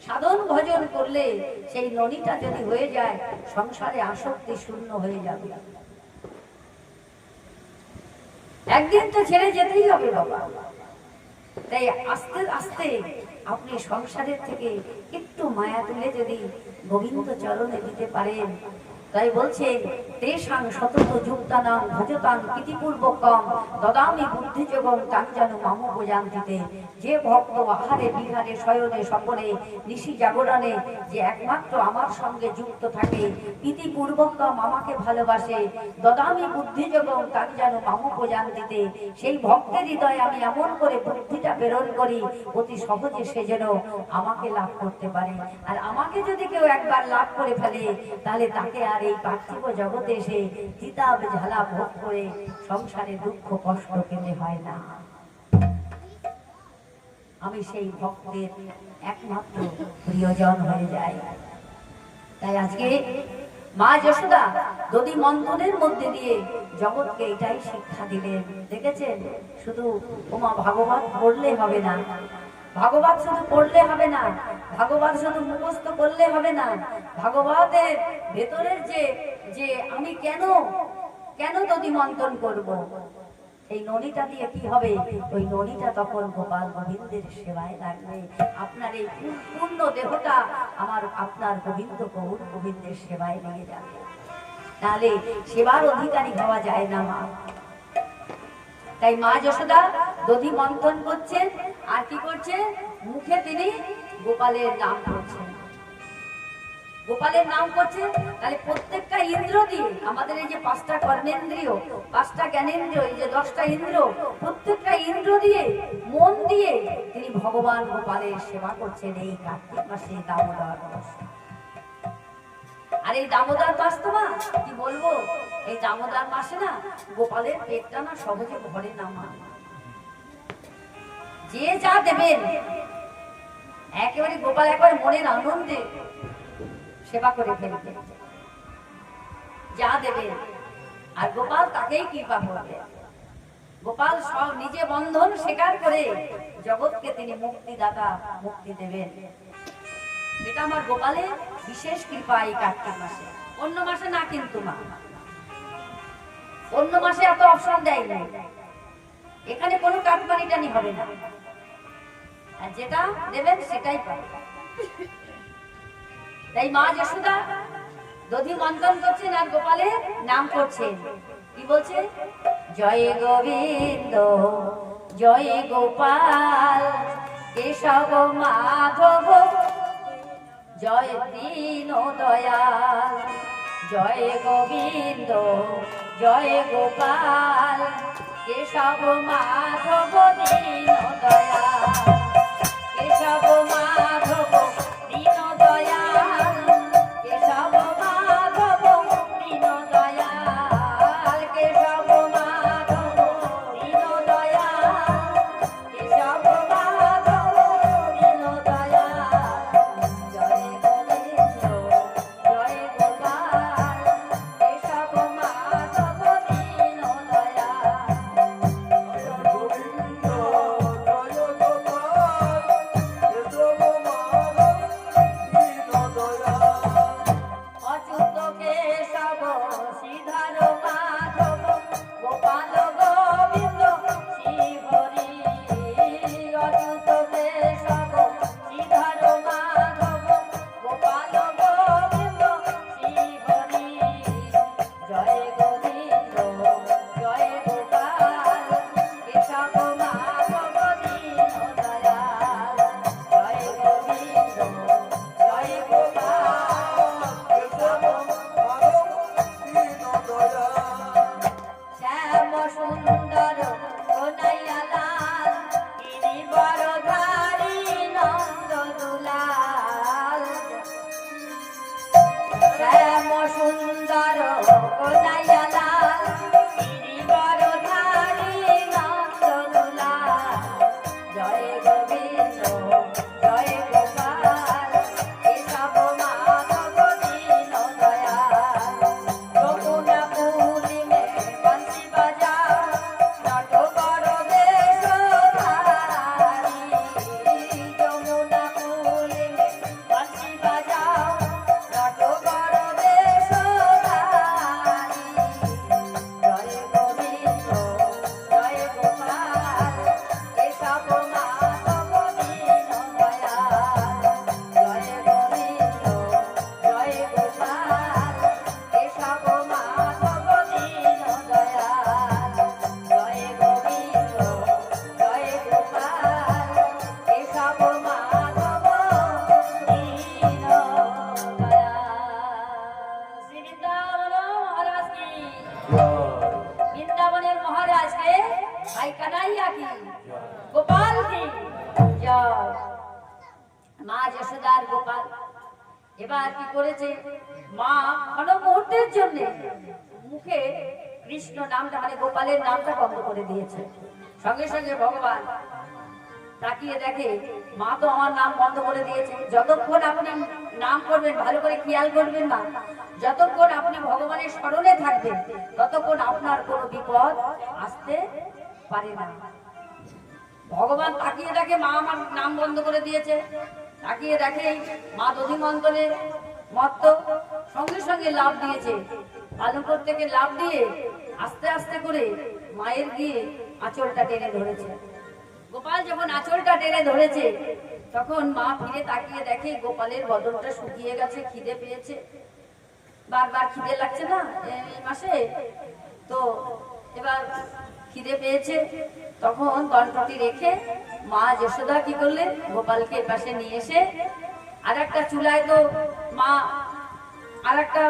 [SPEAKER 1] সাধন ভজন করলে সেই নদীটা যদি হয়ে যায়, সংসারে আসক্তি শূন্য হয়ে যাবে। একদিন তো ছেড়ে যেতেই হবে বাবা। তাই আস্তে আস্তে আপনি সংসারের থেকে একটু মায়া তুলে যদি গোবিন্দ চরণে দিতে পারেন, তাই বলছে তেষাং সতত যুক্তানাং ভজতাং প্রীতিপূর্বকম দদামি বুদ্ধিযোগম তাং যেন মাম প্রজান্তিতে। যে ভক্ত আহারে বিহারে শয়নে স্বপনে নিশি জাগরণে যে একমাত্র আমার সঙ্গে যুক্ত থাকে, প্রীতিপূর্বকম আমাকে ভালোবাসে, দদামি বুদ্ধিযোগম তাং যেন মাম প্রজান্তিতে, সেই ভক্তের হৃদয়ে আমি এমন করে বুদ্ধিটা প্রেরণ করি অতি সহজে সে যেন আমাকে লাভ করতে পারে। আর আমাকে যদি কেউ একবার লাভ করে ফেলে তাহলে তাকে আর এই পার্থিব জগতে এসে কিতাব ঝালা ভোগ করে সংসারে দুঃখ কষ্ট পেতে হয় না। আমি সেই ভক্তের একমাত্র প্রিয়জন হয়ে যাই। তাই আজকে মা যশোদা দধি মন্থনের মধ্যে দিয়ে জগৎকে এটাই শিক্ষা দিলেন। দেখেছেন, শুধু ওমা ভাগবত পড়লে হবে না, ভাগবত শুধু পড়লে হবে না, ভাগবত শুধু মুখস্থ করলে হবে না, ভাগবতের ভেতরের যে যে আমি কেন দধি মন্থন করব, এই নদীটা দিয়ে কি হবে, ওই নদীটা তখন গোপাল গোবিন্দের সেবায় লাগবে। আপনার এই পূর্ণ দেহটা আপনার গোবিন্দ গৌর গোবিন্দের সেবায় লেগে যাবে, তাহলে সেবার অধিকারী হওয়া যায় না মা। তাই মা যশোদা দধি মন্থন করছেন আর কি করছেন, মুখে তিনি গোপালের নাম করছেন, গোপালের নাম করছেন। তাহলে প্রত্যেকটা ইন্দ্র দিয়ে আমাদের এই যে 5টা কর্মেন্দ্রিয়, 5টা জ্ঞানেন্দ্রিয়, এই যে 10টা ইন্দ্র, প্রত্যেকটা ইন্দ্র দিয়ে মন দিয়ে তিনি ভগবান গোপালের সেবা করছেন এই কার্তিক মাসে দামোদর মাসে। আর এই দামোদর মাস তো মা কি বলবো, এই দামোদর মাসে না গোপালের পেটটা না সহজে ভরে না মা। যে যা দেবেন একেবারে গোপাল একবার মনের আনন্দে সেবা করে ফেলবে, যা দেবেন আর গোপাল তাকেই কৃপা করবে। গোপাল সব নিজে বন্ধন স্বীকার করে জগৎকে তিনি মুক্তিদাতা, মুক্তি দেবেন। এটা আমার গোপালের বিশেষ কৃপা এই কার্তিক মাসে, অন্য মাসে না কিন্তু মা, অন্য মাসে এত অপশন দেয় না, এখানে কোনো কাটমানিটানি হবে না, আর যেটা দেবেন সেটাই পাবে। তাই মা যশোদা দধি মন্থন করছেন আর গোপালের নাম করছেন, কি বলছে, জয় গোবিন্দ জয় গোপাল কেশব মাধব জয় দীন দয়াল, জয় গোবিন্দ জয় গোপাল কেশব মাধব দীন দয়াল, কেশব মাধব দীন দয়াল, কেশব মাধব দীন দয়াল, কেশব মাধব দীন দয়াল, কেশব মাধব দীন দয়াল, জয় গোবিন্দ জয় গোপাল কেশব মাধব দীন দয়াল,
[SPEAKER 2] গোবিন্দ জয় গোপাল কেশব মাধব
[SPEAKER 1] ভাই কানাইয়া কি, গোপাল কি জয়। মা যশোদার গোপাল এবার কি করেছে, মা ক্ষণ মুহূর্তের জন্য মুখে কৃষ্ণ নামটা মানে গোপালের নামটা বন্ধ করে দিয়েছে। সঙ্গে সঙ্গে ভগবান তাকিয়ে দেখে মা তো আমার নাম বন্ধ করে দিয়েছে। যতক্ষণ আপনি নাম করবেন, ভালো করে খেয়াল করবেন মা, যতক্ষণ আপনি ভগবানের স্মরণে থাকবেন ততক্ষণ আপনার কোনো বিপদ আসতে পারে না। ভগবান তাকিয়ে দেখে মা আমার নাম বন্ধ করে দিয়েছে, তাকিয়ে দেখে মা দধিমন্তরে মত্ত, সঙ্গে সঙ্গে লাভ দিয়েছে, পালনপুর থেকে লাভ দিয়ে আস্তে আস্তে করে মায়ের গিয়ে আঁচলটা টেনে ধরেছে। গোপাল যখন আঁচলটা টেনে ধরেছে তখন মা ফিরে তাকিয়ে দেখে গোপালের বদনটা শুকিয়ে গেছে, খিদে পেয়েছে, বারবার খিদে লাগছে না এই মাসে, তো এবার খিদে পেয়েছে। তখন কণ্ঠটি রেখে মা যশোদা কি করলেন, গোপালকে পাশে নিয়ে এসে আর একটা চুলায় তো মা আর একটা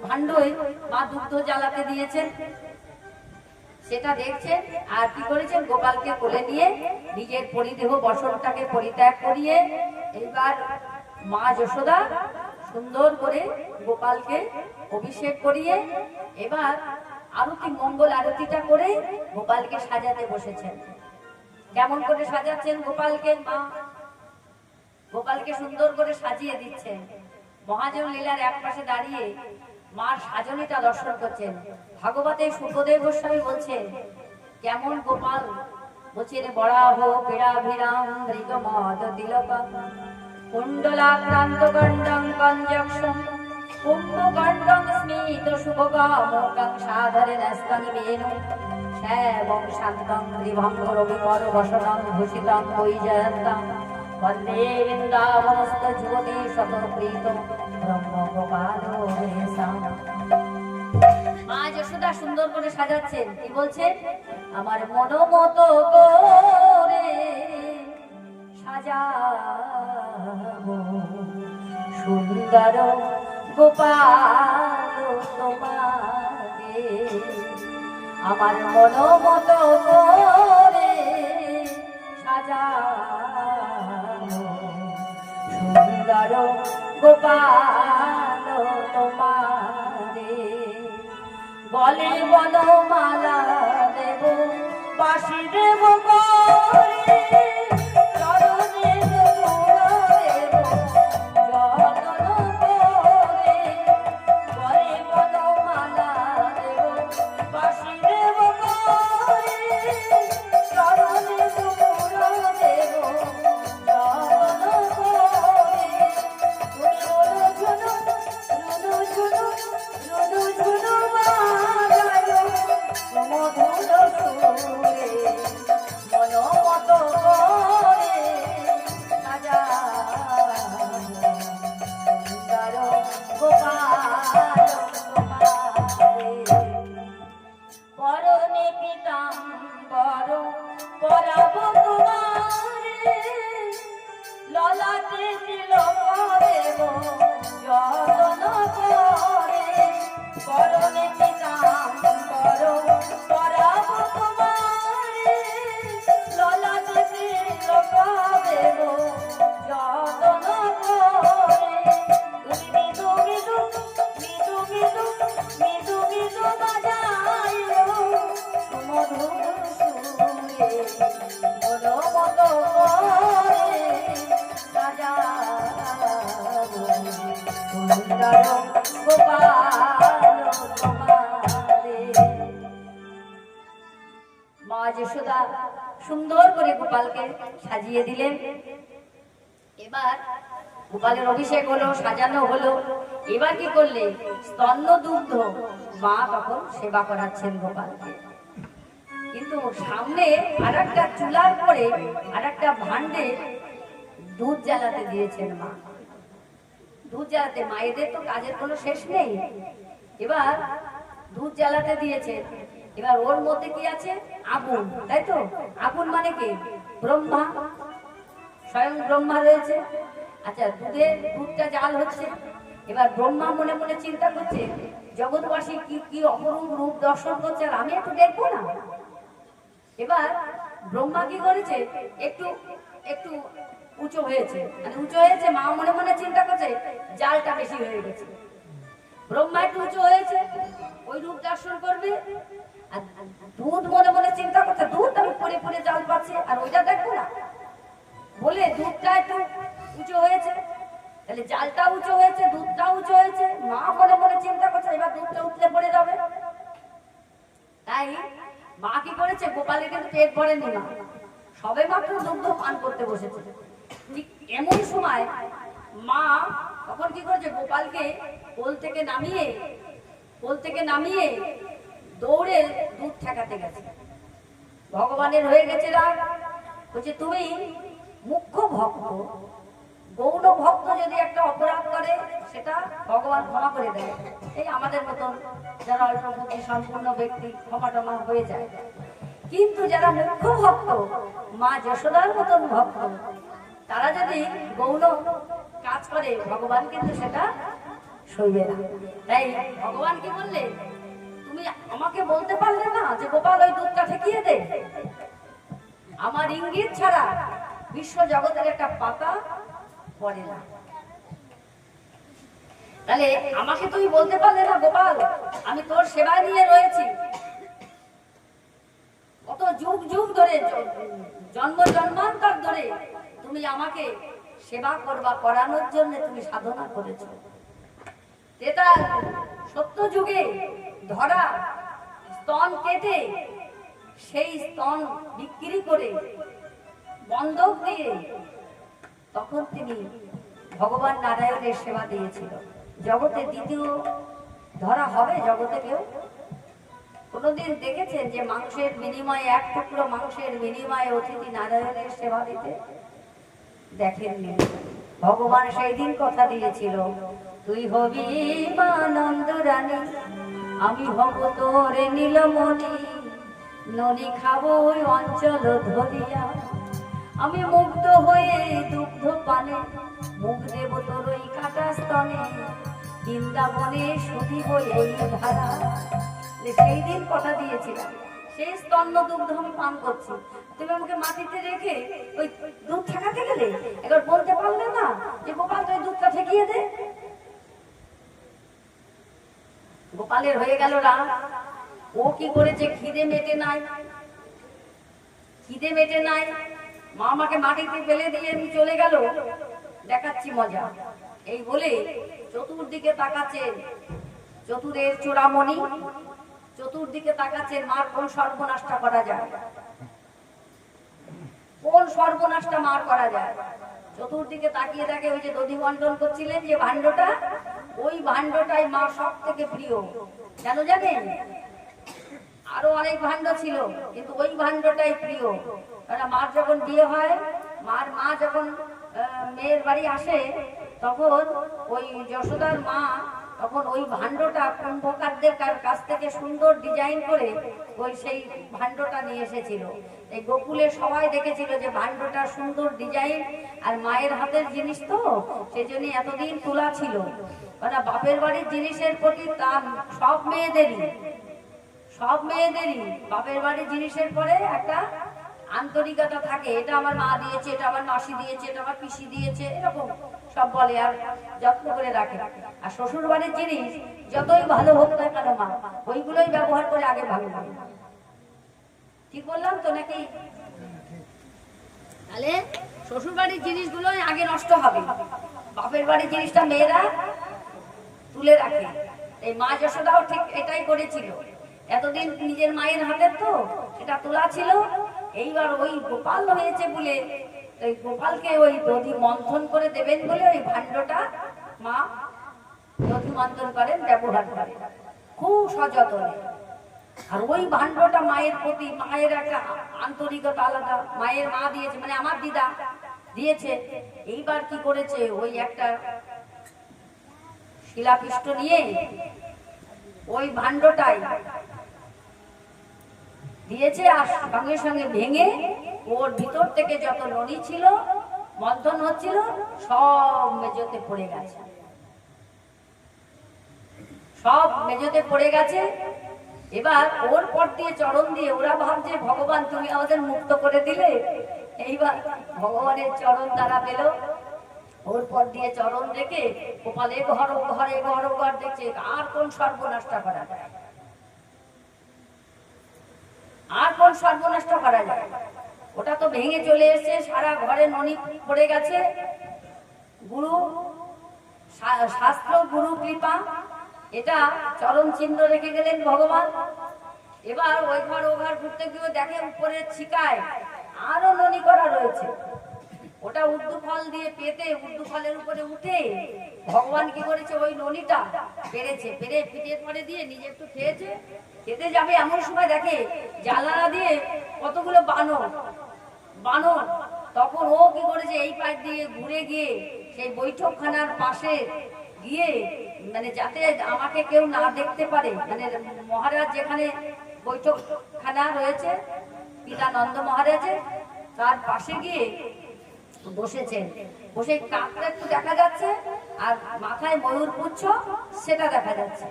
[SPEAKER 1] ভাণ্ডই মা দুগ্ধ জ্বালাতে দিয়েছেন, সেটা দেখছেন। আর কি করেছেন, গোপালকে কোলে নিয়ে নিজের পরিদেহ বসনটাকে পরিত্যাগ করিয়ে এইবার মা যশোদা সুন্দর করে গোপালকে অভিষেক করিয়ে এবার আরতি, মঙ্গল আরতিটা করে গোপালকে সাজাতে বসেছেন। কেমন করে সাজাচ্ছেন গোপালকে, মা গোপালকে সুন্দর করে সাজিয়ে দিচ্ছেন। মহাজন লীলার এক পাশে দাঁড়িয়ে মার সাজনীটা দর্শন করছেন। ভাগবতে সুখদেব গোস্বামী বলছেন, কেমন গোপাল, বলছেন বরাহ পীড়াভিরাম মৃগমদ তিলকম কুণ্ডলাক্রান্ত গণ্ডং কঞ্জক্ষম কুম্ভগণ্ডং স্মিত শুভগামকং সাধরেণ স্তং বেণু শ্যামং শান্তং ত্রিভঙ্গ রবিকর বসনং ভূষিতং বৈজয়ন্তং বন্দে বৃন্দাবনস্থ যুবতী শতপ্রীত ব্রহ্ম গোপাল বেশাম। মা যশোদা সুন্দর করে সাজাচ্ছেন, কি বলছেন, আমার মনোমতো করে সাজাবো সুন্দর গোপাল তোমাকে, আমার মনোমতো করে সাজাবো সুন্দর গোপাল তোমারে। বলে বনমালা দেব, বাঁশি দেব করে, চরণে দুল দেব যতন করে। বলে বনমালা দেব, বাঁশি দেব করে, চরণে দুল দেব যতন করে। তুমি বলো ঝুনু রুনু ঝুনু রুনু ঝুনু বাজায়ো মধুর সুরে, মনোমতো করে সাজাও সুন্দর গোপাল তোমারে। পরনে পীতাম্বর পরাব তোমারে, ললাটে তিলক দেব যতন করে। পরনে পীতাম্বর পরাব তোমারে, ললাটে তিলক দেব যতন করে। তুমি মৃদু মৃদু মৃদু মৃদু মৃদু মৃদু বাজাইও সুমধুর সুরে, মনোমতো করে সাজাবো সুন্দর গোপাল তোমারে। মা যশোদা সুন্দর করে গোপালকে সাজিয়ে দিলেন। এবার গোপালের অভিষেক হলো, সাজানো হলো। এবার কি করলে, স্তন্য দুগ্ধ মা তখন সেবা করাচ্ছেন গোপালকে। কিন্তু সামনে আর একটা চুলার পরে আর একটা ভান্ডে দুধ জ্বালাতে দিয়েছেন মা। দুধ জ্বালাতে, মায়েদের তো কাজের কোনো শেষ নেই। এবার দুধ জ্বালাতে দিয়েছে। এবার ওর মধ্যে কি আছে, আগুন, তাই তো। আগুন মানে কি, ব্রহ্মা, স্বয়ং ব্রহ্মা রয়েছে। আচ্ছা, দুধটা জাল হচ্ছে। এবার ব্রহ্মা মনে মনে চিন্তা করছে, জগৎবাসী কি কি অপরূপ রূপ দর্শন করছে, আর আমি একটু দেখবো না। এবার ব্রহ্মা কি করেছে, একটু একটু উঁচু হয়েছে, মানে উঁচু হয়েছে, মা মনে মনে চিন্তা করছে জালটা বেশি হয়ে গেছে। ব্রহ্মা একটু উঁচু হয়েছে, ওই রূপ দর্শন করবে, আর দুধ মনে মনে চিন্তা করছে দুধ আমি পরে পরে জাল পাচ্ছি আর ওইটা দেখবো না, বলে দুধটা একটু উঁচু হয়েছে, তাহলে জালটা উঁচু হয়েছে, দুধটা উঁচু হয়েছে, মা মনে মনে চিন্তা করছে এবার দুধটা উঠলে পড়ে যাবে। তাই মা কি করেছে, গোপালের কিন্তু পেট ভরেনি, মা সবে মাত্র দুগ্ধ পান করতে বসেছে। ঠিক এমন সময় মা তখন কি করেছে, গোপালকে কোল থেকে নামিয়ে দৌড়ে দুধ ঠেকাতে গেছে। ভগবানের হয়ে গেছে রাগ, বলছে তুমি মুখ্য ভক্ত, গৌণ ভক্ত যদি একটা অপরাধ করে সেটা ভগবান ক্ষমা করে দেয়, এই আমাদের মতন যারা অল্প বুদ্ধি সম্পূর্ণ ব্যক্তি ক্ষমা টমা হয়ে যায়, কিন্তু যারা মুখ্য ভক্ত মা যশোদার মতন ভক্ত তারা যদি গৌণ কাজ করে ভগবান কিন্তু সেটা সইবে না। তাই ভগবান কি বললে, তুমি আমাকে বলতে পারলে না যে গোপাল ওই দুধটা ঠেকিয়ে দে, আমার ইঙ্গিত ছাড়া বিশ্ব জগতের একটা পাতা পড়ে না, তাহলে আমাকে তুমি বলতে পারলে না গোপাল আমি তোর সেবা নিয়ে রয়েছি, কত যুগ যুগ ধরে জন্ম জন্মান্তর ধরে তুমি আমাকে সেবা করানোর জন্য তুমি সাধনা করেছো। এটা সত্য যুগে ধরা স্তন কেটে সেই স্তন বিক্রি করে বন্ধক দিয়ে তখন তিনি ভগবান নারায়ণের সেবা দিয়েছিল। জগতে দ্বিতীয় ধরা হবে জগতে কেউ কোনদিন দেখেছেন যে মাংসের বিনিময়ে, এক টুকরো মাংসের বিনিময়ে অতিথি নারায়ণের সেবা দিতে? দেখেননি। ভগবান সেই দিন কথা দিয়েছিল, তুই হবি আনন্দ রানী, আমি হব তোর নীলমণি, ননি খাবো ওই অঞ্চল ধরিয়া, আমি মুগ্ধ হয়ে দুগ্ধ পানে, মুখ দেব তোর ওই কাটা স্তনে, বৃন্দাবনে শুধিব এই ধারা। সেই দিন কথা দিয়েছিলাম, সেই স্তন্য দুগ্ধ আমি পান করছি, তুমি আমাকে মাটিতে রেখে ওই দুধ ঠেকাতে গেলে, এবার বলতে পারলে না যে গোপাল তুই দুধটা ঠেকিয়ে দে। গোপালের হয়ে গেল রাগ, ও কি করেছে, খিদে মেটে নাই, মা আমাকে মাটিতে ফেলে দিয়ে চলে গেল, দেখাচ্ছি মজা, এই বলে চতুর্দিকে তাকাচ্ছে, চতুরের চূড়ামণি চতুর্দিকে তাকাচ্ছে, মার কোন সর্বনাশটা করা যায়, কোন সর্বনাশটা মার করা যায়। চতুর্দিকে তাকিয়ে দেখে ওই যে দধি বন্টন করছিলেন যে ভাণ্ডটা, ওই ভাণ্ডটাই মা সব থেকে প্রিয়। কেন জানেন? আরো অনেক ভাণ্ড ছিল কিন্তু ওই ভাণ্ডটাই প্রিয়। কারণ মার যখন বিয়ে হয়, মা যখন মেয়ের বাড়ি আসে, তখন ওই যশোদার মা তখন ওই ভাণ্ডটা কুম্ভকারদের কাছ থেকে সুন্দর ডিজাইন করে ওই সেই ভাণ্ডটা নিয়ে এসেছিল। এই গোকুলে সবাই দেখেছিল যে ভাণ্ডটা সুন্দর ডিজাইন আর মায়ের হাতের জিনিস, তো সেজন্য এতদিন তোলা ছিল। মানে বাপের বাড়ির জিনিসের প্রতি তার সব মেয়েদেরই বাপের বাড়ির জিনিসের পরে একটা আন্তরিকতা থাকে, এটা আমার মা দিয়েছে, এটা আমার মাসি দিয়েছে, এটা আমার পিসি দিয়েছে, এরকম সব বলে আর যত্ন করে রাখে। আর শ্বশুর বাড়ির জিনিস যতই ভালো হোক না কেন মা ওইগুলোই ব্যবহার করে আগে ভালো লাগে। ঠিক বললাম তো নাকি? তাহলে শ্বশুর বাড়ির জিনিসগুলোই আগে নষ্ট হবে, বাপের বাড়ির জিনিসটা মেয়েরা তুলে রাখে। এই মা যশোদাও ঠিক এটাই করেছিল, এতদিন নিজের মায়ের হাতের তো সেটা তোলা ছিল। এইবার ওই গোপাল হয়েছে বলে ওই গোপালকে ওই দধি মন্থন করে দেবেন বলে ওই ভাণ্ডটা মা দধি মন্থন করেন, ব্যবহার করেন খুব সযত্নে। আর ওই ভাণ্ডটা মায়ের প্রতি মায়ের একটা আন্তরিকতা আলাদা, মায়ের মা দিয়েছে, মানে আমার দিদা দিয়েছে। এইবার কি করেছে, ওই একটা শিলাপিষ্ট নিয়ে ওই ভাণ্ডটাই দিয়েছে আর সঙ্গে সঙ্গে ভেঙে ওর ভিতর থেকে যত ননি ছিল মন্থন হচ্ছিল সব মেঝেতে পড়ে গেছে, এবার ওর পর দিয়ে চরণ দিয়ে ওরা ভাবছে ভগবান তুমি আমাদের মুক্ত করে দিলে। এইবার ভগবানের চরণ তারা পেল, ওর পর দিয়ে চরণ রেখে গোপাল এ ঘর ও ঘর এ ঘর ও ঘর দেখছে আর কোন সর্বনাশটা করা যায়, আর কোন সর্বনাশটা করা যায়। ওটা তো ভেঙে চলে এসেছে, সারা ঘরে ননি পড়ে গেছে। গুরু শাস্ত্র গুরু কৃপা এটা চরণ চিহ্ন রেখে গেলেন ভগবান। এবার ওই ঘর ও ঘর ঘুরতে গিয়ে দেখে উপরের ছিকায় আরো ননি করা রয়েছে। ওটা উর্দু ফল দিয়ে পেতে উর্দু ফলের উপরে উঠে ভগবান কি করেছে ওই ননিটা পেরেছে, পেরে পিঠের পরে দিয়ে নিজে একটু খেয়েছে। খেতে যাবে এমন সময় দেখে জ্বালানা দিয়ে কতগুলো বানর বানর তখন ও কি করেছে এই পাশ দিয়ে ঘুরে গিয়ে সেই বৈঠকখানার পাশে গিয়ে মানে যাতে আমাকে কেউ না দেখতে পারে, মানে মহারাজ যেখানে বৈঠকখানা রয়েছে পিতা নন্দ মহারাজের তার পাশে গিয়ে বসেছেন। বসে কাকটা একটু দেখা যাচ্ছে আর মাথায় ময়ূর পুচ্ছ সেটা দেখা যাচ্ছে,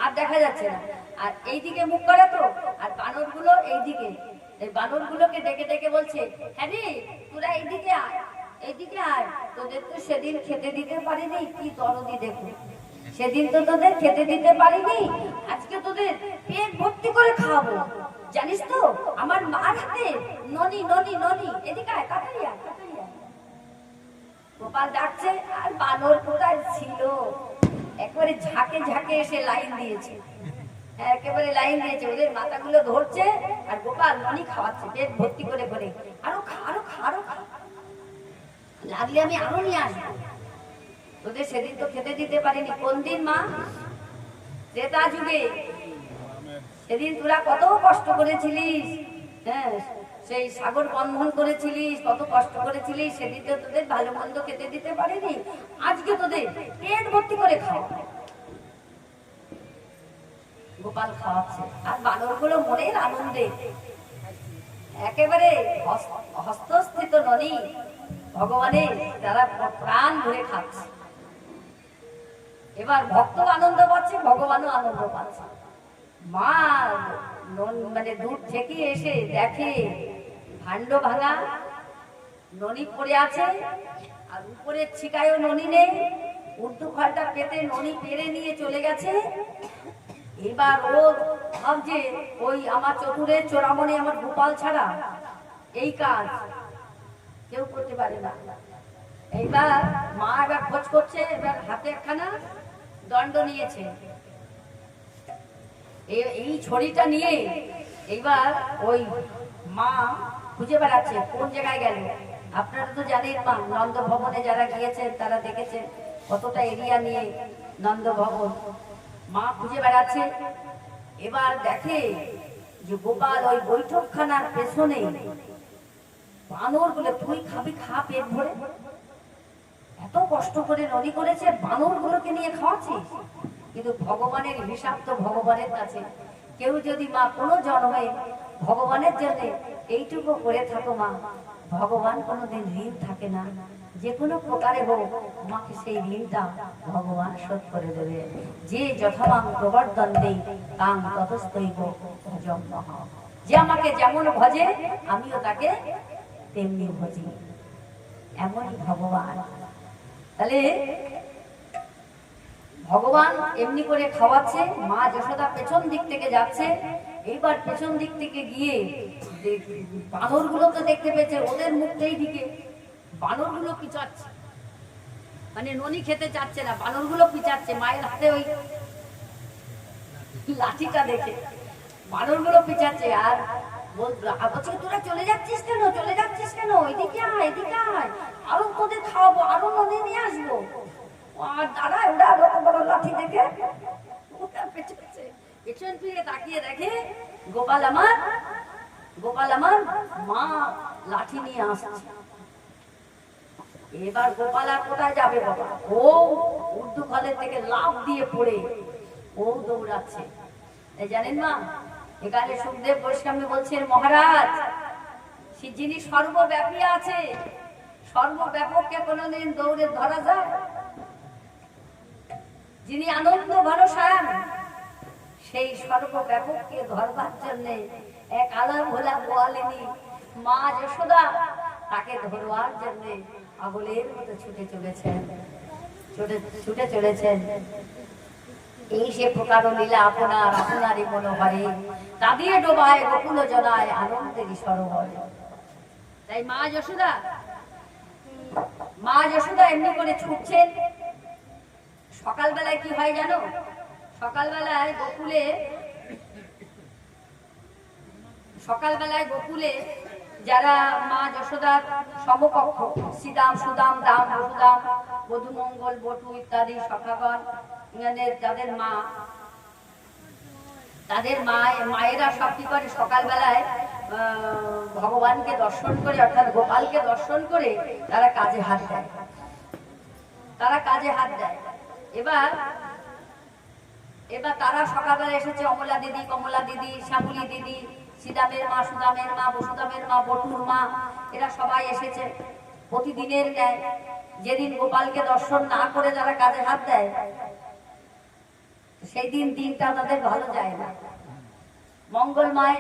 [SPEAKER 1] আর দেখা যাচ্ছে না। আর এইদিকে মুখ করে তো, আর বানরগুলো এইদিকে, এই বানরগুলোকে ডেকে ডেকে বলছে হ্যাঁ রে তোরা এইদিকে আয়, এইদিকে আয়, তোদের তো সেদিন খেতে দিতে পারিনি, কি দরদি দেখো, সেদিন তো তোদের খেতে দিতে পারিনি, আজকে তোদের পেট ভর্তি করে খাওয়াবো, জানিস তো আমার মার হাতে ননি ননি ননি, এদিকে আয় তাড়াতাড়ি আয় তাড়াতাড়ি আয়। গোপাল ডাকছে আর বানর কোথায় ছিল, একেবারে ঝাঁকে ঝাঁকে এসে লাইন দিয়েছে, একেবারে লাইন দিয়েছে, ওদের মাথাগুলো ধরছে আর গোপাল ননি খাওয়াচ্ছে পেট ভর্তি করে করে, আরো খা আরো খা আরো খা, লাগলে আমি আরো নিয়ে আসবো, তোদের সেদিন তো খেতে দিতে পারিনি। কোন দিন মা? ত্রেতা যুগে, সেদিন তোরা কত কষ্ট করেছিলিস, হ্যাঁ সেই সাগর বন্ধন করেছিলিস, কত কষ্ট করেছিলিস, সেদিন তো তোদের ভালো মন্দ খেতে দিতে পারিনি, আজকে তোদের পেট ভর্তি করে খাও। গোপাল খাওয়াচ্ছে আর বানরগুলো মনের আনন্দে একেবারে হস্তস্থিত ননি ভগবানের তারা প্রাণ ভরে খাচ্ছে। এবার ভক্ত আনন্দ পাচ্ছে, ভগবানও আনন্দ পাচ্ছে। মা মানে দূর থেকে এসে দেখে ভাণ্ড ভাঙা, ননি পড়ে আছে আর উপরের ছিকায়ও ননি নেই, উর্দু ফলটা পেতে ননি পেরে নিয়ে চলে গেছে। এবার ও ভাবছে ওই আমার চতুরে চোরামণি আমার গোপাল ছাড়া এই কাজ কেউ করতে পারে না। এইবার মা এবার খোঁজ করছে, এবার হাতে একখানা দণ্ড নিয়েছে, এই ছড়িটা নিয়ে এইবার ওই মা খুঁজে বেড়াচ্ছে কোন জায়গায় গেল। আপনারা তো জানেন মা নন্দ ভবনে যারা গিয়েছেন তারা দেখেছেন কতটা এরিয়া নিয়ে নন্দ ভবন, মা খুঁজে বেড়াচ্ছে। এবার দেখে যে গোপাল ওই বৈঠকখানার পেছনে বানর বলে তুই খাবি খা পেট ভরে, এত কষ্ট করে ননি করেছে বানর গুলোকে নিয়ে খাওয়াচ্ছিস। কিন্তু ভগবানের হিসাব তো ভগবানের কাছে, কেউ যদি মা কোনো জন্মে ভগবানের জন্য এইটুকু করে থাকো মা, ভগবান কোনোদিন ঋণ থাকে না, যে কোনো প্রকারে হোক মাকে সেই ঋণটা ভগবান শোধ করে দেবে। যে যথামাং প্রবর্তন দেই তাং ততস্তৈব ভজম মহা, যে আমাকে যেমন ভজে আমিও তাকে তেমনি ভজি, এমনই ভগবান। তাহলে ভগবান এমনি করে খাওয়াচ্ছে, মা যশোদা পেছন দিক থেকে যাচ্ছে। এইবার পেছন দিক থেকে গিয়ে বানর গুলো তো দেখতে পেয়েছে, ওদের মুখটাই দিকে বানর গুলো পিছাচ্ছে, মানে ননি খেতে চাচ্ছে না, বানর গুলো পিছাচ্ছে মায়ের হাতে ওই লাঠিটা দেখে বানর গুলো পিছাচ্ছে। আর বলছে তোরা চলে যাচ্ছিস কেন, চলে যাচ্ছিস কেন, এদিকে আয় এদিকে আয়, আরো তোদের খাওয়াবো, আরো ননি নিয়ে আসবো। আর দাঁড়ায় ওরা রত বড় লাঠি দেখে পেছন ফিরে তাকিয়ে দেখে গোপাল আমার মা লাঠি নিয়ে আসছে। এবার গোপাল আর কোথায় যাবে বাবা, ও উর্দু কলের থেকে লাফ দিয়ে পড়ে ও দৌড়াচ্ছে। জানেন মা, এখানে সুখদেব গোস্বামী বলছেন মহারাজ যিনি সর্বব্যাপী আছে, সর্বব্যাপককে কোনোদিন দৌড়ে ধরা যায়? যিনি আনন্দ ভরসায়ন সেই সর্বব্যাপককে ধরবার জন্যে এক আলা ভোলা গোয়ালিনী মা যশোদা তাকে ধরবার জন্যে পাগলের মতো ছুটে চলেছেন, ছুটে চলেছেন। এই সে প্রকার লীলা আপনার আপনারই মনোহরে, কাঁদিয়ে ডোবায় গোকুল জনায় আনন্দেরই সরোবরে। তাই মা যশোদা এমনি করে ছুটছেন। সকালবেলায় কি হয় জানো? সকালবেলায় গোকুলে যারা মা যশোদার সমকক্ষ শ্রীদাম সুদাম দাম বসুদাম বধুমঙ্গল বটু ইত্যাদি সখাগণ, তাদের মায়েরা সব কি করে সকালবেলায় ভগবানকে দর্শন করে অর্থাৎ গোপালকে দর্শন করে তারা কাজে হাত দেয়। এবার তারা সকালবেলা এসেছে অমলা দিদি, কমলা দিদি, শ্যামলী দিদি, শ্রীদামের মা, সুদামের মা, বসুদামের মা, বটুর মা, এরা সবাই এসেছে প্রতিদিনের ন্যায়। যেদিন গোপালকে দর্শন না করে যারা কাজে হাত দেয় সেই দিনটা তাদের ভালো যায় না। মঙ্গলময়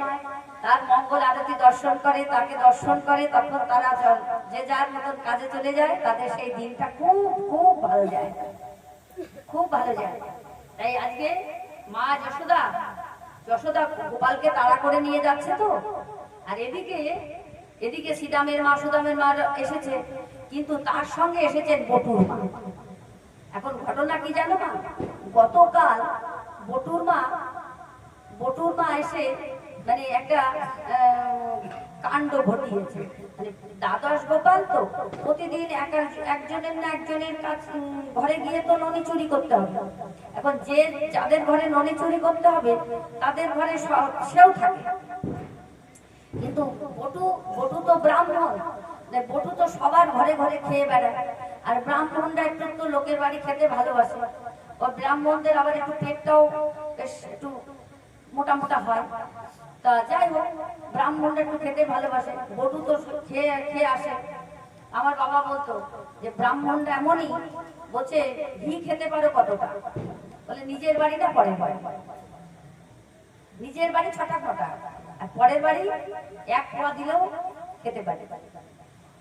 [SPEAKER 1] তার মঙ্গল আরতি দর্শন করে, তাকে দর্শন করে, তখন তারা যে যার মতন কাজে চলে যায়, তাদের সেই দিনটা খুব ভালো যায়, খুব ভালো যায়। তাই আজকে মা যশোদা গোপালকে তাড়া করে নিয়ে যাচ্ছে তো, আর এদিকে শ্রীদামের মা, সুদামের মা এসেছে, কিন্তু তার সঙ্গে এসেছেন বটুর মা। এখন ঘটনা কি জানো মা? গতকাল বটুর মা এসে মানে একটা কাণ্ড ঘটিয়েছে। মানে দ্বাদশ গোপাল তো প্রতিদিন একজনের না একজনের ঘরে গিয়ে তো ননি চুরি করতে হবে। এখন যাদের ঘরে ননি চুরি করতে হবে তাদের ঘরে সেও থাকে, কিন্তু বটু তো ব্রাহ্মণ, বটু তো সবার ঘরে ঘরে খেয়ে বেড়ায়। আর ব্রাহ্মণরা একটু লোকের বাড়ি খেতে ভালোবাসে, ও ব্রাহ্মণদের আবার একটু পেটটাও বেশ একটু মোটা মোটা হয়। তা যাই হোক, ব্রাহ্মণরা একটু খেতে ভালোবাসে, বটু তো খেয়ে আসে। আমার বাবা বলতো যে ব্রাহ্মণরা এমনই, বলছে ঘি খেতে পারো কতটা, বলে নিজের বাড়ি না পরের বাড়ি, নিজের বাড়ি ছটা ফটা আর পরের বাড়ি এক পোয়া দিলেও খেতে পারে।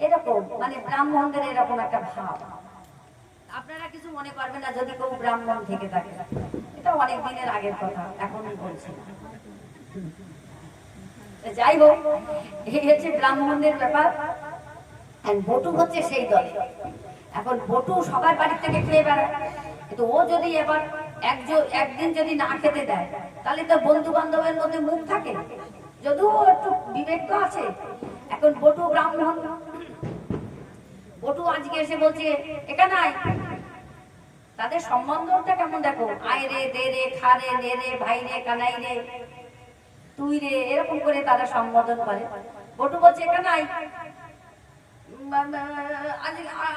[SPEAKER 1] এরকম মানে ব্রাহ্মণদের এরকম একটা ভাব। আপনারা কিছু মনে করবেন না যদি কেউ ব্রাহ্মণ থেকে থাকে, এটা অনেক দিনের আগের কথা, এখনই বলছি না। যাই হোক, এই হচ্ছে ব্রাহ্মণদের ব্যাপার। বটু হচ্ছে সেই দলে। এখন বটু সবার বাড়ি থেকে খেয়ে বেড়ায়, কিন্তু ও যদি এবার একদিন যদি না খেতে দেয় তাহলে তো বন্ধু বান্ধবের মধ্যে মুখ থাকে, যদিও একটু বিবেক তো আছে। এখন বটু ব্রাহ্মণ, বটু আজকে এসে বলছে এখানে আয়। তাদের সম্বন্ধটা কেমন দেখো, আয় রে, দে রে, খা রে, নে রে, ভাই রে, কানাই রে, তুই রে, এরকম করে তারা সম্বোধন করে। বটু বলছে এখানে আয়।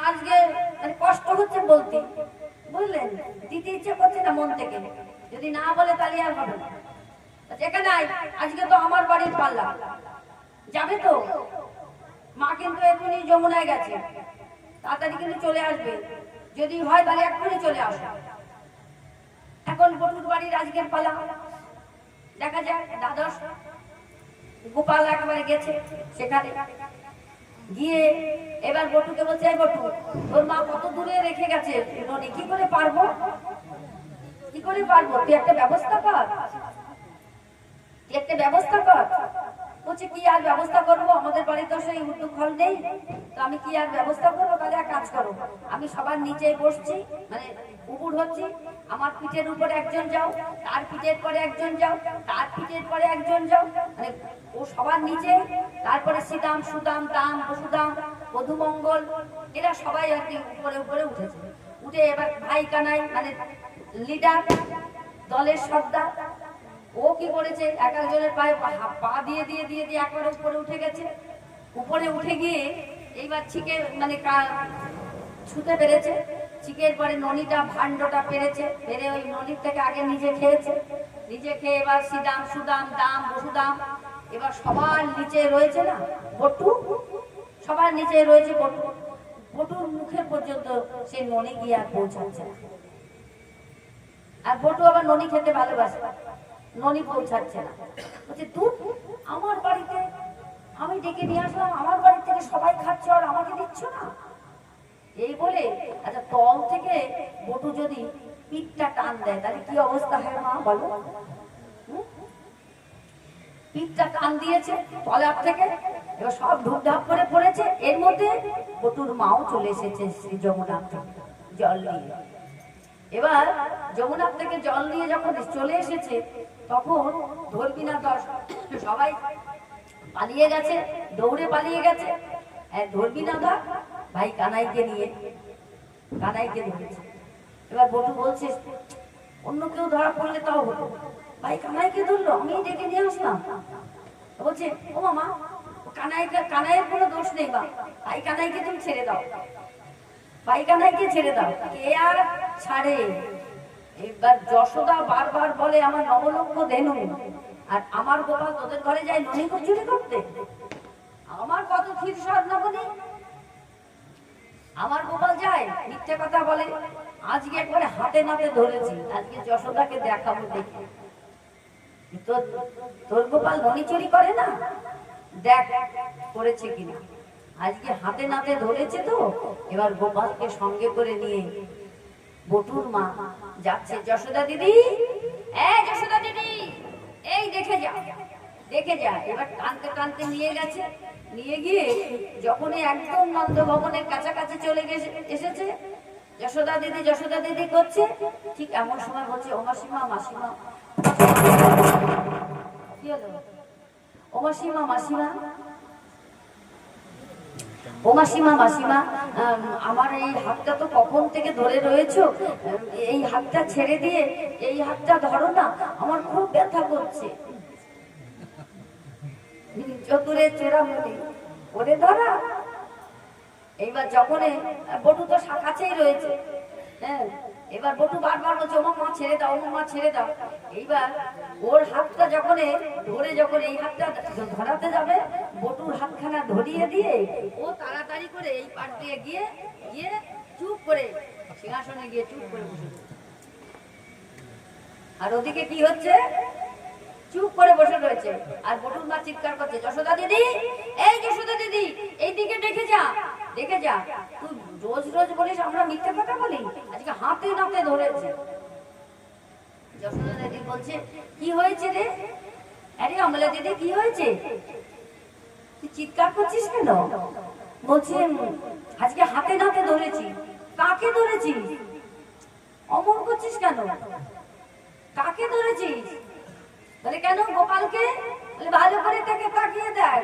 [SPEAKER 1] আজকে মানে কষ্ট হচ্ছে বলতে, বুঝলেন, দিতে ইচ্ছে করছে না মন থেকে, যদি না বলে তাহলে আর হবে না। এখানে আয়, আজকে তো আমার বাড়ির পাল্লা, যাবে তো? মা কিন্তু এখনই যমুনায় গেছে, তাড়াতাড়ি কিন্তু চলে আসবে, যদি হয় তাহলে এক্ষুনি চলে আসবে। এখন বটুর বাড়ির আজকের পালা, দেখা যাক। দ্বাদশ গোপাল একেবারে গেছে সেখানে গিয়ে এবার বটুকে বলছে, বটু তোর মা কত দূরে রেখে গেছে ননি, কি করে পারবো, তুই একটা ব্যবস্থা কর, বলছে কি আর ব্যবস্থা করবো, আমাদের বাড়িতে তো সেই উর্দু ঘর নেই, তো আমি কি আর ব্যবস্থা করবো? তাহলে এক কাজ করো, আমি সবার নিচে বসছি, মানে উপর হচ্ছি, আমার পিঠের উপরে একজন যাও, তার পিঠের পরে একজন যাও, তার পিঠের পরে একজন যাও, মানে ও সবার নিচে। তারপরে শ্রীদাম, সুদাম, দাম, বসুদাম, বধুমঙ্গল, এরা সবাই আর কি উপরে উঠেছে। উঠে এবার ভাই কানাই মানে লিডার, দলের সর্দার, ও কি করেছে, এক একজনের পায়ে পা দিয়ে একবারে উপরে উঠে গেছে। উপরে উঠে গিয়ে এইবার ছিকে মানে ছুতে পেরেছে, চিকের পরে ননিটা ভাণ্ডটা পেরেছে, পেরে ওই ননির থেকে আগে নিজে খেয়েছে, নিজে খেয়ে এবার শ্রীদাম, সুদাম, দাম, বসুদাম, এবার সবার নিচে রয়েছে না বটু, সবার নিচে রয়েছে বটু। বটুর মুখের পর্যন্ত সেই ননি গিয়ে আর পৌঁছাচ্ছে না। আর বটু আবার ননি খেতে ভালোবাসে, ননি পৌঁছাচ্ছে না। বলছে তুই আমার বাড়িতে আমি ডেকে নিয়ে আসলাম, আমার বাড়ি থেকে সবাই খাচ্ছে আর আমাকে দিচ্ছ না। এই বলে আচ্ছা তল থেকে বটু যদি পিঠটা টান দেয় তাহলে কি অবস্থা হয় মা বলো? পিঠটা টান দিয়েছে তলার থেকে, এবার সব ঢুকঢাক করে পড়েছে। এর মধ্যে বটুর মাও চলে এসেছে শ্রী যমুনা থেকে জল নিয়ে। এবার যমুনা থেকে জল নিয়ে যখন চলে এসেছে তখন ধর্মিনা দশ সবাই পালিয়ে গেছে, দৌড়ে পালিয়ে গেছে। ধর্মিনা দা ভাই কানাইকে নিয়ে কানাইকে ধরেছে। এবার বটু বলছে অন্য কেউ ধরা পড়লে তাও হতো, ভাই কানাইকে ধরলো, আমি ডেকে নিয়ে আসলাম। বলছে ও মামা কানাইয়ের কোনো দোষ নেই বা, ভাই কানাইকে তুমি ছেড়ে দাও, ভাই কানাইকে ছেড়ে দাও। কে আর ছাড়ে? এবার যশোদা বারবার বলে আমার নবলক্ষ ধেনু আর আমার গোপাল তোদের ঘরে যায় ননি চুরি করতে। আমার কত ক্ষীর স্বর্ণবনী, আমার গোপাল যায় মিথ্যে কথা বলে। আজকে একবারে হাতে নাতে ধরেছি, আজকে যশোদাকে দেখাবো দেখি তোর গোপাল ননি চুরি করে না, দেখ করেছে কিনা। আজকে হাতে নাতে ধরেছে তো, এবার গোপালকে সঙ্গে করে নিয়ে বটুর মা যাচ্ছে। যশোদা দিদি, এই যশোদা দিদি, এই দেখে যা দেখে যা। এবার টানতে টানতে নিয়ে গেছে, নিয়ে গিয়ে যখনই একদম নন্দ ভবনের কাছাকাছি চলে এসেছে, যশোদা দিদি করছে। ঠিক এমন সময় বলছে ও মাসিমা মাসিমা, কি হলো? ও মাসিমা মাসিমা, ও মাসিমা মাসিমা, আমার এই হাতটা তো কখন থেকে ধরে রয়েছো, এই হাতটা ছেড়ে দিয়ে এই হাতটা ধরো না, আমার খুব ব্যথা করছে। চতুরে চোরামুনি ওরে ধরা। এইবার যখন বটু তো কাছেই রয়েছে, হ্যাঁ, এবার বটু বারবার বলছে ওমা মা ছেড়ে দাও, ওমা মা ছেড়ে দাও। এইবার ওর হাতটা যখন ধরে যখন এই হাতটা ধরাতে যাবে, বটুর হাতখানা ধরিয়ে দিয়ে ও তাড়াতাড়ি করে এই পাশ দিয়ে গিয়ে গিয়ে চুপ করে সিংহাসনে গিয়ে চুপ করে বসে। আর ওদিকে কি হচ্ছে? চুপ করে বসে রয়েছে। আর বটুর মা চিৎকার করছে যশোদা দিদি, এই যশোদা দিদি, এইদিকে দেখে যা দেখে যা। তুই রোজ রোজ বলিস আমরা মিথ্যে কথা বলি, আজকে হাতে নাতে ধরেছে। যশোদা দিদি বলছে কি হয়েছে রে? আরে অমলা দিদি কি হয়েছে? তুই চিৎকার করছিস কেন? বলছে আজকে হাতে নাতে ধরেছি। কাকে ধরেছিস? অমর করছিস কেন? কাকে ধরেছিস? বলে কেন গোপালকে? বলে ভালো করে তাকে তাকিয়ে দেখ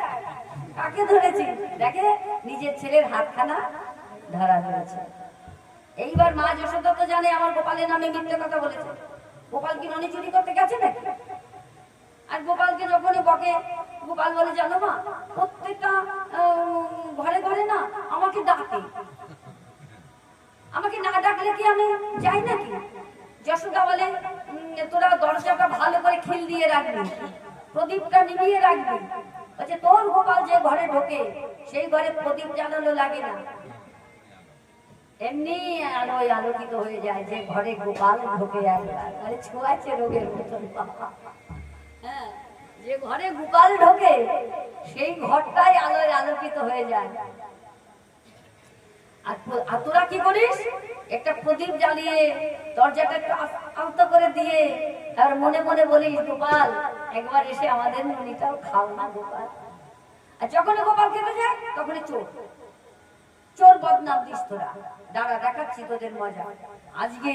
[SPEAKER 1] কাকে ধরেছি। দেখে নিজের ছেলের হাতখানা ধরা ধরেছে। এইবার মা যশোদা তো জানে আমার গোপালের নামে মিথ্যে কথা বলেছে। গোপাল কি ননি চুরি করতে গেছে নাকি? আর গোপালকে যখনই বকে, গোপাল বলে জানো মা প্রত্যেকটা ঘরে ঘরে না আমাকে ডাকে, আমাকে না ডাকলে কি আমি যাই নাকি? যশোদা বলে তোরা দরজাটা ভালো করে খিল দিয়ে রাখবি, প্রদীপটা নিভিয়ে রাখবি। বলছে তোর গোপাল যে ঘরে ঢোকে সেই ঘরে প্রদীপ জ্বালানো লাগে না, এমনি আলোয় আলোকিত হয়ে যায় যে ঘরে গোপাল ঢোকে। একবার ছোঁয়াছে রোগের মতন। হ্যাঁ, যে ঘরে গোপাল ঢোকে সেই ঘরটাই আলোয় আলোকিত হয়ে যায়। আর তোরা কি করিস? একটা প্রদীপ জ্বালিয়ে দরজাটা একটু আস্তে করে দিয়ে আর মনে মনে বলিস গোপাল একবার এসে আমাদের ননিটাও খাও না গোপাল। আর যখন গোপাল খেতে যায় তখন চোর চোর বদনাম দিস তোরা। দাঁড়া দেখাচ্ছি তোদের মজা। আজকে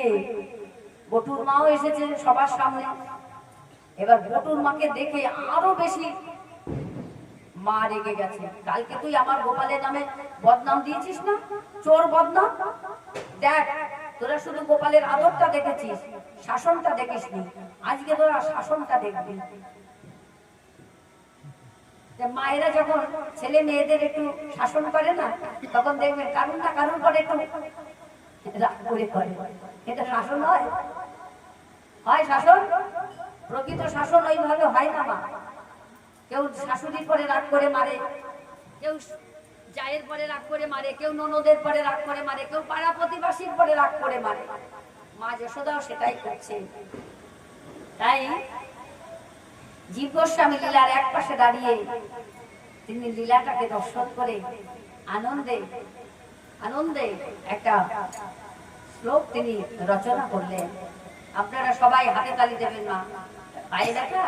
[SPEAKER 1] বটুর মাও এসেছে সবার সামনে। এবার বটুর মাকে দেখে আরো বেশি মা রেগে গেছে। কালকে তুই আমার গোপালের নামে বদনাম দিয়েছিস না, চোর বদনাম। দেখ তোরা শুধু গোপালের আদরটা দেখেছিস, শাসনটা দেখিসনি। আজকে তোরা শাসনটা দেখবি। মায়েরা যখন ছেলে মেয়েদের একটু শাসন করে না, তখন দেখবেন কারণ না কারণ করে একটু রাগ করে করে। এটা শাসন হয়? হয় শাসন? প্রকৃত শাসন ওইভাবে হয় না মা। কেউ শাশুড়ির পরে রাগ করে মারে, কেউ জায়ের পরে রাগ করে মারে, কেউ ননদের পরে রাগ করে মারে, কেউ পাড়া প্রতিবাসীর পরে রাগ করে মারে। মা যশোদাও সেটাই করছে। তাই জীব গোস্বামী লীলার এক পাশে দাঁড়িয়ে তিনি লীলাটাকে দর্শন করে আনন্দে আনন্দে একটা শ্লোক তিনি রচনা করলেন। আপনারা সবাই হাতে তালি দেবেন। মা পায়ে ব্যথা,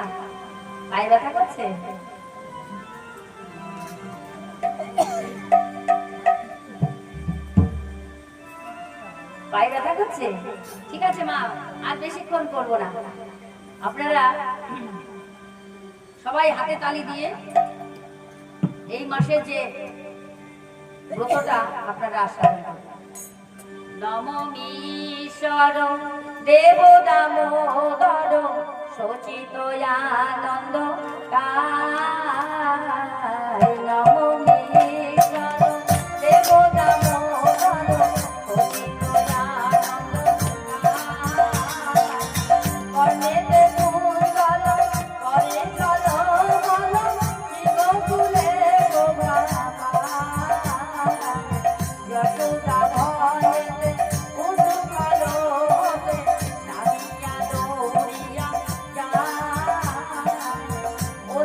[SPEAKER 1] পায়ে ব্যথা করছে? পায়ে ব্যথা করছে? ঠিক আছে মা, আর বেশিক্ষণ করবো না। আপনারা সবাই হাতে তালি দিয়ে এই মাসের যে ব্রতটা আপনারা আস্বাদন করবেন। নমমীশ্বর দেব দামোদর শোচিত আনন্দ কায়। নমমীশ্বর দেব দামোদর শোচিত আনন্দ কায়। কর্ণেতে কুণ্ডল করে চল বল শিবকুলে শোভা পায়। যশোদা ভজতে কুতুকালোতে নামিয়া দৌড়িয়া যায়। ও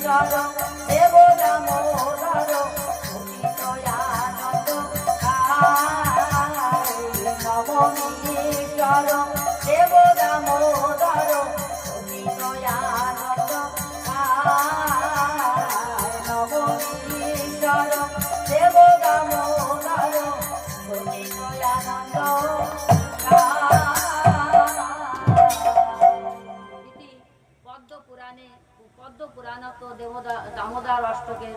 [SPEAKER 1] দেব দামোদর অভিনয়ানন্দ নবনীশ্বর দেব দামোদর অভিনয়ানন্দ নবনীশ্বর দেব দামোদর অভিনয়ানন্দ পদ্ম পুরাণে পদ্ম পুরাণ তো দামোদর অষ্টকের